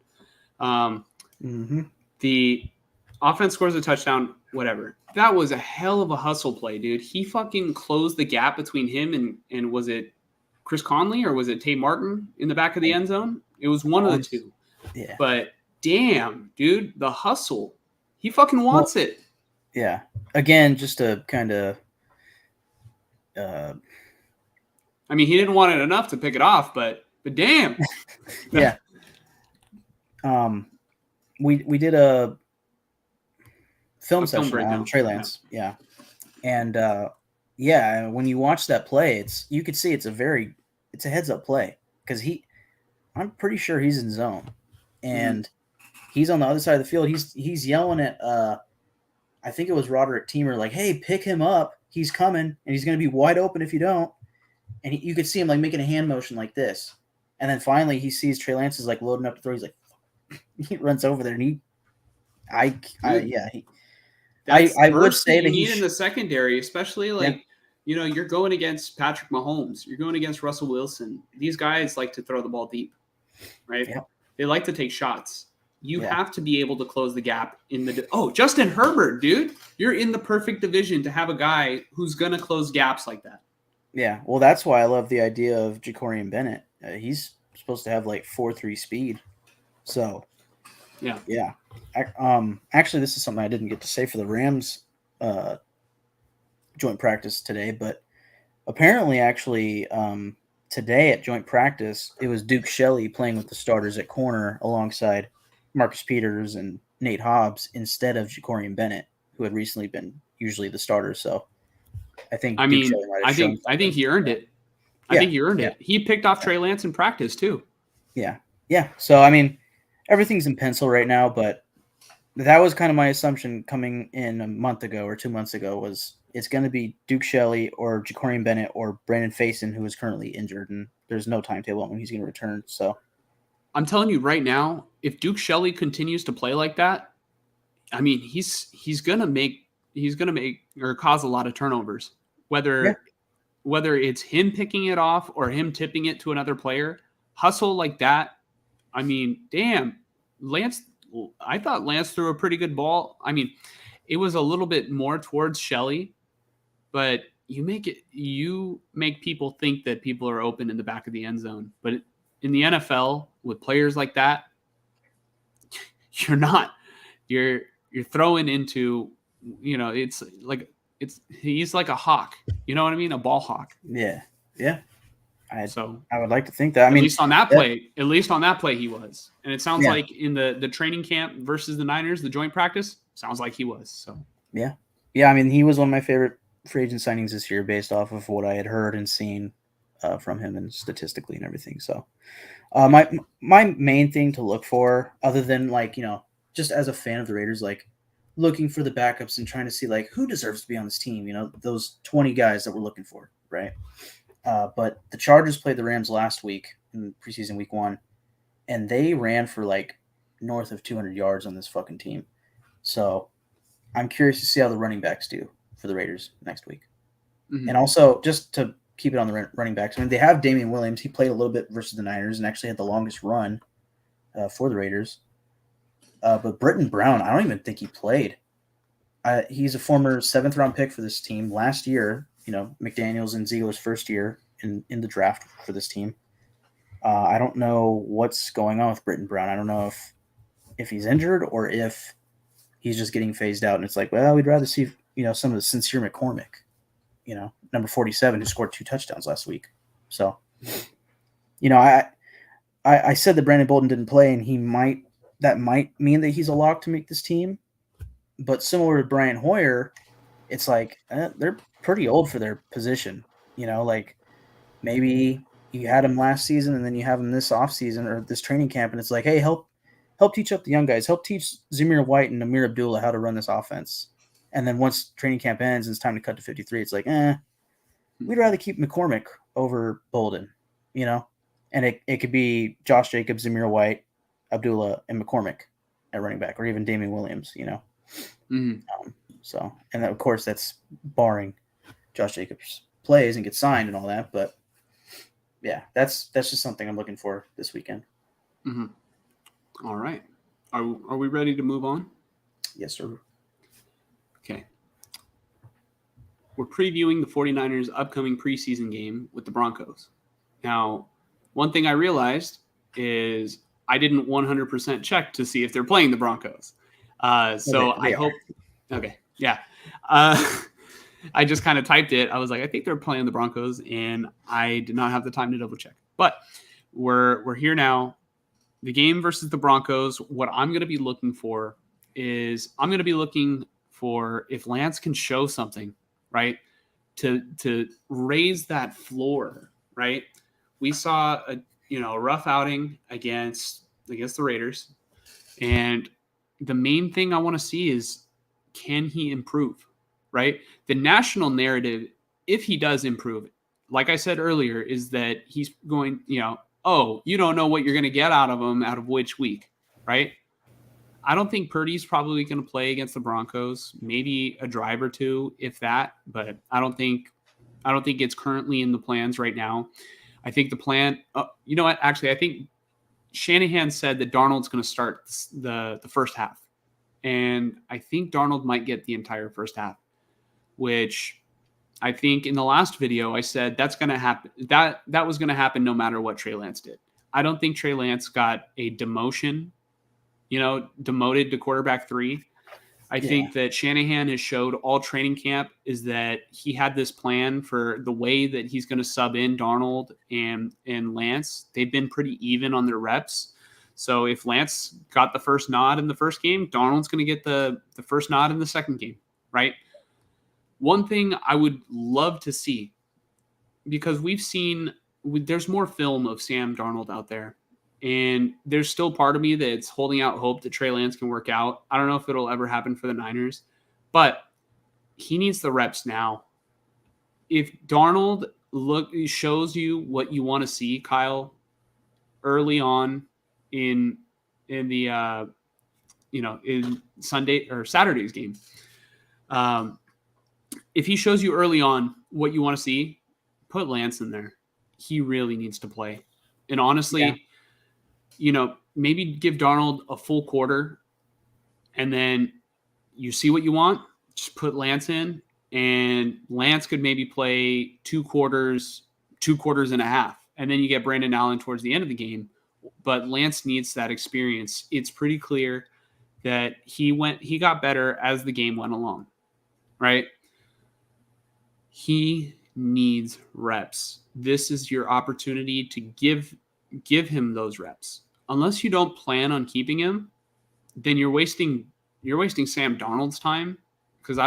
The offense scores a touchdown, whatever. That was a hell of a hustle play, dude. He fucking closed the gap between him and was it Chris Conley or was it Tay Martin in the back of the end zone? It was one of the two. Yeah. But damn, dude, the hustle. He fucking wants it. Yeah. Again, just to kind of I mean, he didn't want it enough to pick it off, but damn. Yeah. We did a film session on Trey Lance. Yeah. And when you watch that play, you could see it's a heads up play because I'm pretty sure he's in zone and he's on the other side of the field. He's yelling at I think it was Roderick Teamer, like, hey, pick him up. He's coming and he's going to be wide open if you don't. And you could see him like making a hand motion like this. And then finally he sees Trey Lance is like loading up to throw. He's like, he runs over there and I would say that you need in the secondary, especially you're going against Patrick Mahomes, you're going against Russell Wilson. These guys like to throw the ball deep, right? Yeah. They like to take shots. You have to be able to close the gap in the Justin Herbert, dude, you're in the perfect division to have a guy who's going to close gaps like that. Yeah, well, that's why I love the idea of Jacorian Bennett. He's supposed to have like 4.3 speed. So Yeah. yeah, actually, this is something I didn't get to say for the Rams uh, joint practice today, but apparently, actually, today at joint practice, it was Duke Shelley playing with the starters at corner alongside Marcus Peters and Nate Hobbs instead of Jacorian Bennett, who had recently been usually the starter. So I I think Duke mean, Shelley might have shown I think something. he earned it. I Yeah, think he earned yeah, it. He picked off Trey Lance in practice too. yeah, yeah. So I mean, everything's in pencil right now, but that was kind of my assumption coming in a month ago or 2 months ago was it's going to be Duke Shelley or Jacorian Bennett or Brandon Faison, who is currently injured, and there's no timetable on when he's going to return. So I'm telling you right now, if Duke Shelley continues to play like that, I mean, he's gonna make or cause a lot of turnovers. yeah, Whether it's him picking it off or him tipping it to another player, hustle like that. I mean, damn, Lance. I thought Lance threw a pretty good ball. I mean, it was a little bit more towards Shelley, but you make people think that people are open in the back of the end zone. But in the NFL with players like that, you're not. You're throwing into, he's like a hawk. You know what I mean? A ball hawk. yeah, yeah. I So I would like to think that. I at mean, least on that yeah, play, he was. And it sounds yeah, like in the training camp versus the Niners, the joint practice, sounds like he was. So yeah, yeah. I mean, he was one of my favorite free agent signings this year, based off of what I had heard and seen from him and statistically and everything. So my main thing to look for, other than like just as a fan of the Raiders, like looking for the backups and trying to see like who deserves to be on this team. Those 20 guys that we're looking for, right? But the Chargers played the Rams last week in preseason week 1, and they ran for like north of 200 yards on this fucking team. So I'm curious to see how the running backs do for the Raiders next week. mhm. And also, just to keep it on the running backs, I mean, they have Damian Williams. He played a little bit versus the Niners and actually had the longest run for the Raiders. But Britton Brown, I don't even think he played. He's a former 7th-round pick for this team last year. McDaniels and Ziegler's first year in the draft for this team. I don't know what's going on with Britton Brown. I don't know if he's injured or if he's just getting phased out. And it's like, well, we'd rather see some of the Sincere McCormick, number 47, who scored 2 touchdowns last week. So, I said that Brandon Bolden didn't play, and that might mean that he's a lock to make this team. But similar to Brian Hoyer, it's like they're pretty old for their position. Like maybe you had him last season and then you have him this offseason or this training camp, and it's like, hey, help teach up the young guys. Help teach Zamir White and Amir Abdullah how to run this offense. And then once training camp ends and it's time to cut to 53, it's like, we'd rather keep McCormick over Bolden, And it could be Josh Jacobs, Zamir White, Abdullah, and McCormick at running back, or even Damian Williams, Mhm. So, and of course, that's barring Josh Jacobs plays and gets signed and all that. But yeah, that's just something I'm looking for this weekend. Mhm. All right. Are we ready to move on? Yes, sir. Okay. We're previewing the 49ers' upcoming preseason game with the Broncos. Now, one thing I realized is I didn't 100% check to see if they're playing the Broncos. So They I are. hope. Okay. Yeah. I just kind of typed it. I was like, I think they're playing the Broncos, and I did not have the time to double check. But we're here now. The game versus the Broncos. What I'm going to be looking for is if Lance can show something, right, to raise that floor, right. We saw a rough outing against the Raiders, and the main thing I want to see is, can he improve, right? The national narrative, if he does improve, like I said earlier, is that he's going, oh, you don't know what you're going to get out of him out of which week, right? I don't think Purdy's probably going to play against the Broncos, maybe a drive or two, if that, but I don't think it's currently in the plans right now. I think the plan, you know what? Actually, I think Shanahan said that Darnold's going to start the first half. And I think Darnold might get the entire first half, which I think in the last video I said that's going to happen. That was going to happen no matter what Trey Lance did. I don't think Trey Lance got a demotion, demoted to quarterback 3. I think that Shanahan has showed all training camp is that he had this plan for the way that he's going to sub in Darnold and Lance. They've been pretty even on their reps. So if Lance got the first nod in the first game, Darnold's going to get the first nod in the second game, right? One thing I would love to see, because there's more film of Sam Darnold out there. And there's still part of me that's holding out hope that Trey Lance can work out. I don't know if it'll ever happen for the Niners, but he needs the reps now. If Darnold shows you what you want to see, Kyle, early on in the in Sunday or Saturday's game, if he shows you early on what you want to see, put Lance in there. He really needs to play. And honestly, maybe give Darnold a full quarter and then you see what you want, just put Lance in, and Lance could maybe play 2 quarters and a half. And then you get Brandon Allen towards the end of the game. But Lance needs that experience. It's pretty clear that he got better as the game went along, right? He needs reps. This is your opportunity to give him those reps. Unless you don't plan on keeping him, then you're wasting Sam Darnold's time, because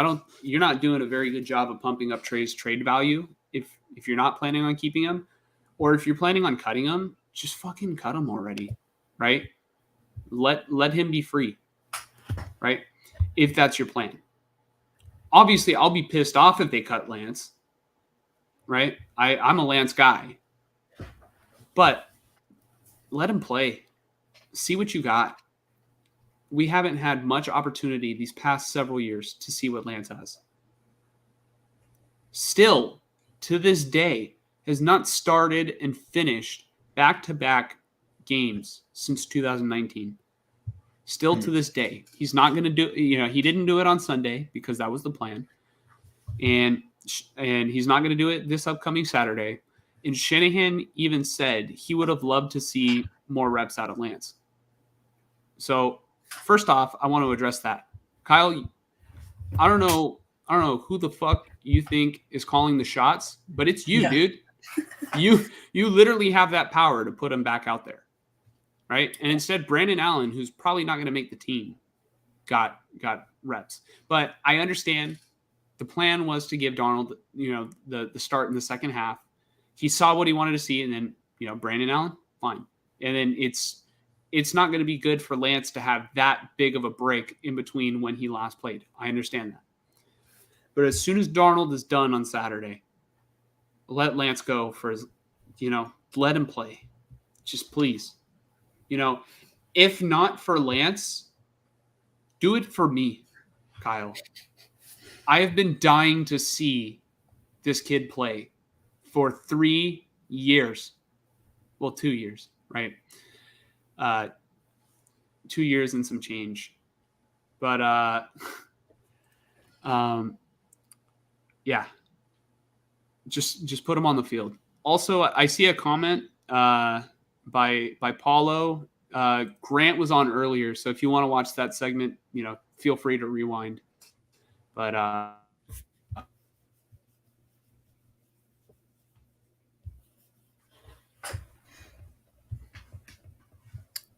you're not doing a very good job of pumping up Trey's trade value if you're not planning on keeping him. Or if you're planning on cutting him, just fucking cut him already, right? Let him be free, right? If that's your plan. Obviously, I'll be pissed off if they cut Lance, right? I'm a Lance guy. But let him play. See what you got. We haven't had much opportunity these past several years to see what Lance has. Still, to this day, has not started and finished back-to-back games since 2019. Still to this day. He's not going to do, he didn't do it on Sunday because that was the plan. And he's not going to do it this upcoming Saturday. And Shanahan even said he would have loved to see more reps out of Lance. So, first off, I want to address that. Kyle, I don't know who the fuck you think is calling the shots, but it's you, dude. You literally have that power to put him back out there, right? And instead, Brandon Allen, who's probably not going to make the team, got reps. But I understand the plan was to give Darnold, the start in the second half. He saw what he wanted to see, and then Brandon Allen, fine. And then it's not going to be good for Lance to have that big of a break in between when he last played. I understand that. But as soon as Darnold is done on Saturday, let Lance go for his, let him play. Just please. If not for Lance, do it for me, Kyle. I have been dying to see this kid play for 3 years. Well, 2 years, right? 2 years and some change. But yeah. Just put him on the field. Also, I see a comment by Paulo. Grant was on earlier, so if you want to watch that segment, feel free to rewind. But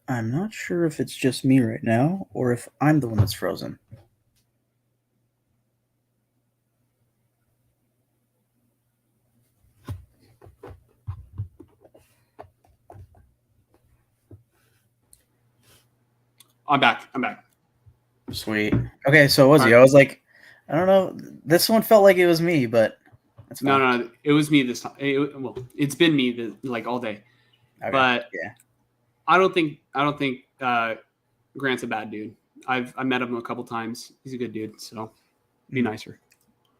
I'm not sure if it's just me right now or if I'm the one that's frozen. I'm back. Sweet. Okay, so it was you. I was like, I don't know. This one felt like it was me, but that's fine. No, it was me this time. It's been me all day. Okay, but yeah, I don't think Grant's a bad dude. I met him a couple times. He's a good dude, so be nicer.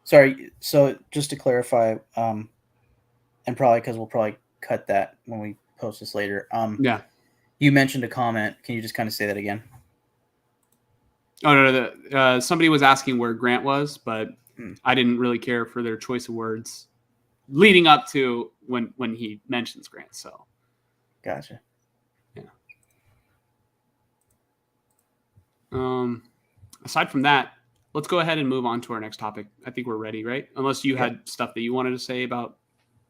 Sorry. So just to clarify, and probably because we'll probably cut that when we post this later. Yeah. You mentioned a comment. Can you just kind of say that again? Oh no! Somebody was asking where Grant was, but I didn't really care for their choice of words leading up to when he mentions Grant. So, Gotcha. yeah. Aside from that, let's go ahead and move on to our next topic. I think we're ready, right? Unless you had stuff that you wanted to say about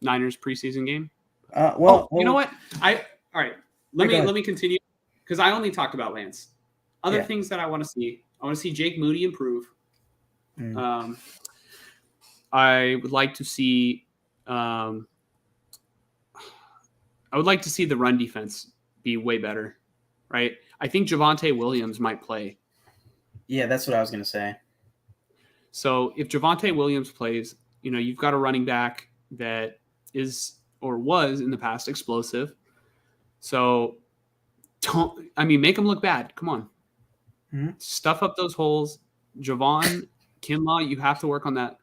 Niners preseason game. You know what? All right. Let me continue because I only talked about Lance. Other things that I want to see. I want to see Jake Moody improve. I would like to see. I would like to see the run defense be way better, right? I think Javonte Williams might play. Yeah, that's what I was going to say. So if Javonte Williams plays, you've got a running back that is or was in the past explosive. So make him look bad. Come on. Stuff up those holes. Javon Kinlaw, you have to work on that.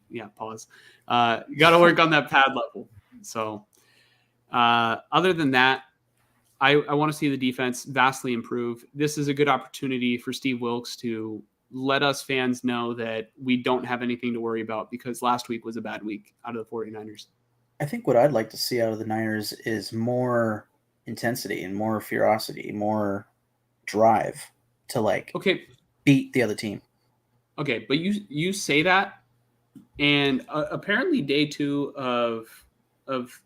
Yeah, pause. You got to work on that pad level. So other than that, I want to see the defense vastly improve. This is a good opportunity for Steve Wilkes to let us fans know that we don't have anything to worry about because last week was a bad week out of the 49ers. I think what I'd like to see out of the Niners is more intensity and more ferocity, more drive to beat the other team. Okay, but you say that, and apparently day 2 of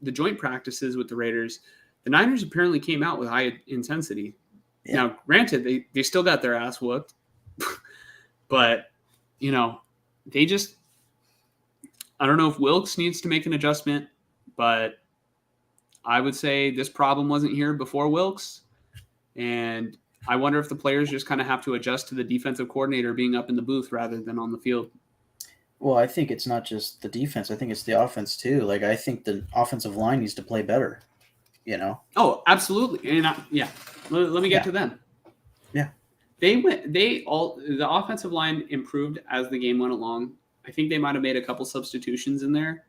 the joint practices with the Raiders, the Niners apparently came out with high intensity. Yeah. Now, granted, they still got their ass whooped, but they just, I don't know if Wilkes needs to make an adjustment, but I would say this problem wasn't here before Wilkes, and I wonder if the players just kind of have to adjust to the defensive coordinator being up in the booth rather than on the field. Well, I think it's not just the defense. I think it's the offense too. I think the offensive line needs to play better. Oh, absolutely. And let me get to them. Yeah. The offensive line improved as the game went along. I think they might have made a couple substitutions in there,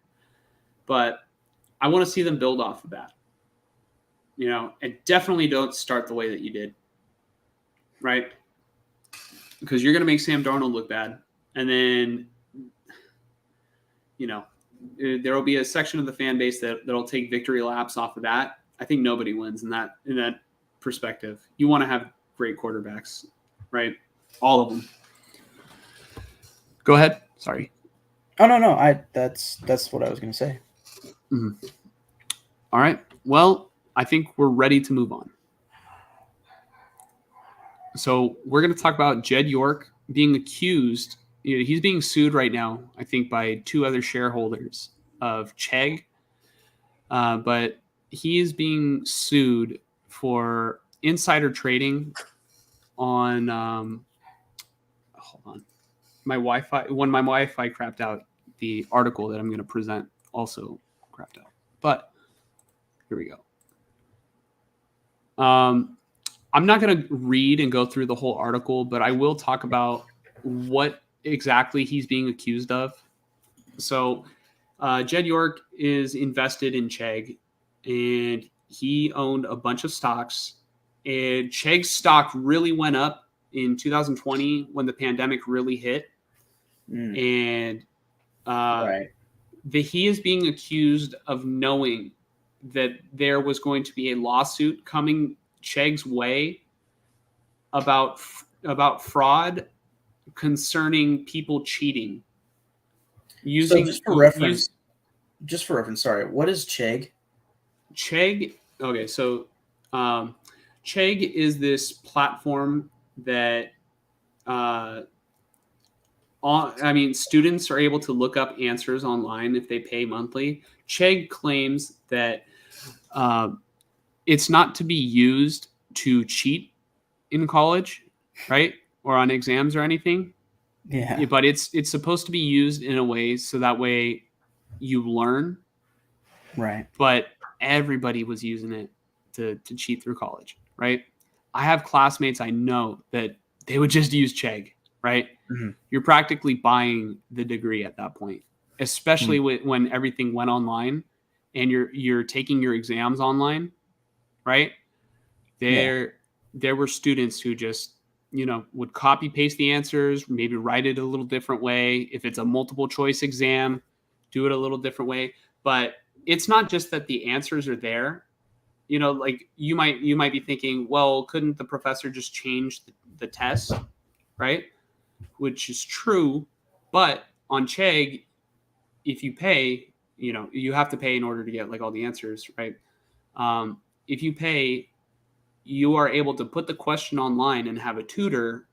but I want to see them build off of that. And definitely don't start the way that you did. Right? Because you're going to make Sam Darnold look bad. And then, there will be a section of the fan base that'll take victory laps off of that. I think nobody wins in that perspective. You want to have great quarterbacks, right? All of them. Go ahead. Sorry. Oh no. That's what I was going to say. Mm-hmm. All right. Well, I think we're ready to move on. So we're going to talk about Jed York being accused. He's being sued right now, I think, by 2 other shareholders of Chegg. But he is being sued for insider trading on hold on. My Wi-Fi crapped out, the article that I'm going to present also crapped out. But here we go. I'm not going to read and go through the whole article, but I will talk about what exactly he's being accused of. So Jed York is invested in Chegg, and he owned a bunch of stocks. And Chegg's stock really went up in 2020 when the pandemic really hit. And right. He is being accused of knowing that there was going to be a lawsuit coming Chegg's way about fraud concerning people cheating. So just for reference, sorry, what is Chegg? Chegg, okay, so Chegg is this platform that students are able to look up answers online if they pay monthly. Chegg claims that it's not to be used to cheat in college, right? Or on exams or anything. Yeah. But it's supposed to be used in a way so that way you learn. Right. But everybody was using it to cheat through college, right? I have classmates I know that they would just use Chegg, right? Mm-hmm. You're practically buying the degree at that point, especially when everything went online and you're taking your exams online, right? There were students who just would copy paste the answers, maybe write it a little different way. If it's a multiple choice exam, do it a little different way. But it's not just that the answers are there. Like you might be thinking, well, couldn't the professor just change the test, right? Which is true, but on Chegg, if you pay, you have to pay in order to get like all the answers, right? If you pay, you are able to put the question online and have a tutor,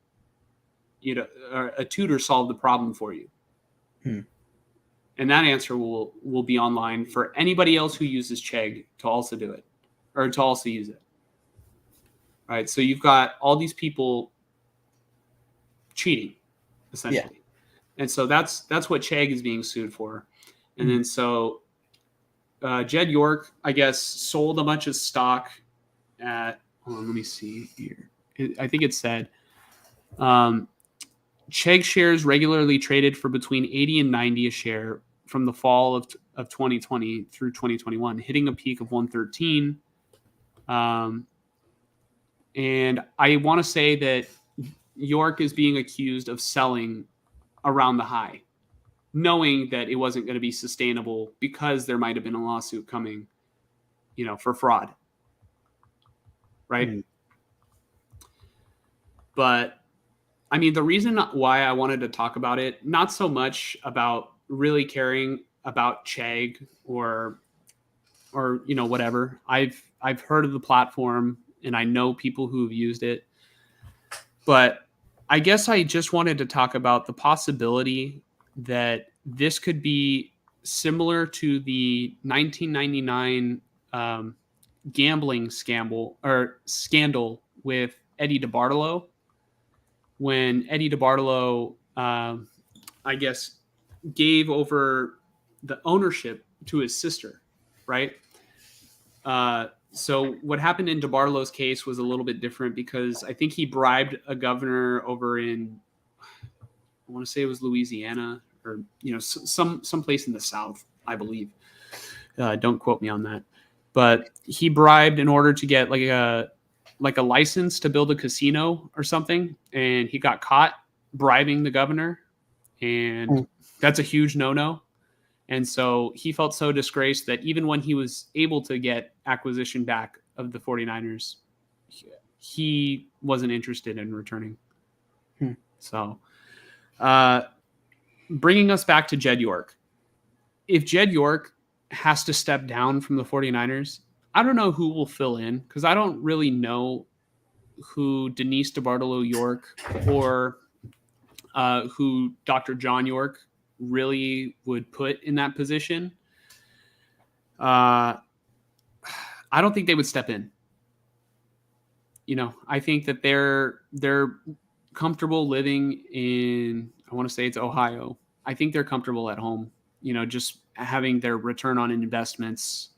or a tutor solve the problem for you. And that answer will be online for anybody else who uses Chegg to also do it, or to also use it. Right. So you've got all these people cheating, essentially. Yeah. And so that's what Chegg is being sued for. And then so Jed York, I guess, sold a bunch of stock at, let me see here. I think it said Chegg shares regularly traded for between 80 and 90 a share from the fall of 2020 through 2021, hitting a peak of 113. And I want to say that York is being accused of selling around the high, knowing that it wasn't going to be sustainable because there might have been a lawsuit coming, for fraud. Right. But I mean, the reason why I wanted to talk about it, not so much about really caring about Chegg or whatever. I've heard of the platform and I know people who have used it, but I guess I just wanted to talk about the possibility that this could be similar to the 1999 gambling scandal with Eddie DeBartolo, when Eddie DeBartolo, I guess, gave over the ownership to his sister, right? So what happened in DeBartolo's case was a little bit different because I think he bribed a governor over in, I want to say it was Louisiana or, some place in the South, I believe. Don't quote me on that. But he bribed in order to get like a license to build a casino or something. And he got caught bribing the governor. And that's a huge no-no. And so he felt so disgraced that even when he was able to get acquisition back of the 49ers, he wasn't interested in returning. So bringing us back to Jed York. If Jed York has to step down from the 49ers, I don't know who will fill in because I don't really know who Denise DeBartolo York or who Dr. John York really would put in that position. I don't think they would step in. I think that they're comfortable living in, I want to say it's Ohio. I think they're comfortable at home, just having their return on investments.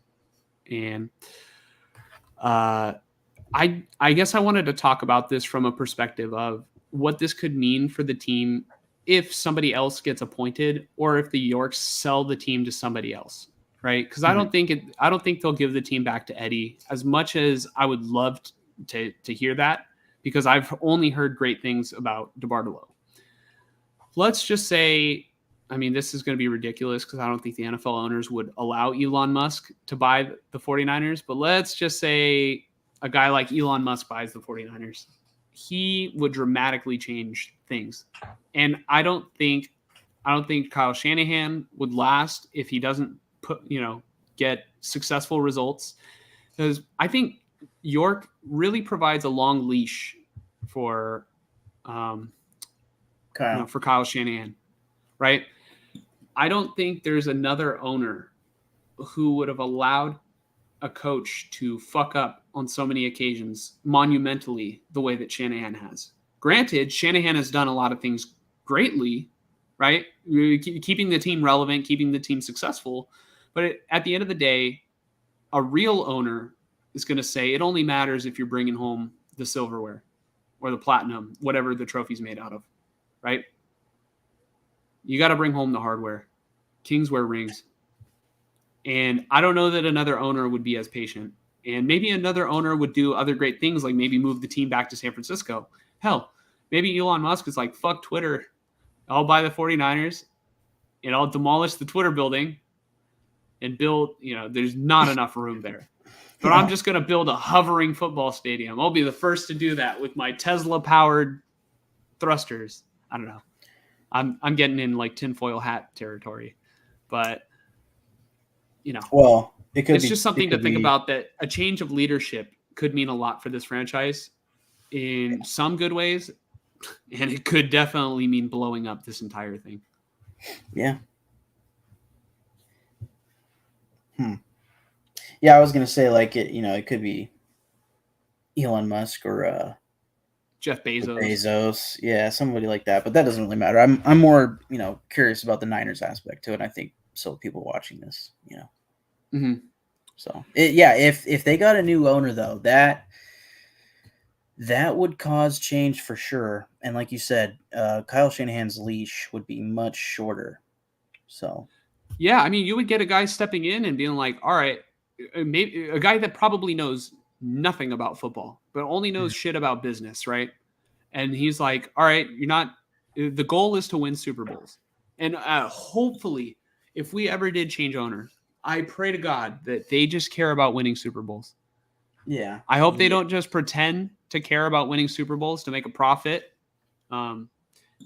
And I guess I wanted to talk about this from a perspective of what this could mean for the team if somebody else gets appointed or if the Yorks sell the team to somebody else, right? Because I don't think they'll give the team back to Eddie, as much as I would love to hear that, because I've only heard great things about DeBartolo. Let's just say, I mean, this is going to be ridiculous because I don't think the NFL owners would allow Elon Musk to buy the 49ers, but let's just say a guy like Elon Musk buys the 49ers. He would dramatically change things. And I don't think Kyle Shanahan would last if he doesn't get successful results, because I think York really provides a long leash for Kyle Shanahan, right? I don't think there's another owner who would have allowed a coach to fuck up on so many occasions monumentally the way that Shanahan has. Granted, Shanahan has done a lot of things greatly, right? Keeping the team relevant, keeping the team successful. But at the end of the day, a real owner is going to say it only matters if you're bringing home the silverware or the platinum, whatever the trophy's made out of, right? You got to bring home the hardware. Kings wear rings. And I don't know that another owner would be as patient. And maybe another owner would do other great things, like maybe move the team back to San Francisco. Hell, maybe Elon Musk is like, fuck Twitter. I'll buy the 49ers and I'll demolish the Twitter building and build, there's not enough room there. But I'm just going to build a hovering football stadium. I'll be the first to do that with my Tesla-powered thrusters. I don't know. I'm getting in like tinfoil hat territory. But, well, it's just something to think about, that a change of leadership could mean a lot for this franchise in some good ways. And it could definitely mean blowing up this entire thing. Yeah. Yeah, I was gonna say like it could be Elon Musk or Jeff Bezos. Bezos, yeah, somebody like that. But that doesn't really matter. I'm more curious about the Niners aspect to it. And I think so. People watching this, Mm-hmm. So if they got a new owner though, that would cause change for sure. And like you said, Kyle Shanahan's leash would be much shorter. So yeah, I mean, you would get a guy stepping in and being like, all right, maybe a guy that probably knows nothing about football, but only knows shit about business, right? And he's like, all right, the goal is to win Super Bowls. And hopefully, if we ever did change owner, I pray to God that they just care about winning Super Bowls. Yeah. I hope they don't just pretend to care about winning Super Bowls to make a profit.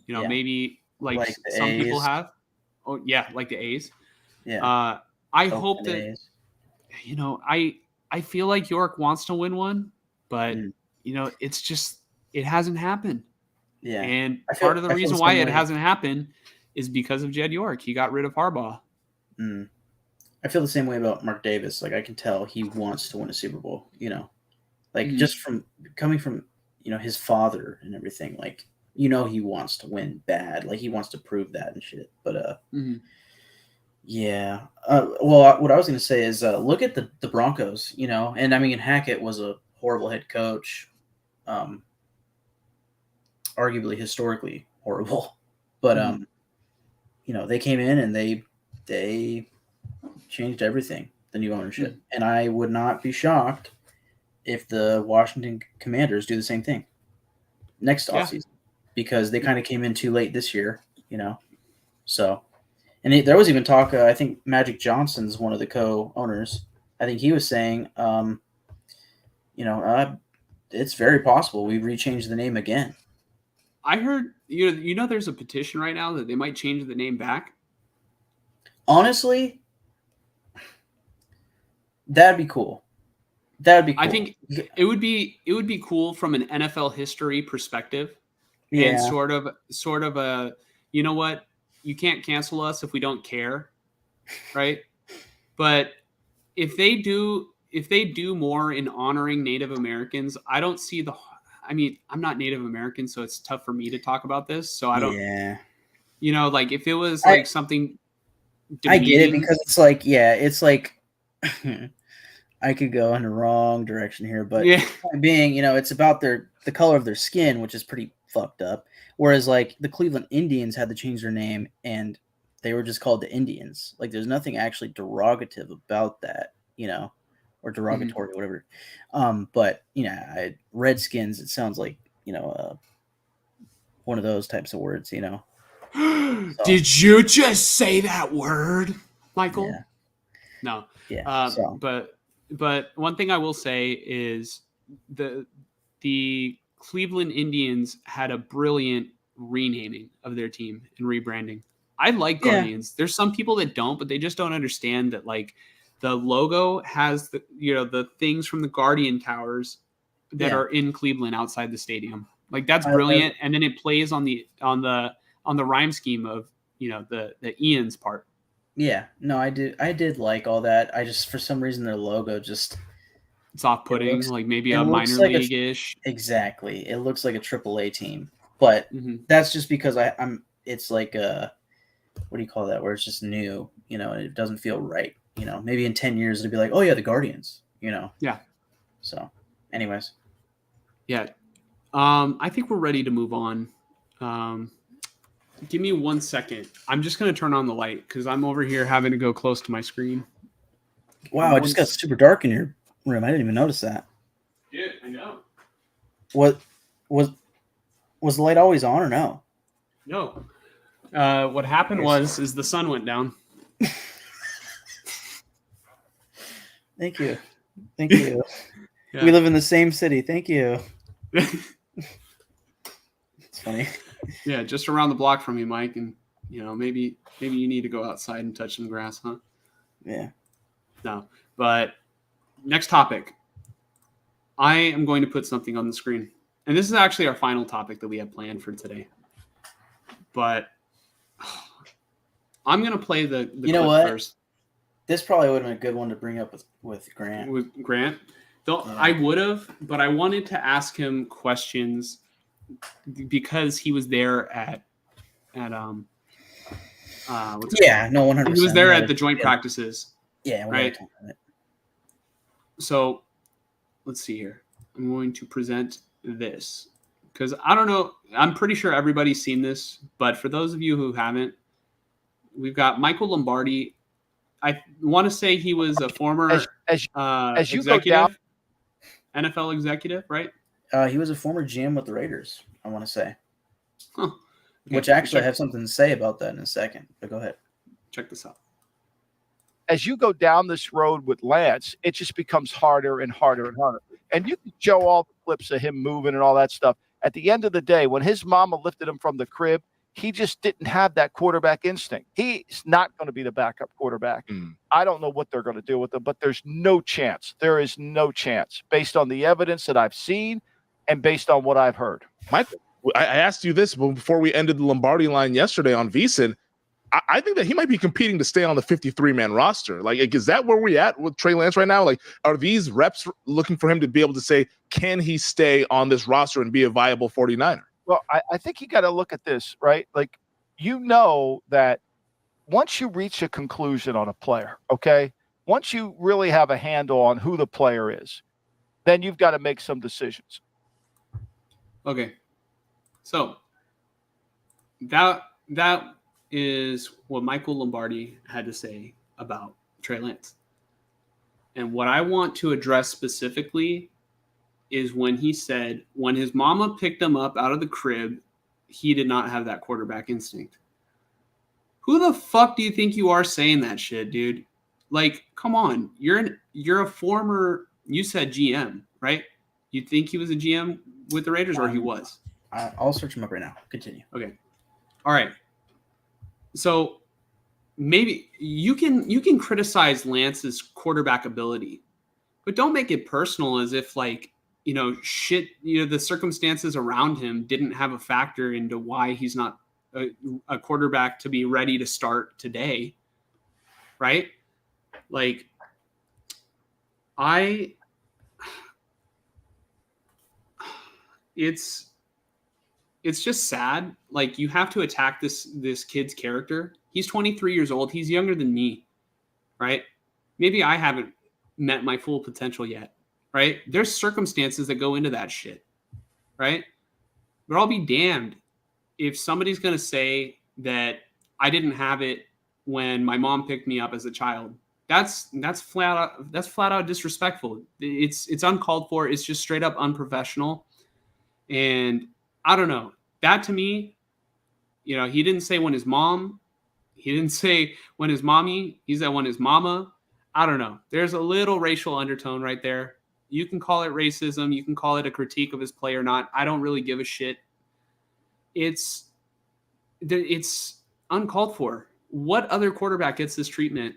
Maybe like some A's. people have. Oh yeah, like the A's. Yeah. I hope that I feel like York wants to win one, but it's just it hasn't happened. Yeah. And part of the reason why it hasn't happened is because of Jed York. He got rid of Harbaugh. I feel the same way about Mark Davis. Like I can tell he wants to win a Super Bowl, just from coming from, his father and everything, like, he wants to win bad. Like he wants to prove that and shit. But, yeah. Well, what I was going to say is look at the Broncos, and I mean, Hackett was a horrible head coach, arguably historically horrible, but, they came in and they changed everything, the new ownership. And I would not be shocked if the Washington Commanders do the same thing next offseason, because they kind of came in too late this year, so. And there was even talk, I think Magic Johnson's one of the co-owners. I think he was saying, it's very possible we rechange the name again. I heard, there's a petition right now that they might change the name back. Honestly, that'd be cool. I think it would be cool from an NFL history perspective. Yeah. And sort of a, you know what? You can't cancel us if we don't care, right? But if they do more in honoring Native Americans, I don't see I'm not Native American, so it's tough for me to talk about this. So I don't, like if it was like something demeaning, I get it, because it's like, I could go in the wrong direction here, but being, it's about the color of their skin, which is pretty fucked up. Whereas like the Cleveland Indians had to change their name and they were just called the Indians. Like there's nothing actually derogative about that, or derogatory or whatever. But Redskins, it sounds like, one of those types of words, So. Did you just say that word, Michael? Yeah. No. Yeah. But one thing I will say is the Cleveland Indians had a brilliant renaming of their team and rebranding. I like Guardians. There's some people that don't, but they just don't understand that like the logo has the things from the Guardian Towers that are in Cleveland outside the stadium. Like that's brilliant. And then it plays on the rhyme scheme of the Ian's part. Yeah, no, I did like all that. I just, for some reason, their logo just, it's off-putting, like maybe a minor league-ish. Exactly, it looks like a AAA team, but that's just because it's like what do you call that? Where it's just new, and it doesn't feel right. Maybe in 10 years it'll be like, oh yeah, the Guardians. Yeah. So, anyways. Yeah, I think we're ready to move on. Give me 1 second. I'm just going to turn on the light because I'm over here having to go close to my screen. Wow, it just got super dark in your room. I didn't even notice that. Yeah, I know. What was Was the light always on or no? No. What happened is the sun went down. Thank you. Thank you. Yeah. We live in the same city. Thank you. It's funny. Yeah, just around the block from you, Mike, and maybe you need to go outside and touch some grass, huh? Yeah. No, but next topic. I am going to put something on the screen, and this is actually our final topic that we have planned for today. But I'm going to play the You know clip what? first. This probably would have been a good one to bring up with Grant. With Grant, though, Yeah. I would have, but I wanted to ask him questions because he was there at what's it Yeah, no, 100%. he was there at the joint practices. Yeah, we right. gotta talk about it. So let's see here. I'm going to present this because I don't know. I'm pretty sure everybody's seen this, but for those of you who haven't, we've got Michael Lombardi. I want to say he was a former as you executive, go down, NFL executive, right? He was a former GM with the Raiders, I want to say. Huh. Okay, Which actually I have something to say about that in a second. But go ahead. Check this out. as you go down this road with Lance, it just becomes harder and harder and harder. And you can show all the clips of him moving and all that stuff. At the end of the day, when his mama lifted him from the crib, he just didn't have that quarterback instinct. He's not going to be the backup quarterback. I don't know what they're going to do with him, but there's no chance. There is no chance based on the evidence that I've seen and based on what I've heard. Michael, I asked you this before we ended the Lombardi line yesterday on VSiN. I think that he might be competing to stay on the 53-man roster. Like, is that where we at with Trey Lance right now? Like, are these reps looking for him to be able to say, can he stay on this roster and be a viable 49er? Well, I think you got to look at this, right? Like, you know that once you reach a conclusion on a player, okay, once you really have a handle on who the player is, then you've got to make some decisions. Okay. So that is what Michael Lombardi had to say about Trey Lance. And what I want to address specifically is when he said when his mama picked him up out of the crib, he did not have that quarterback instinct. Who the fuck do you think you are saying that shit, dude? Like, come on. You're a former, you said GM, right? You think he was a GM with the Raiders, or he was? I'll search him up right now. Continue. Okay. All right. So maybe you can criticize Lance's quarterback ability, but don't make it personal as if like, the circumstances around him didn't have a factor into why he's not a quarterback to be ready to start today. Right? Like it's just sad. Like, you have to attack this kid's character. He's 23 years old. He's younger than me, right? Maybe I haven't met my full potential yet, right? There's circumstances that go into that shit, right? But I'll be damned if somebody's going to say that I didn't have it when my mom picked me up as a child. That's flat out disrespectful. It's uncalled for. It's just straight up unprofessional. And I don't know. That to me, he didn't say when his mom, he didn't say when his mommy, he said when his mama. I don't know. There's a little racial undertone right there. You can call it racism. You can call it a critique of his play or not. I don't really give a shit. It's uncalled for. What other quarterback gets this treatment?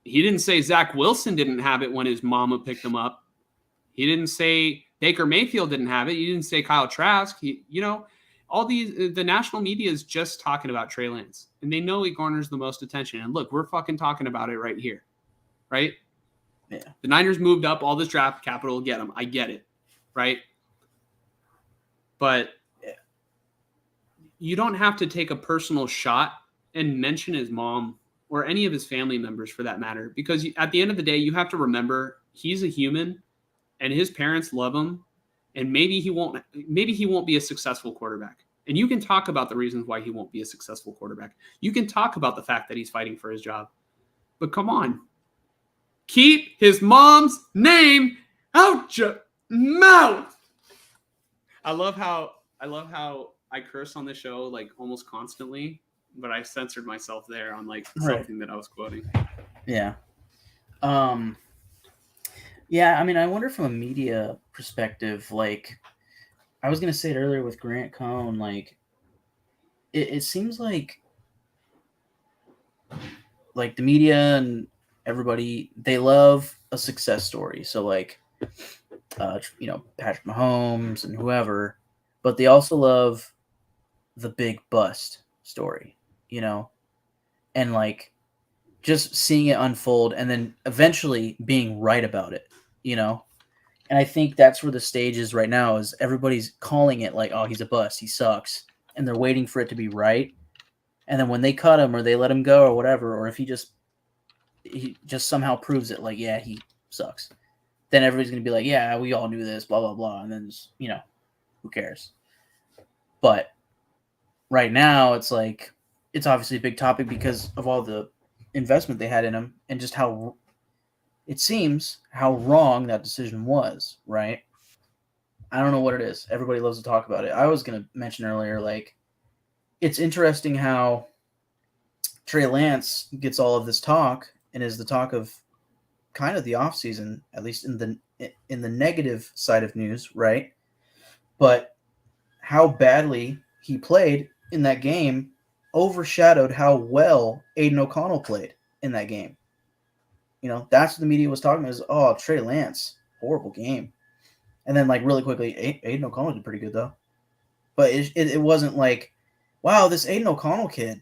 He didn't say Zach Wilson didn't have it when his mama picked him up. He didn't say Baker Mayfield didn't have it. He didn't say Kyle Trask. All the national media is just talking about Trey Lance, and they know he garners the most attention. And look, we're fucking talking about it right here, right? Yeah. The Niners moved up all this draft capital to get him. I get it, right? But you don't have to take a personal shot and mention his mom or any of his family members for that matter, because at the end of the day, you have to remember he's a human. And his parents love him, and maybe he won't be a successful quarterback. And you can talk about the reasons why he won't be a successful quarterback. You can talk about the fact that he's fighting for his job. But come on. Keep his mom's name out your mouth. I love how I love how I curse on the show like almost constantly, but I censored myself there on like Right. something that I was quoting. Yeah. Yeah, I mean, I wonder from a media perspective, like I was gonna say it earlier with Grant Cohn, like it seems like the media and everybody, they love a success story. So like Patrick Mahomes and whoever, but they also love the big bust story, you know, and like just seeing it unfold and then eventually being right about it, you know. And I think that's where the stage is right now. Is everybody's calling it like, oh, he's a bust, he sucks, and they're waiting for it to be right. And then when they cut him or they let him go or whatever, or if he just somehow proves it, like, yeah, he sucks, then everybody's gonna be like, yeah, we all knew this, blah blah blah, and then who cares? But right now, it's like it's obviously a big topic because of all the investment they had in him and just how it seems how wrong that decision was. Right? I don't know what it is. Everybody loves to talk about it. I was gonna mention earlier, like it's interesting how Trey Lance gets all of this talk and is the talk of kind of the offseason, at least in the negative side of news, right? But how badly he played in that game overshadowed how well Aiden O'Connell played in that game. You know, that's what the media was talking about is, oh, Trey Lance, horrible game. And then, like, really quickly, Aiden O'Connell did pretty good, though. But it wasn't like, wow, this Aiden O'Connell kid,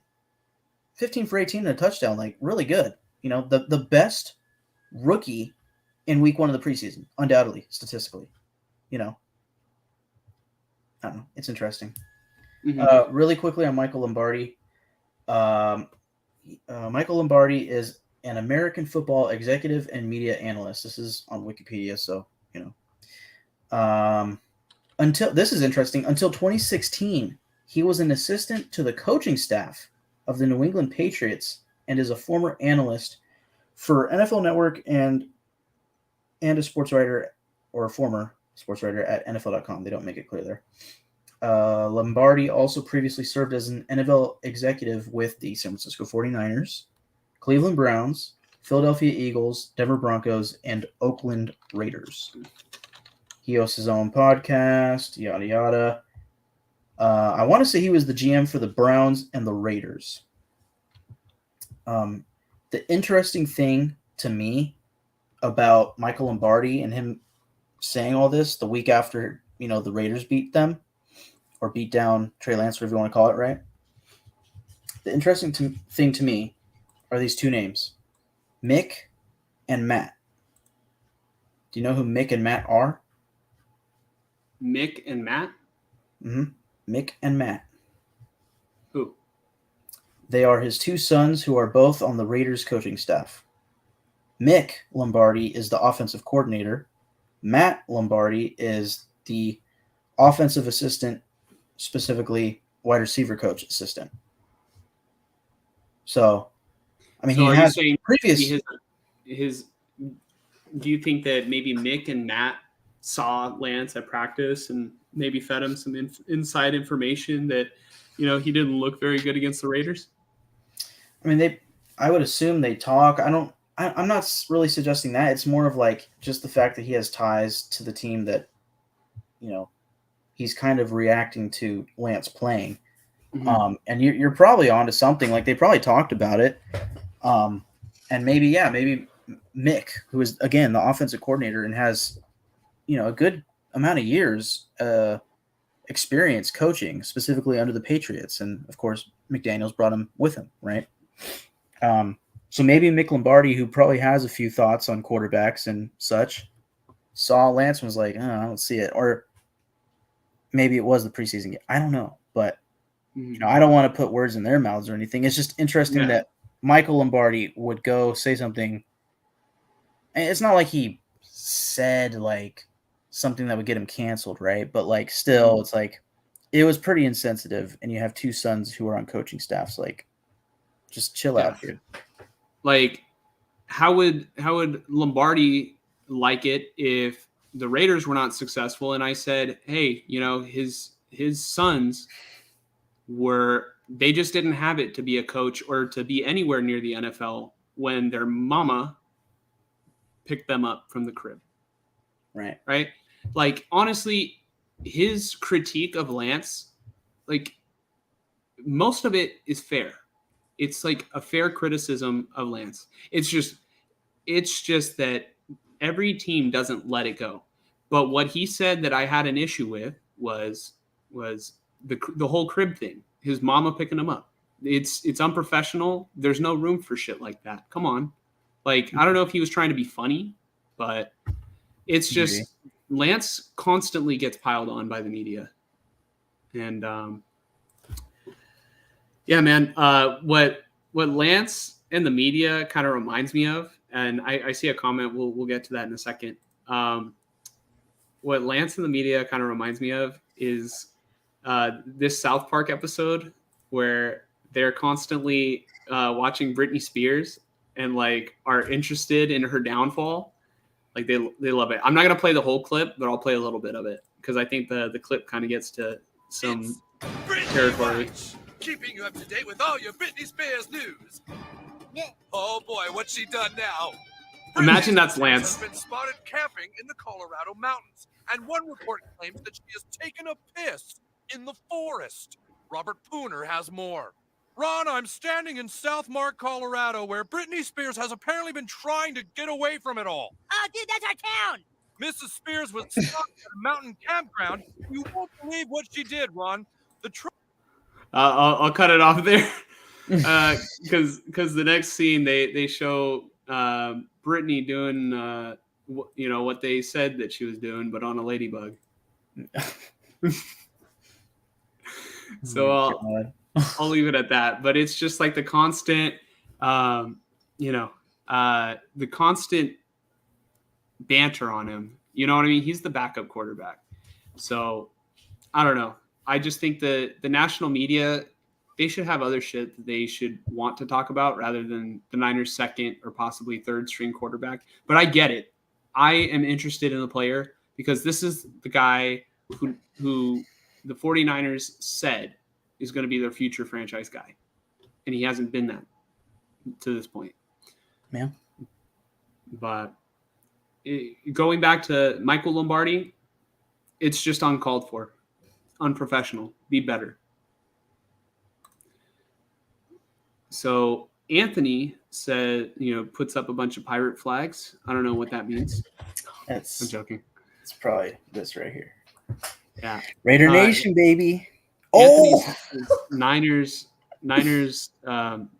15 for 18 and a touchdown, like, really good. You know, the best rookie in week 1 of the preseason, undoubtedly, statistically. You know, I don't know. It's interesting. Mm-hmm. Really quickly on Michael Lombardi. Michael Lombardi is an American football executive and media analyst. This is on Wikipedia, so until this is interesting. Until 2016, he was an assistant to the coaching staff of the New England Patriots and is a former analyst for NFL Network and a sports writer or a former sports writer at NFL.com. They don't make it clear there. Lombardi also previously served as an NFL executive with the San Francisco 49ers, Cleveland Browns, Philadelphia Eagles, Denver Broncos, and Oakland Raiders. He hosts his own podcast, yada yada. I want to say he was the GM for the Browns and the Raiders. The interesting thing to me about Michael Lombardi and him saying all this the week after, the Raiders beat them or beat down Trey Lance, whatever you want to call it, right? The interesting thing to me are these two names, Mick and Matt. Do you know who Mick and Matt are? Mick and Matt? Mm-hmm. Mick and Matt. Who? They are his two sons who are both on the Raiders coaching staff. Mick Lombardi is the offensive coordinator. Matt Lombardi is the offensive assistant, specifically wide receiver coach assistant. So, I mean, So he are has you saying previous. his? Do you think that maybe Mick and Matt saw Lance at practice and maybe fed him some inside information that he didn't look very good against the Raiders? I mean, I would assume they talk. I'm not really suggesting that. It's more of like just the fact that he has ties to the team that, he's kind of reacting to Lance playing. Mm-hmm. And you're probably onto something. Like they probably talked about it. And maybe Mick, who is again the offensive coordinator and has, a good amount of years experience coaching, specifically under the Patriots, and of course McDaniels brought him with him, right? So maybe Mick Lombardi, who probably has a few thoughts on quarterbacks and such, saw Lance and was like, oh, I don't see it, or maybe it was the preseason game. I don't know, but I don't want to put words in their mouths or anything. It's just interesting that Michael Lombardi would go say something. And it's not like he said like something that would get him canceled, right? But like still, it's like it was pretty insensitive. And you have two sons who are on coaching staffs. Like, just chill out, dude. Like, how would Lombardi like it if the Raiders were not successful and I said, hey, his his sons they just didn't have it to be a coach or to be anywhere near the NFL when their mama picked them up from the crib. Right. Right? Like, honestly, his critique of Lance, like, most of it is fair. It's like a fair criticism of Lance. It's just that every team doesn't let it go. But what he said that I had an issue with was the whole crib thing. His mama picking him up. It's unprofessional. There's no room for shit like that. Come on. Like, I don't know if he was trying to be funny, but it's just Lance constantly gets piled on by the media. And yeah, man, what Lance and the media kind of reminds me of, and I see a comment, we'll get to that in a second. What Lance and the media kind of reminds me of is this South Park episode where they're constantly watching Britney Spears and like are interested in her downfall. Like they love it. I'm not gonna play the whole clip, but I'll play a little bit of it because I think the clip kind of gets to some territory. Keeping you up to date with all your Britney Spears news. Oh boy, what's she done now? Imagine Britney that's Spears Lance. has been spotted camping in the Colorado mountains, and one report claims that she has taken a piss in the forest. Robert Pooner has more. Ron, I'm standing in South Mark, Colorado, where Britney Spears has apparently been trying to get away from it all. Oh, dude, that's our town. Mrs. Spears was stopped at a mountain campground. You won't believe what she did, Ron. I'll cut it off there because the next scene they show Brittany doing what they said that she was doing, but on a ladybug. So I'll leave it at that. But it's just like the constant, the constant banter on him. You know what I mean? He's the backup quarterback. So I don't know. I just think the national media, they should have other shit that they should want to talk about rather than the Niners' second or possibly third string quarterback. But I get it. I am interested in the player because this is the guy who the 49ers said is going to be their future franchise guy. And he hasn't been that to this point. Yeah. But going back to Michael Lombardi, it's just uncalled for. Unprofessional. Be better. So Anthony said, puts up a bunch of pirate flags. I don't know what that means. I'm joking. It's probably this right here. Yeah. Raider Nation, baby. Anthony's Niners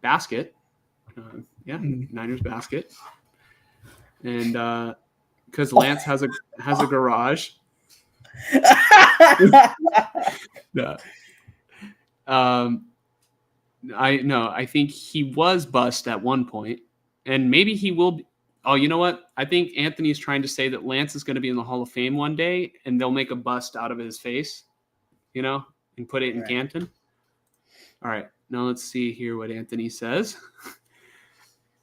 basket. Niners basket. And because Lance has a garage. Yeah. I think he was bust at one point, and maybe he will be. Oh, you know what? I think Anthony's trying to say that Lance is going to be in the Hall of Fame one day, and they'll make a bust out of his face, and put it in Canton. All right, now let's see here what Anthony says.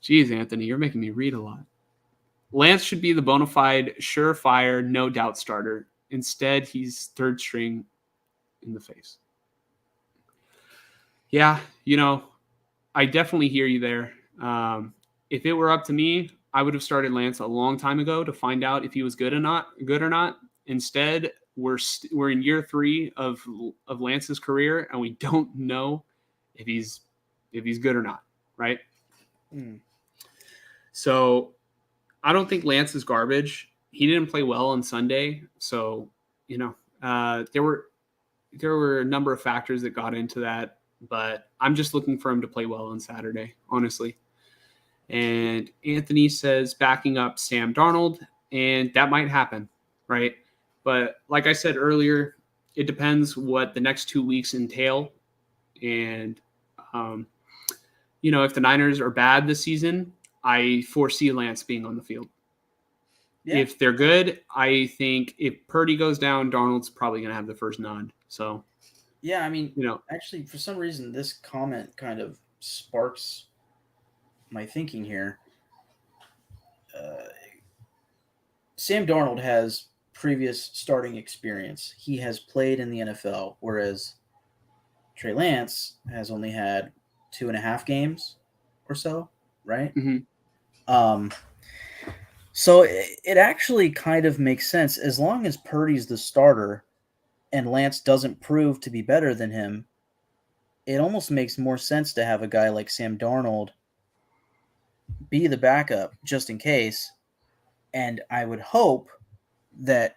Jeez, Anthony, you're making me read a lot. Lance should be the bona fide, surefire, no doubt starter. Instead, he's third string in the face. Yeah, I definitely hear you there. If it were up to me, I would have started Lance a long time ago to find out if he was good or not. Instead, we're in year 3 of Lance's career, and we don't know if he's good or not, right? So I don't think Lance is garbage. He didn't play well on Sunday, so there were a number of factors that got into that. But I'm just looking for him to play well on Saturday, honestly. And Anthony says backing up Sam Darnold, and that might happen, right? But like I said earlier, it depends what the next 2 weeks entail. And, if the Niners are bad this season, I foresee Lance being on the field. Yeah. If they're good, I think if Purdy goes down, Darnold's probably going to have the first nod. So. Yeah, I mean, actually, for some reason, this comment kind of sparks my thinking here. Sam Darnold has previous starting experience. He has played in the NFL, whereas Trey Lance has only had 2.5 games or so, right? Mhm. So it actually kind of makes sense as long as Purdy's the starter and Lance doesn't prove to be better than him. It almost makes more sense to have a guy like Sam Darnold be the backup just in case. And I would hope that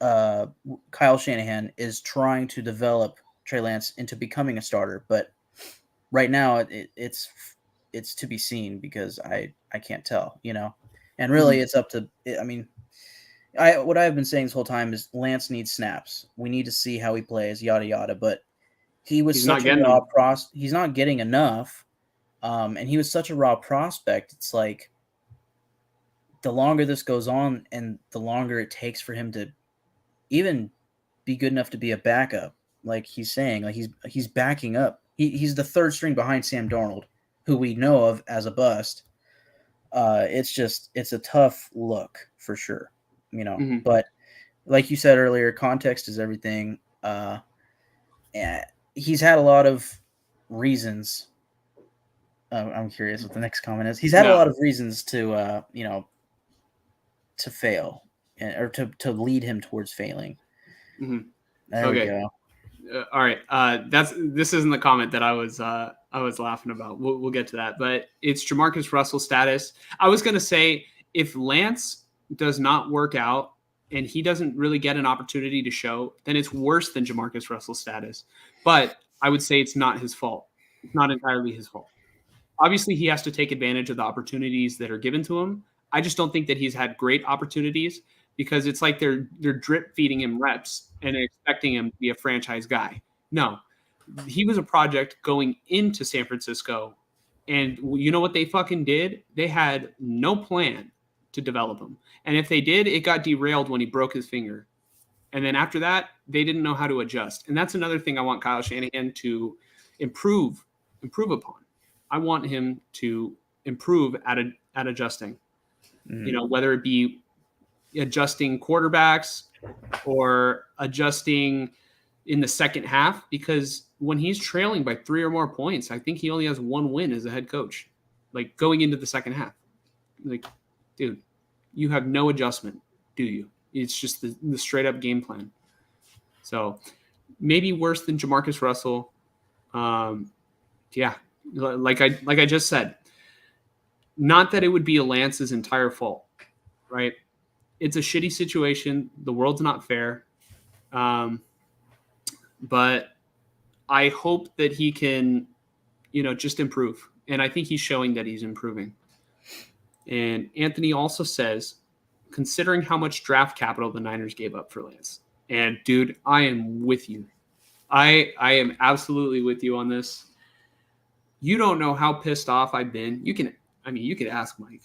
Kyle Shanahan is trying to develop Trey Lance into becoming a starter, but right now it's to be seen because I can't tell, and really it's up to. I mean, what I've been saying this whole time is Lance needs snaps. We need to see how he plays, yada yada. But he was He's not such a getting raw them. He's not getting enough, and he was such a raw prospect. It's like the longer this goes on, and the longer it takes for him to even be good enough to be a backup, like he's saying, like he's backing up. He's the third string behind Sam Darnold, who we know of as a bust. It's a tough look for sure, Mhm. But like you said earlier, context is everything. And he's had a lot of reasons. I'm curious what the next comment is. He's had a No. lot of reasons to to fail or to lead him towards failing. Mhm. There we Okay. go. All right. This isn't the comment that I was laughing about. We'll get to that, but it's Jamarcus Russell status. I was gonna say if Lance does not work out and he doesn't really get an opportunity to show, then it's worse than Jamarcus Russell status. But I would say it's not his fault. It's not entirely his fault. Obviously, he has to take advantage of the opportunities that are given to him. I just don't think that he's had great opportunities because it's like they're drip feeding him reps and expecting him to be a franchise guy. No, he was a project going into San Francisco, and you know what they fucking did? They had no plan to develop him, and if they did, it got derailed when he broke his finger. And then after that, they didn't know how to adjust. And that's another thing I want Kyle Shanahan to improve upon. I want him to improve at adjusting. Whether it be adjusting quarterbacks or adjusting in the second half, because when he's trailing by 3 or more points, I think he only has one win as a head coach. Like going into the second half, like, dude, you have no adjustment, do you? It's just the straight up game plan. So maybe worse than Jamarcus Russell. Yeah, like I just said, not that it would be Lance's entire fault, right? It's a shitty situation. The world's not fair. But I hope that he can, just improve. And I think he's showing that he's improving. And Anthony also says, considering how much draft capital the Niners gave up for Lance. And dude, I am with you. I am absolutely with you on this. You don't know how pissed off I've been. You could ask Mike.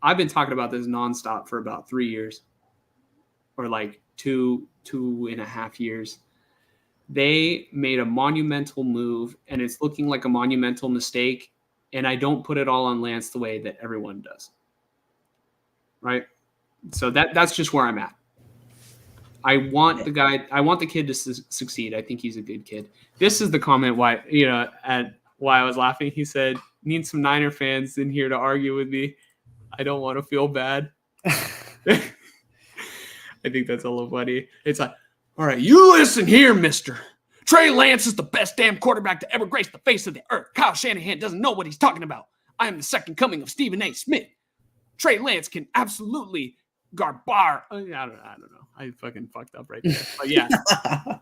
I've been talking about this nonstop for about 3 years, or like 2.5 years. They made a monumental move, and it's looking like a monumental mistake. And I don't put it all on Lance the way that everyone does. Right? So that's just where I'm at. I want the kid to succeed. I think he's a good kid. This is the comment why I was laughing. He said, "Need some Niner fans in here to argue with me. I don't want to feel bad." I think that's a little funny. It's like, all right, you listen here, mister. Trey Lance is the best damn quarterback to ever grace the face of the earth. Kyle Shanahan doesn't know what he's talking about. I am the second coming of Stephen A. Smith. Trey Lance can absolutely garbar. I don't know. I fucking fucked up right there. But yeah,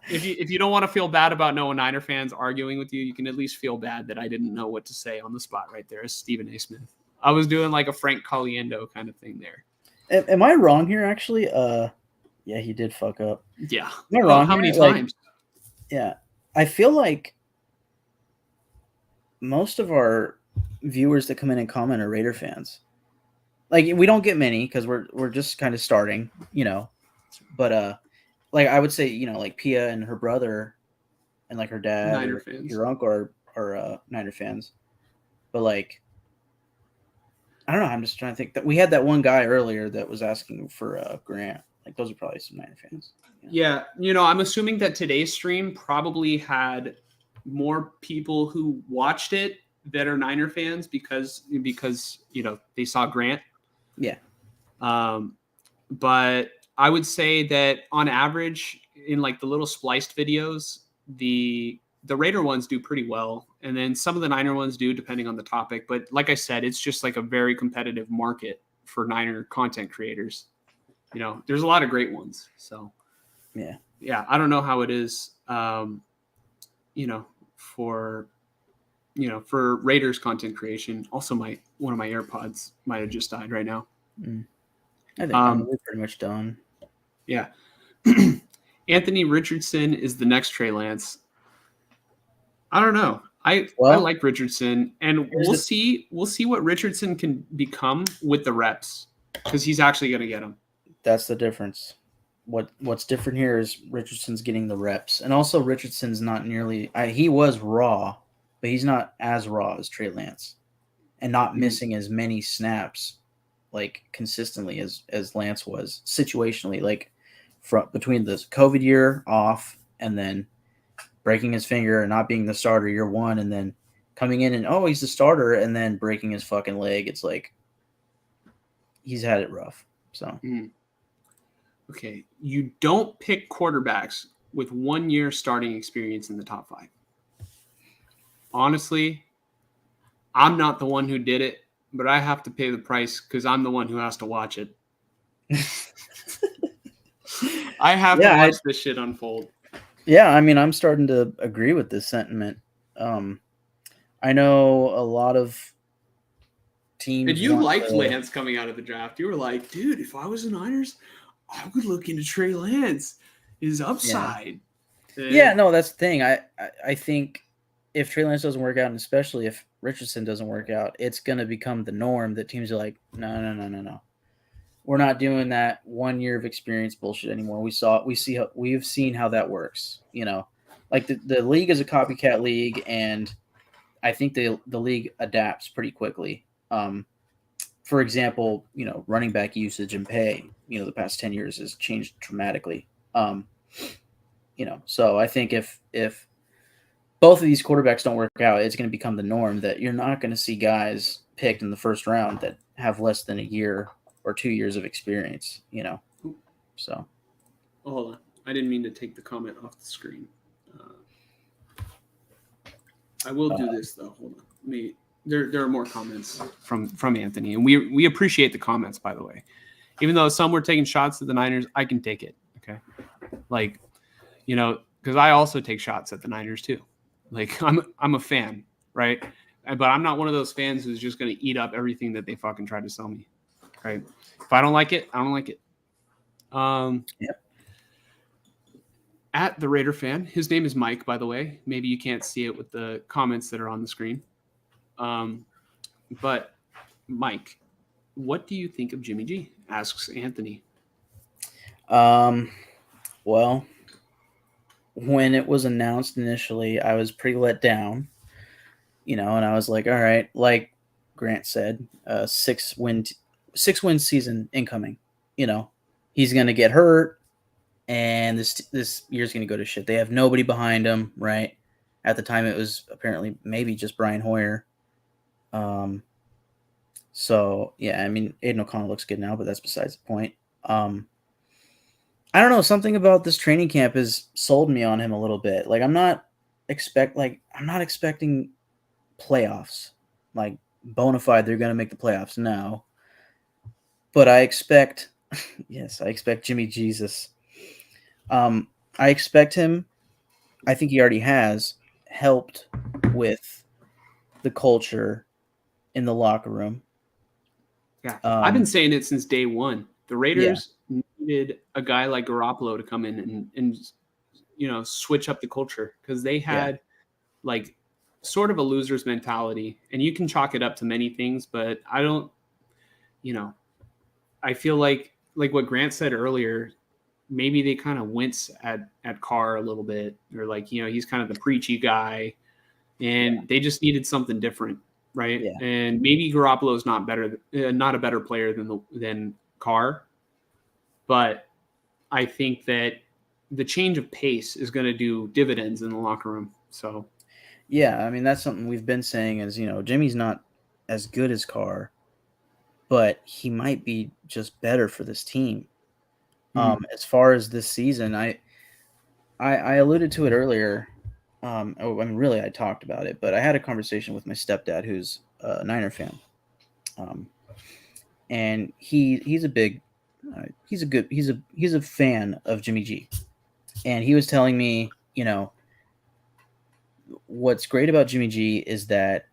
if you don't want to feel bad about no Niner fans arguing with you, you can at least feel bad that I didn't know what to say on the spot right there as Stephen A. Smith. I was doing like a Frank Caliendo kind of thing there. Am I wrong here? Actually, yeah, he did fuck up. Yeah. Am I wrong? How here? many times? Yeah, I feel like most of our viewers that come in and comment are Raider fans. Like we don't get many because we're just kind of starting, But like I would say, like Pia and her brother, and like her dad Niner or fans. your uncle are Niner fans. But like, I don't know. I'm just trying to think that we had that one guy earlier that was asking for Grant. Like those are probably some Niner fans. Yeah, you know, I'm assuming that today's stream probably had more people who watched it that are Niner fans because you know they saw Grant. Yeah. But I would say that on average, in like the little spliced videos, the Raider ones do pretty well, and then some of the Niner ones do, depending on the topic. But like I said, it's just like a very competitive market for Niner content creators. You know, there's a lot of great ones. So yeah, I don't know how it is. You know, for Raiders content creation. Also, one of my AirPods might have just died right now. I think we're pretty much done. Yeah. Anthony Richardson is the next Trey Lance. I don't know. I like Richardson, and we'll see what Richardson can become with the reps, because he's actually going to get them. That's the difference. What's different here is Richardson's getting the reps, and also Richardson's not nearly. He was raw, but he's not as raw as Trey Lance, and not missing as many snaps, like consistently as Lance was situationally, like between the COVID year off and then breaking his finger and not being the starter year one, and then coming in and he's the starter and then breaking his fucking leg. It's like he's had it rough. So. Okay, you don't pick quarterbacks with 1 year starting experience in the top 5. Honestly, I'm not the one who did it, but I have to pay the price because I'm the one who has to watch it. I have to watch this shit unfold. Yeah, I mean, I'm starting to agree with this sentiment. I know a lot of teams. And you liked Lance coming out of the draft. You were like, dude, if I was the Niners, I would look into Trey Lance, his upside. Yeah, no, that's the thing. I think if Trey Lance doesn't work out, and especially if Richardson doesn't work out, it's going to become the norm that teams are like, no. We're not doing that 1 year of experience bullshit anymore. We've seen how that works. You know, like the league is a copycat league, and I think the league adapts pretty quickly. For example, you know, running back usage and pay, you know, the past 10 years has changed dramatically. You know, so I think if both of these quarterbacks don't work out, it's going to become the norm that you're not going to see guys picked in the first round that have less than a year or 2 years of experience, you know. So. Oh, hold on. I didn't mean to take the comment off the screen. I will do this, though. Hold on. There are more comments from Anthony, and we appreciate the comments, by the way. Even though some were taking shots at the Niners, I can take it, okay? Like, you know, because I also take shots at the Niners, too. Like, I'm a fan, right? But I'm not one of those fans who's just going to eat up everything that they fucking try to sell me. Right. If I don't like it, I don't like it. At the Raider fan, his name is Mike, by the way. Maybe you can't see it with the comments that are on the screen. But Mike, what do you think of Jimmy G? Asks Anthony. Well, when it was announced initially, I was pretty let down, you know, and I was like, all right, like Grant said, 6-win season incoming. You know, he's going to get hurt, and this year's going to go to shit. They have nobody behind him, right? At the time, it was apparently maybe just Brian Hoyer. So, yeah, I mean, Aiden O'Connell looks good now, but that's besides the point. I don't know. Something about this training camp has sold me on him a little bit. Like, I'm not expecting playoffs. Like, bona fide, they're going to make the playoffs. No. But I expect, I expect Jimmy Jesus. I expect him, I think he already has, helped with the culture in the locker room. Yeah, I've been saying it since day one. The Raiders needed a guy like Garoppolo to come in and you know, switch up the culture, because they had like sort of a loser's mentality, and you can chalk it up to many things, but I don't, you know, I feel like what Grant said earlier, maybe they kind of wince at Carr a little bit, or like, you know, he's kind of the preachy guy, and they just needed something different, right? Yeah. And maybe Garoppolo is not a better player than Carr, but I think that the change of pace is going to do dividends in the locker room. So Yeah, I mean that's something we've been saying is, Jimmy's not as good as Carr, but he might be just better for this team. As far as this season, I alluded to it earlier. Really, I talked about it, but I had a conversation with my stepdad, who's a Niner fan, and he's a big, he's a fan of Jimmy G, and he was telling me, what's great about Jimmy G is that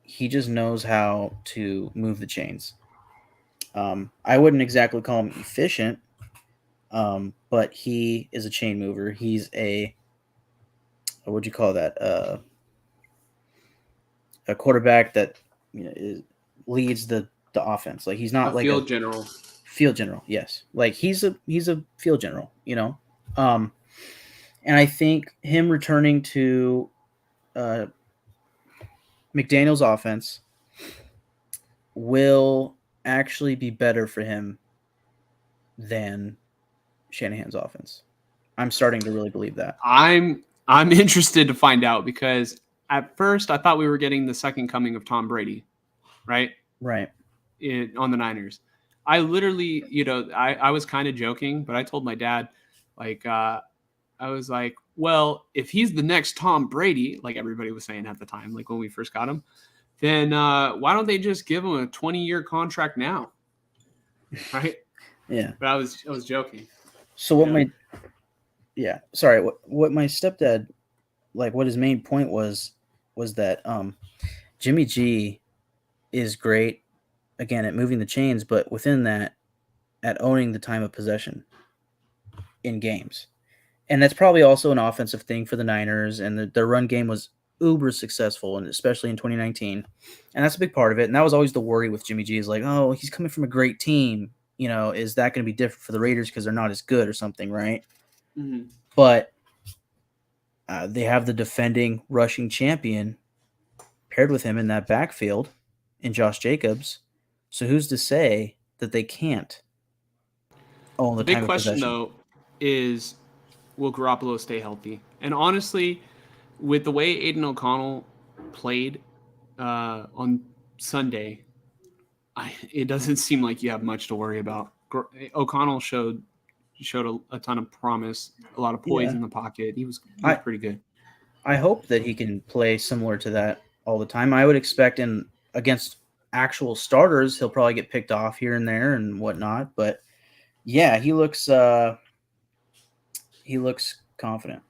he just knows how to move the chains. I wouldn't exactly call him efficient, but he is a chain mover. He's what would you call that? A quarterback that leads the offense. Like he's not a like field general. field general. Yes, like he's a field general. And I think him returning to McDaniel's offense will actually be better for him than Shanahan's offense. I'm starting to really believe that. I'm interested to find out because at first I thought we were getting the second coming of Tom Brady, right? Right. On the Niners. I literally, I was kind of joking, but I told my dad, like, I was like, well, if he's the next Tom Brady, like everybody was saying at the time, like when we first got him, then why don't they just give him a 20-year contract now? Right? Yeah. But I was joking. So what my stepdad, like what his main point was that Jimmy G is great again at moving the chains, but within that, at owning the time of possession in games. And that's probably also an offensive thing for the Niners, and their run game was uber successful, and especially in 2019. And that's a big part of it. And that was always the worry with Jimmy G is like, oh, he's coming from a great team. Is that going to be different for the Raiders because they're not as good or something, right? Mm-hmm. But they have the defending rushing champion paired with him in that backfield in Josh Jacobs. So who's to say that they can't own the big time of question, possession? though, is will Garoppolo stay healthy? And honestly, with the way Aiden O'Connell played on Sunday, it doesn't seem like you have much to worry about. O'Connell showed a ton of promise, a lot of poise in the pocket. He was pretty good. I hope that he can play similar to that all the time. I would expect against actual starters, he'll probably get picked off here and there and whatnot. But yeah, he looks confident.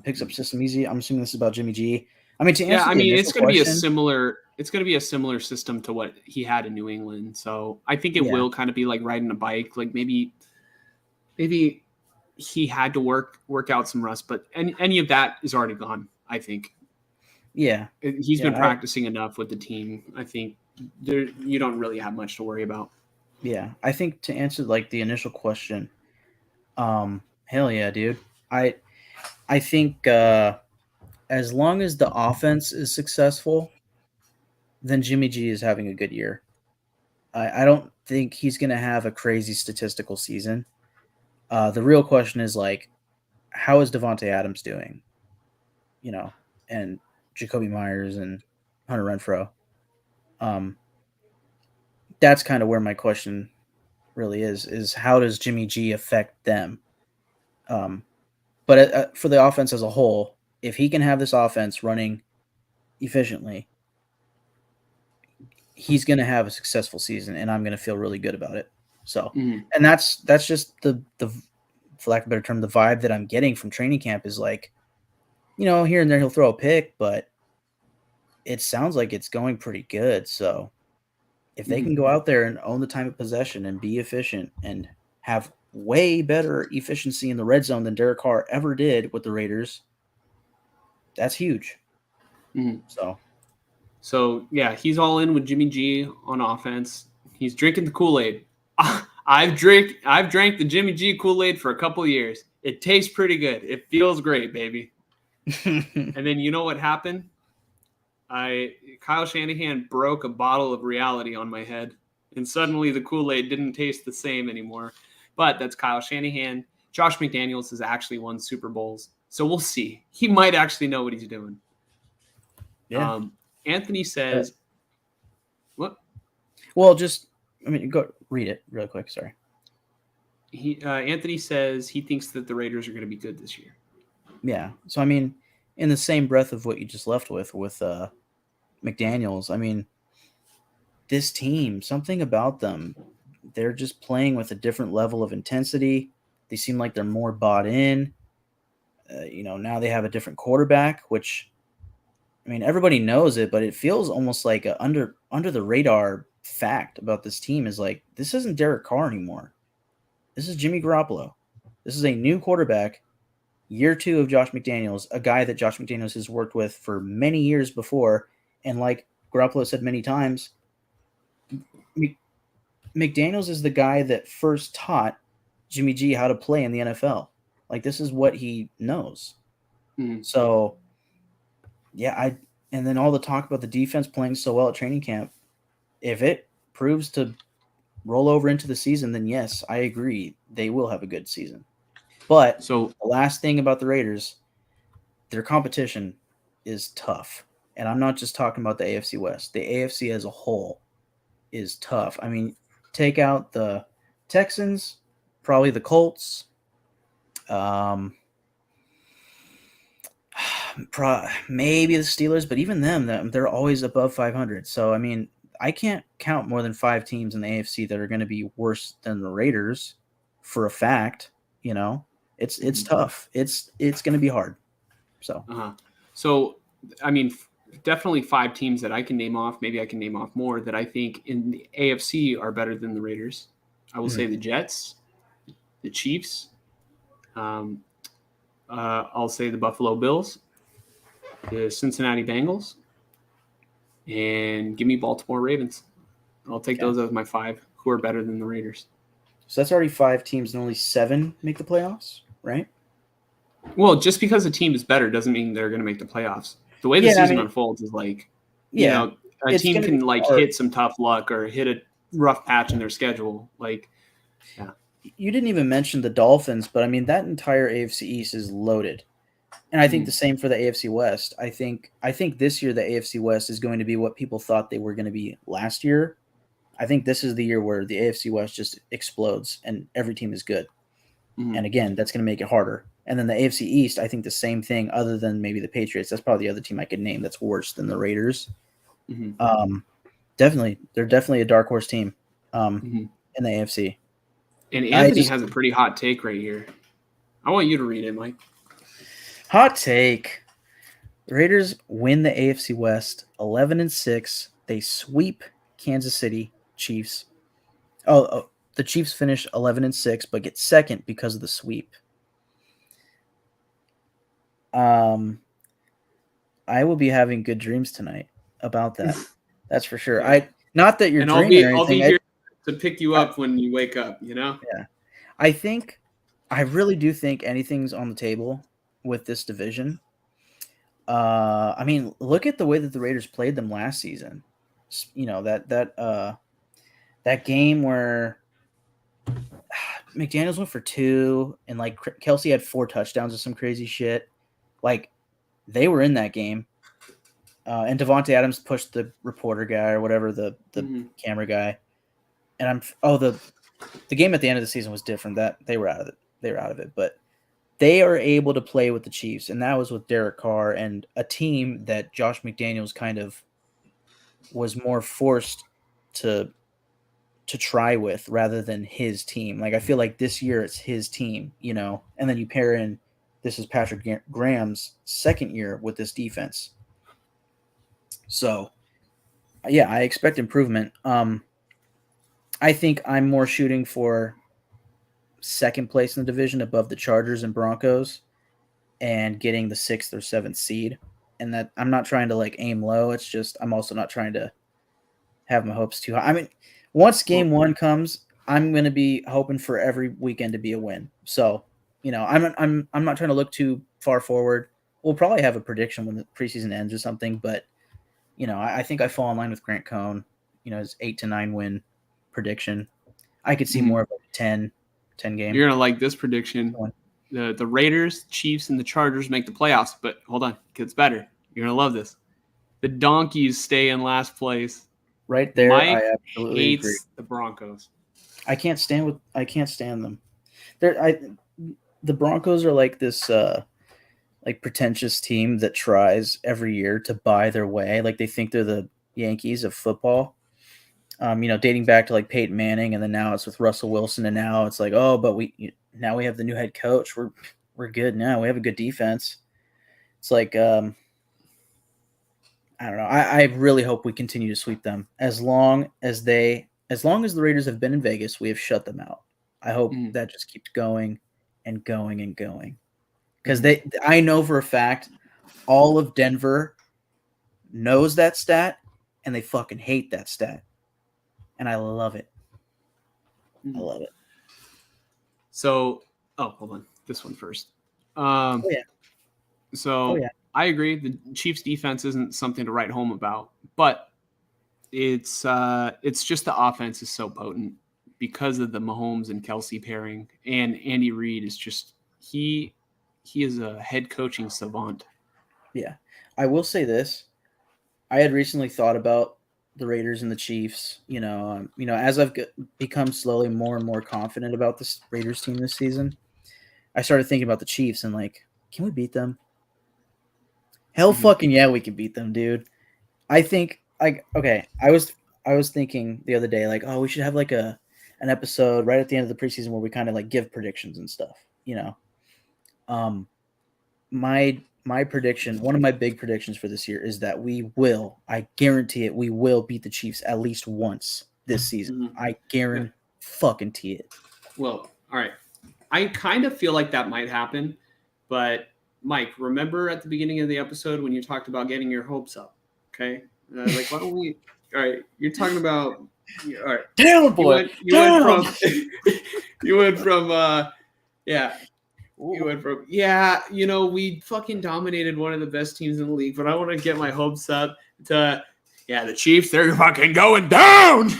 Picks up system easy. I'm assuming this is about Jimmy G. I mean, to answer the initial it's going to be a question, similar system to what he had in New England. So I think it will kind of be like riding a bike. Like maybe he had to work out some rust, but any of that is already gone, I think. Yeah. He's been practicing enough with the team. I think you don't really have much to worry about. Yeah. I think to answer like the initial question, hell yeah, dude. I think as long as the offense is successful, then Jimmy G is having a good year. I don't think he's going to have a crazy statistical season. The real question is like, how is Devontae Adams doing? And Jacoby Myers and Hunter Renfrow. That's kind of where my question really is how does Jimmy G affect them? But for the offense as a whole, if he can have this offense running efficiently, he's going to have a successful season, and I'm going to feel really good about it. So, and that's just the for lack of a better term, the vibe that I'm getting from training camp is like, here and there he'll throw a pick, but it sounds like it's going pretty good. So if they can go out there and own the time of possession and be efficient and have way better efficiency in the red zone than Derek Carr ever did with the Raiders, that's huge. So yeah, he's all in with Jimmy G on offense. He's drinking the Kool-Aid. I've drank the Jimmy G Kool-Aid for a couple of years. It tastes pretty good. It feels great, baby. And then you know what happened? Kyle Shanahan broke a bottle of reality on my head, and suddenly the Kool-Aid didn't taste the same anymore but that's Kyle Shanahan. Josh McDaniels has actually won Super Bowls, so we'll see. He might actually know what he's doing. Yeah. Anthony says, "What?" Well, go read it real quick. Sorry. Anthony says he thinks that the Raiders are going to be good this year. Yeah. So, I mean, in the same breath of what you just left with McDaniels, I mean, this team, something about them, they're just playing with a different level of intensity. They seem like they're more bought in. Now they have a different quarterback, which, I mean, everybody knows it, but it feels almost like a under the radar fact about this team is like, this isn't Derek Carr anymore. This is Jimmy Garoppolo. This is a new quarterback, year 2 of Josh McDaniels, a guy that Josh McDaniels has worked with for many years before. And like Garoppolo said many times, McDaniels is the guy that first taught Jimmy G how to play in the NFL. Like, this is what he knows. Mm-hmm. So, yeah, and then all the talk about the defense playing so well at training camp, if it proves to roll over into the season, then yes, I agree. They will have a good season. But So the last thing about the Raiders, their competition is tough. And I'm not just talking about the AFC West. The AFC as a whole is tough. I mean, take out the Texans, probably the Colts, maybe the Steelers, but even them, they're always above 500. So, I mean, I can't count more than 5 teams in the AFC that are going to be worse than the Raiders for a fact. It's tough. It's going to be hard. So, I mean, definitely 5 teams that I can name off. Maybe I can name off more that I think in the AFC are better than the Raiders. I will say the Jets, the Chiefs. I'll say the Buffalo Bills, the Cincinnati Bengals, and give me Baltimore Ravens. I'll take those as my 5 who are better than the Raiders. So that's already 5 teams and only 7 make the playoffs, right? Well, just because a team is better doesn't mean they're going to make the playoffs. The way the season unfolds is like, a team can hit some tough luck or hit a rough patch in their schedule. Like, yeah. You didn't even mention the Dolphins, but I mean, that entire AFC East is loaded. And I think the same for the AFC West. I think this year the AFC West is going to be what people thought they were going to be last year. I think this is the year where the AFC West just explodes and every team is good. And again, that's going to make it harder. And then the AFC East, I think the same thing, other than maybe the Patriots. That's probably the other team I could name that's worse than the Raiders. Definitely, they're definitely a dark horse team in the AFC. And Anthony has a pretty hot take right here. I want you to read it, Mike. Hot take. The Raiders win the AFC West 11-6. They sweep Kansas City Chiefs. The Chiefs finish 11-6, but get second because of the sweep. I will be having good dreams tonight about that. That's for sure. Not that you're dreaming or anything. I'll be here to pick you up when you wake up. Yeah. I really do think anything's on the table with this division. I mean, look at the way that the Raiders played them last season. That game where McDaniels went for 2 and like Kelsey had 4 touchdowns or some crazy shit. Like, they were in that game. And Devontae Adams pushed the reporter guy or whatever, the camera guy. And the game at the end of the season was different. That they were out of it. But they are able to play with the Chiefs, and that was with Derek Carr and a team that Josh McDaniels kind of was more forced to try with rather than his team. Like, I feel like this year it's his team, and then you pair in, this is Patrick Graham's second year with this defense. So, yeah, I expect improvement. I think I'm more shooting for second place in the division above the Chargers and Broncos and getting the 6th or 7th seed. And that I'm not trying to like aim low. It's just I'm also not trying to have my hopes too high. I mean, once game 1 comes, I'm going to be hoping for every weekend to be a win. So, I'm not trying to look too far forward. We'll probably have a prediction when the preseason ends or something, but I think I fall in line with Grant Cohn, his 8 to 9 win prediction. I could see more of a 10 10 game. You're gonna like this prediction. Go on. The Raiders, Chiefs, and the Chargers make the playoffs. But hold on, it gets better. You're gonna love this. The Donkeys stay in last place. Right there, Mike I absolutely hates agree. the Broncos. I can't stand them. The Broncos are like this like pretentious team that tries every year to buy their way. Like they think they're the Yankees of football. Dating back to like Peyton Manning, and then now it's with Russell Wilson, and now it's like, oh, but now we have the new head coach. We're good now. We have a good defense. It's like I don't know. I really hope we continue to sweep them as long as the Raiders have been in Vegas. We have shut them out. I hope that just keeps going and going and going, because I know for a fact all of Denver knows that stat, and they fucking hate that stat. And I love it. I love it. So, hold on. This one first. Oh, yeah. So, I agree. The Chiefs' defense isn't something to write home about, but it's just the offense is so potent because of the Mahomes and Kelsey pairing, and Andy Reid is just he is a head coaching savant. Yeah, I will say this: I had recently thought about the Raiders and the Chiefs. As I've become slowly more and more confident about this Raiders team this season, I started thinking about the Chiefs and like, can we beat them? Hell, fucking yeah, we can beat them, dude. I think I was thinking the other day, like, oh, we should have like an episode right at the end of the preseason where we kind of like give predictions and stuff. My prediction, one of my big predictions for this year is that I guarantee it, we will beat the Chiefs at least once this season. I guarantee it. Well, all right. I kind of feel like that might happen, but Mike, remember at the beginning of the episode when you talked about getting your hopes up? Okay, like why don't we? All right, you're talking about. All right, down, boy. You went from we fucking dominated one of the best teams in the league, but I want to get my hopes up to, the Chiefs, they're fucking going down.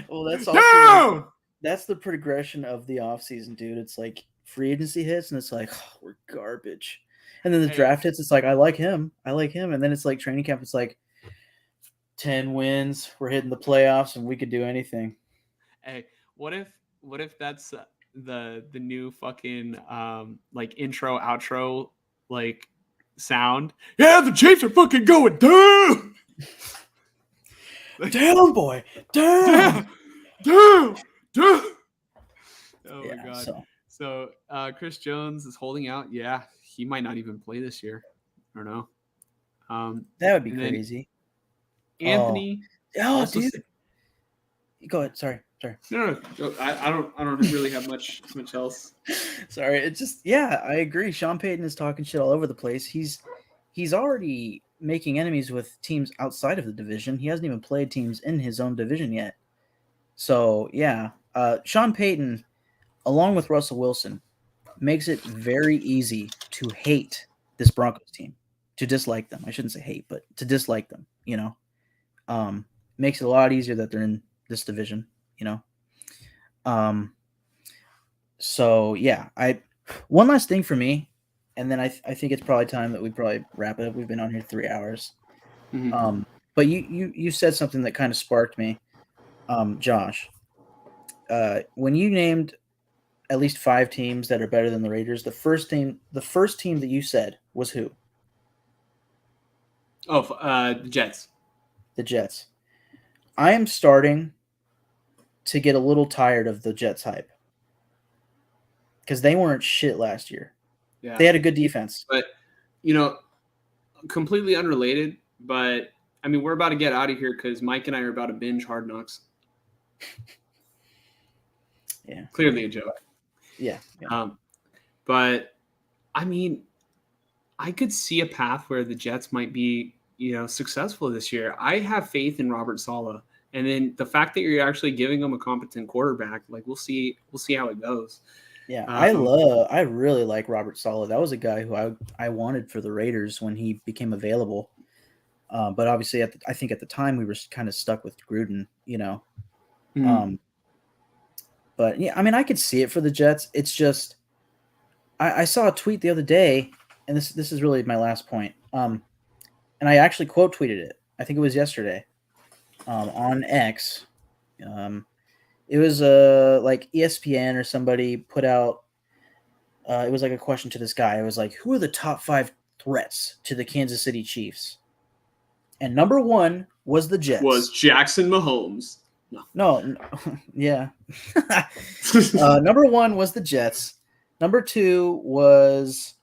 Well, that's also that's the progression of the offseason, dude. It's like free agency hits, and it's like, oh, we're garbage. And then the draft hits, it's like, I like him. And then it's like training camp, it's like 10 wins, we're hitting the playoffs, and we could do anything. Hey, what if that's the new fucking like intro outro like sound? Yeah, the Chiefs are fucking going down. Down, boy, down. Oh my god. So Chris Jones is holding out. Yeah, he might not even play this year. I don't know. That would be crazy. Anthony. Dude. Go ahead. Sorry. No. I don't really have much else. Sorry. It's just, I agree. Sean Payton is talking shit all over the place. He's already making enemies with teams outside of the division. He hasn't even played teams in his own division yet. So Sean Payton, along with Russell Wilson, makes it very easy to hate this Broncos team, to dislike them. I shouldn't say hate, but to dislike them. Makes it a lot easier that they're in this division. One last thing for me, and then I think it's probably time that we probably wrap it up. We've been on here 3 hours. But you said something that kind of sparked me, Josh. When you named at least 5 teams that are better than the Raiders, the first team that you said was who? The Jets. The Jets. I am starting to get a little tired of the Jets hype, because they weren't shit last year. Yeah. They had a good defense. But, completely unrelated, but, I mean, we're about to get out of here because Mike and I are about to binge Hard Knocks. Yeah. Clearly a joke. Yeah. But, I mean, I could see a path where the Jets might be, successful this year. I have faith in Robert Saleh. And then the fact that you're actually giving him a competent quarterback, like we'll see how it goes. Yeah, I really like Robert Saleh. That was a guy who I wanted for the Raiders when he became available. But obviously, I think at the time we were kind of stuck with Gruden. But yeah, I mean, I could see it for the Jets. It's just I saw a tweet the other day, and this is really my last point. And I actually quote tweeted it. I think it was yesterday, on X. It was like ESPN or somebody put out. It was like a question to this guy. It was like, who are the top 5 threats to the Kansas City Chiefs? And number 1 was the Jets. Was Jackson Mahomes. No, yeah. Number 1 was the Jets. Number 2 was,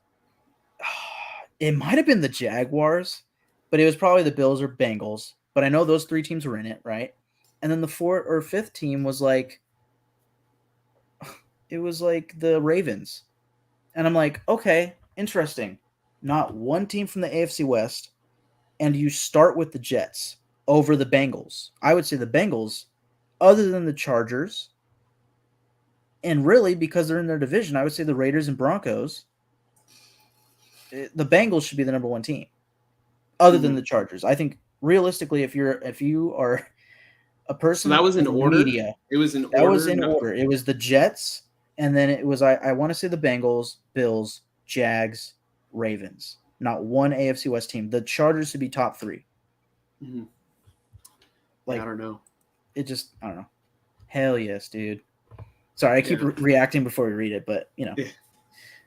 it might have been the Jaguars, but it was probably the Bills or Bengals. But I know those 3 teams were in it, right? And then the 4th or 5th team was like, it was like the Ravens. And I'm like, okay, interesting. Not one team from the AFC West, and you start with the Jets over the Bengals. I would say the Bengals, other than the Chargers, and really because they're in their division, I would say the Raiders and Broncos. The Bengals should be the number 1 team, other than the Chargers. I think realistically, if you are a person, So that was in the order. media, It was in that order. was in order. It was the Jets, and then it was I want to say the Bengals, Bills, Jags, Ravens. Not one AFC West team. The Chargers should be top 3. Mhm. Like, I don't know. it just, I don't know. Hell yes, dude. Sorry, I keep reacting before we read it, but you know.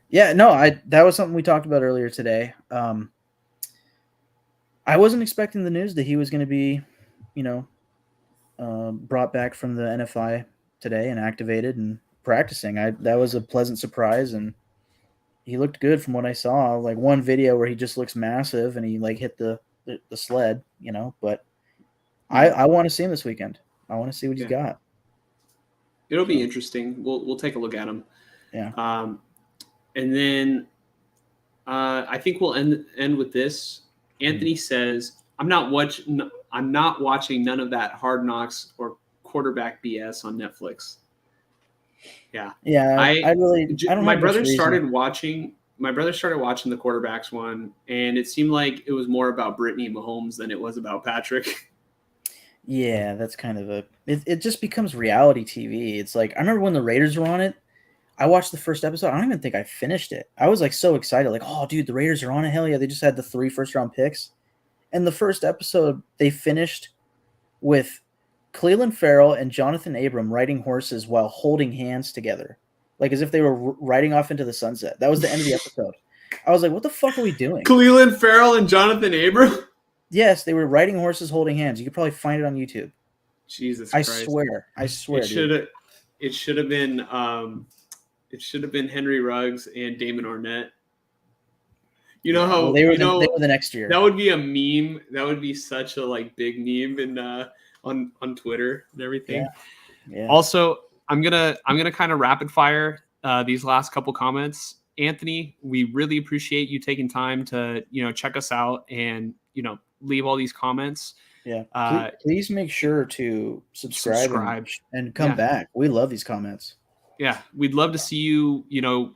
Yeah, no, that was something we talked about earlier today. I wasn't expecting the news that he was going to be, brought back from the NFI today and activated and practicing. That was a pleasant surprise, and he looked good from what I saw. Like one video where he just looks massive and he like hit the sled, but I want to see him this weekend. I want to see what he's got. It'll be interesting. We'll take a look at him. Yeah. And then I think we'll end with this. Anthony says, "I'm not watching none of that Hard Knocks or quarterback BS on Netflix." Yeah. Yeah. I don't. My brother started watching the quarterbacks one, and it seemed like it was more about Brittany Mahomes than it was about Patrick. Yeah, that's kind of it just becomes reality TV. It's like, I remember when the Raiders were on it, I watched the first episode. I don't even think I finished it. I was like so excited, like, oh dude, the Raiders are on it. Hell yeah. They just had the 3 first-round picks. And the first episode, they finished with Cleveland Farrell and Jonathan Abram riding horses while holding hands together, like as if they were riding off into the sunset. That was the end of the episode. I was like, what the fuck are we doing? Cleveland Farrell and Jonathan Abram? Yes, they were riding horses holding hands. You could probably find it on YouTube. Jesus Christ. I swear. It should have been Henry Ruggs and Damon Arnett. You know how they were the next year. That would be a meme. That would be such a big meme in on Twitter and everything. Yeah. Also, I'm gonna kind of rapid fire these last couple comments. Anthony, we really appreciate you taking time to check us out and leave all these comments. Yeah. Please make sure to subscribe. And come back. We love these comments. Yeah, we'd love to see you,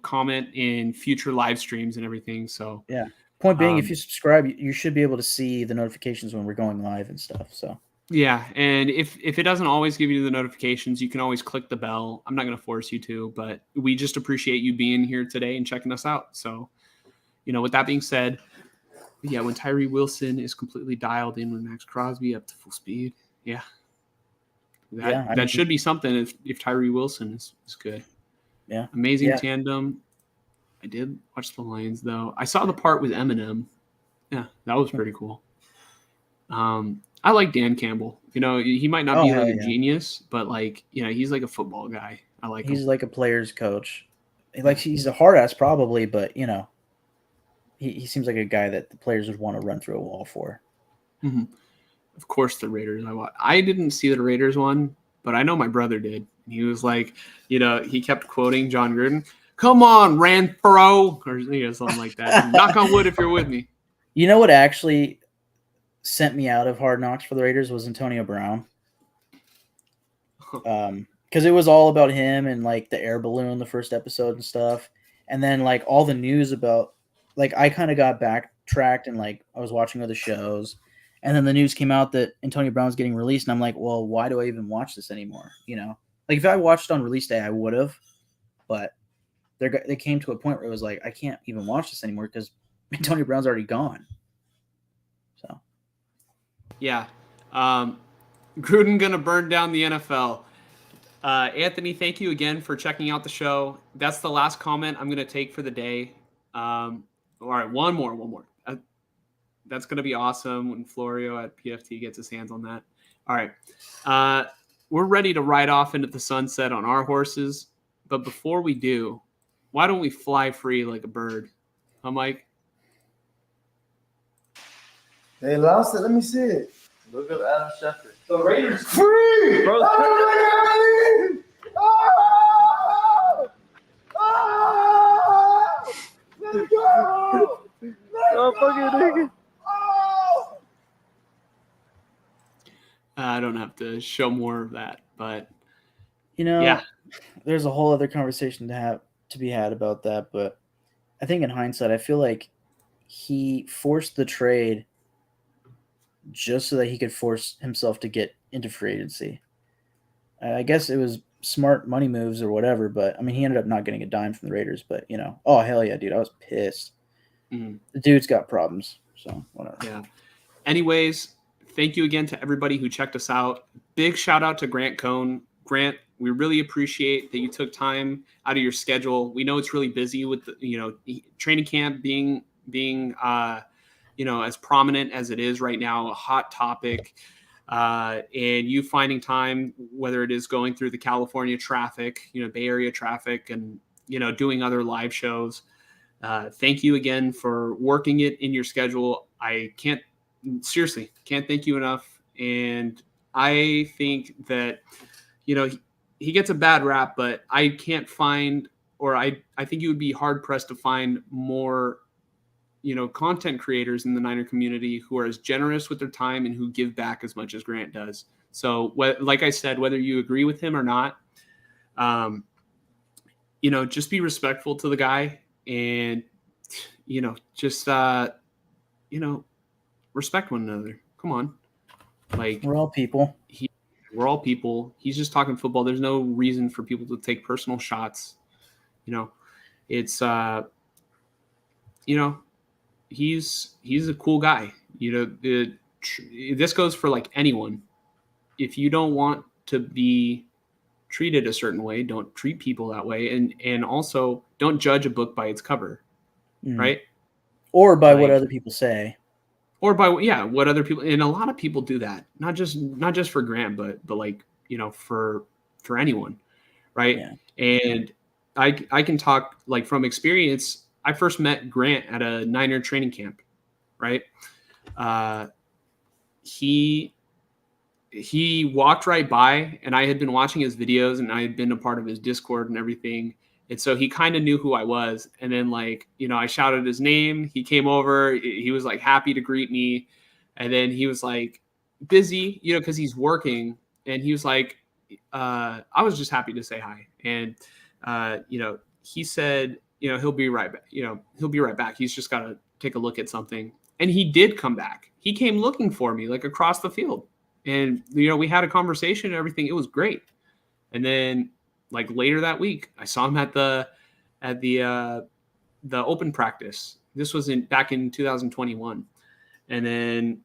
comment in future live streams and everything. So yeah. Point being, if you subscribe, you should be able to see the notifications when we're going live and stuff. So yeah, and if it doesn't always give you the notifications, you can always click the bell. I'm not going to force you to, but we just appreciate you being here today and checking us out. So, with that being said, yeah, when Tyree Wilson is completely dialed in with Max Crosby up to full speed, yeah. That should be something if Tyree Wilson is good. Yeah. Amazing tandem. I did watch the Lions, though. I saw the part with Eminem. Yeah, that was pretty cool. I like Dan Campbell. He might not be a genius, but he's like a football guy. I like him. He's like a player's coach. He's a hard ass probably, but he seems like a guy that the players would want to run through a wall for. Mm-hmm. Of course, the Raiders. I didn't see the Raiders one, but I know my brother did. And he was like, he kept quoting John Gruden. Come on, Renfro, or something like that. Knock on wood if you're with me. You know what actually sent me out of Hard Knocks for the Raiders was Antonio Brown. Because it was all about him and the air balloon, the first episode and stuff. And then all the news about, I kind of got backtracked and I was watching other shows. And then the news came out that Antonio Brown's getting released. And I'm like, well, why do I even watch this anymore? Like if I watched on release day, I would have, but they came to a point where it was like I can't even watch this anymore because Antonio Brown's already gone. So Yeah. Gruden gonna burn down the NFL. Anthony, thank you again for checking out the show. That's the last comment I'm gonna take for the day. All right, one more. That's gonna be awesome when Florio at PFT gets his hands on that. All right, we're ready to ride off into the sunset on our horses. But before we do, why don't we fly free like a bird? Huh, Mike? They lost it. Let me see it. Look up Adam Schefter. The Raiders free. Bro, Oh, oh, oh, let's go. Let's oh, fucking nigga. Oh. I don't have to show more of that, but yeah, there's a whole other conversation to be had about that. But I think in hindsight, I feel like he forced the trade just so that he could force himself to get into free agency. I guess it was smart money moves or whatever, but I mean, he ended up not getting a dime from the Raiders. But oh hell yeah, dude, I was pissed. The dude's got problems, so whatever. Yeah. Anyways, thank you again to everybody who checked us out. Big shout out to Grant Cohn. Grant, we really appreciate that you took time out of your schedule. We know it's really busy with training camp being as prominent as it is right now, a hot topic, and you finding time, whether it is going through the California traffic, Bay Area traffic, and doing other live shows. Thank you again for working it in your schedule. I can't thank you enough. And I think that, he gets a bad rap, but I can't find, or I think you would be hard pressed to find more, content creators in the Niner community who are as generous with their time and who give back as much as Grant does. So like I said, whether you agree with him or not, just be respectful to the guy and, just, respect one another. Come on. Like, We're all people. We're all people. He's just talking football. There's no reason for people to take personal shots. It's, he's a cool guy. This goes for like anyone. If you don't want to be treated a certain way, don't treat people that way. And also don't judge a book by its cover, right? Or by what other people say. Or by what other people, and a lot of people do that, not just for Grant, but like, for anyone. Right. Yeah. And I can talk like from experience. I first met Grant at a Niner training camp. Right. He walked right by, and I had been watching his videos, and I had been a part of his Discord and everything. And so he kind of knew who I was. And then I shouted his name. He came over. He was like happy to greet me. And then he was like busy, because he's working. And he was like, I was just happy to say hi. And, he said, he'll be right back. He'll be right back. He's just got to take a look at something. And he did come back. He came looking for me like across the field. And, we had a conversation and everything. It was great. And then like later that week, I saw him at the open practice. This was back in 2021. And then,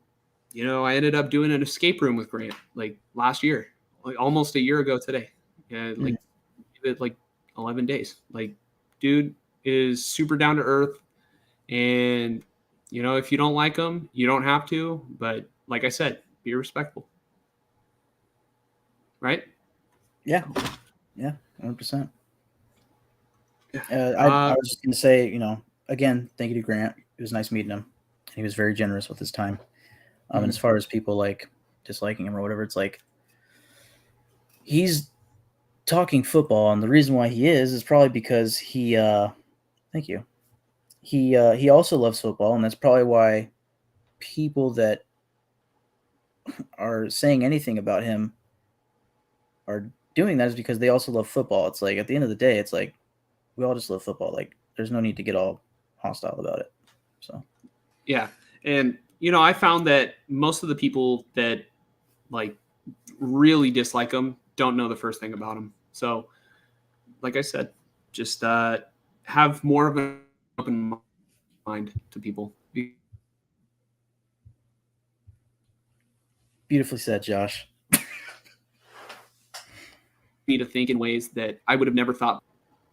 I ended up doing an escape room with Grant like last year, like almost a year ago today. Yeah, like 11 days. Like, dude is super down to earth. And, if you don't like him, you don't have to. But like I said, be respectful. Right? Yeah. Yeah, 100%. I was just going to say, again, thank you to Grant. It was nice meeting him. He was very generous with his time. And as far as people like disliking him or whatever, it's like he's talking football, and the reason why he is probably because he thank you. He also loves football, and that's probably why people that are saying anything about him are doing that is because they also love football. It's like at the end of the day, it's like we all just love football. Like there's no need to get all hostile about it. So yeah. And I found that most of the people that like really dislike him don't know the first thing about him. So, like I said, just have more of an open mind to people. Beautifully said, Josh. Me to think in ways that I would have never thought.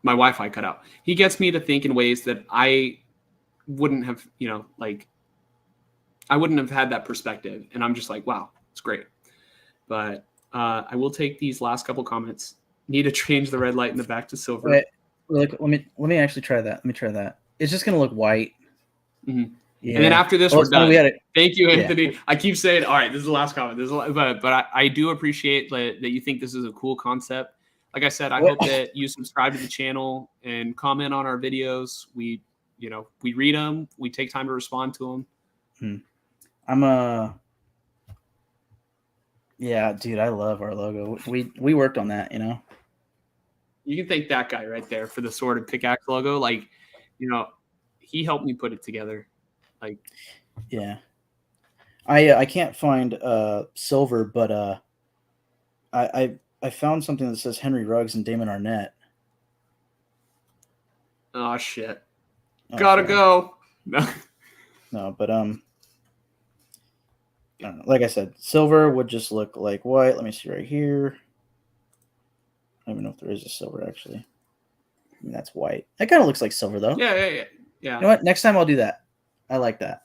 My Wi-Fi cut out. He gets me to think in ways that I wouldn't have, like I wouldn't have had that perspective. And I'm just like, wow, it's great. But I will take these last couple comments. Need to change the red light in the back to silver. Wait, look, let me actually try that. Let me try that. It's just gonna look white. Mm-hmm. Yeah. And then after this, we're done. Thank you, Anthony. Yeah. I keep saying, all right, this is the last comment. But I do appreciate that you think this is a cool concept. Like I said, I hope that you subscribe to the channel and comment on our videos. We read them. We take time to respond to them. Yeah, dude, I love our logo. We worked on that, You can thank that guy right there for the sword and pickaxe logo. Like, he helped me put it together. Like, yeah. I can't find silver, but I found something that says Henry Ruggs and Damon Arnett. Oh shit. Oh, Gotta sorry. go. No. No, but I don't know. Like I said, silver would just look like white. Let me see right here. I don't even know if there is a silver actually. I mean, that's white. That kind of looks like silver though. Yeah. You know what? Next time I'll do that. I like that.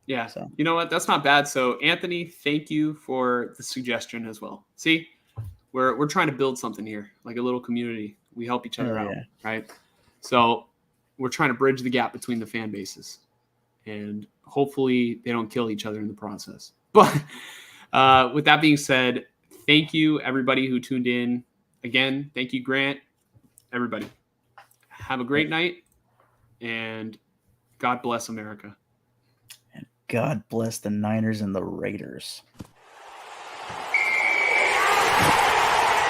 Yeah. So. You know what? That's not bad. So Anthony, thank you for the suggestion as well. See, we're trying to build something here, like a little community. We help each other out, right? So we're trying to bridge the gap between the fan bases, and hopefully they don't kill each other in the process. But with that being said, thank you everybody who tuned in. Again, thank you, Grant. Everybody, have a great night, and God bless America. And God bless the Niners and the Raiders.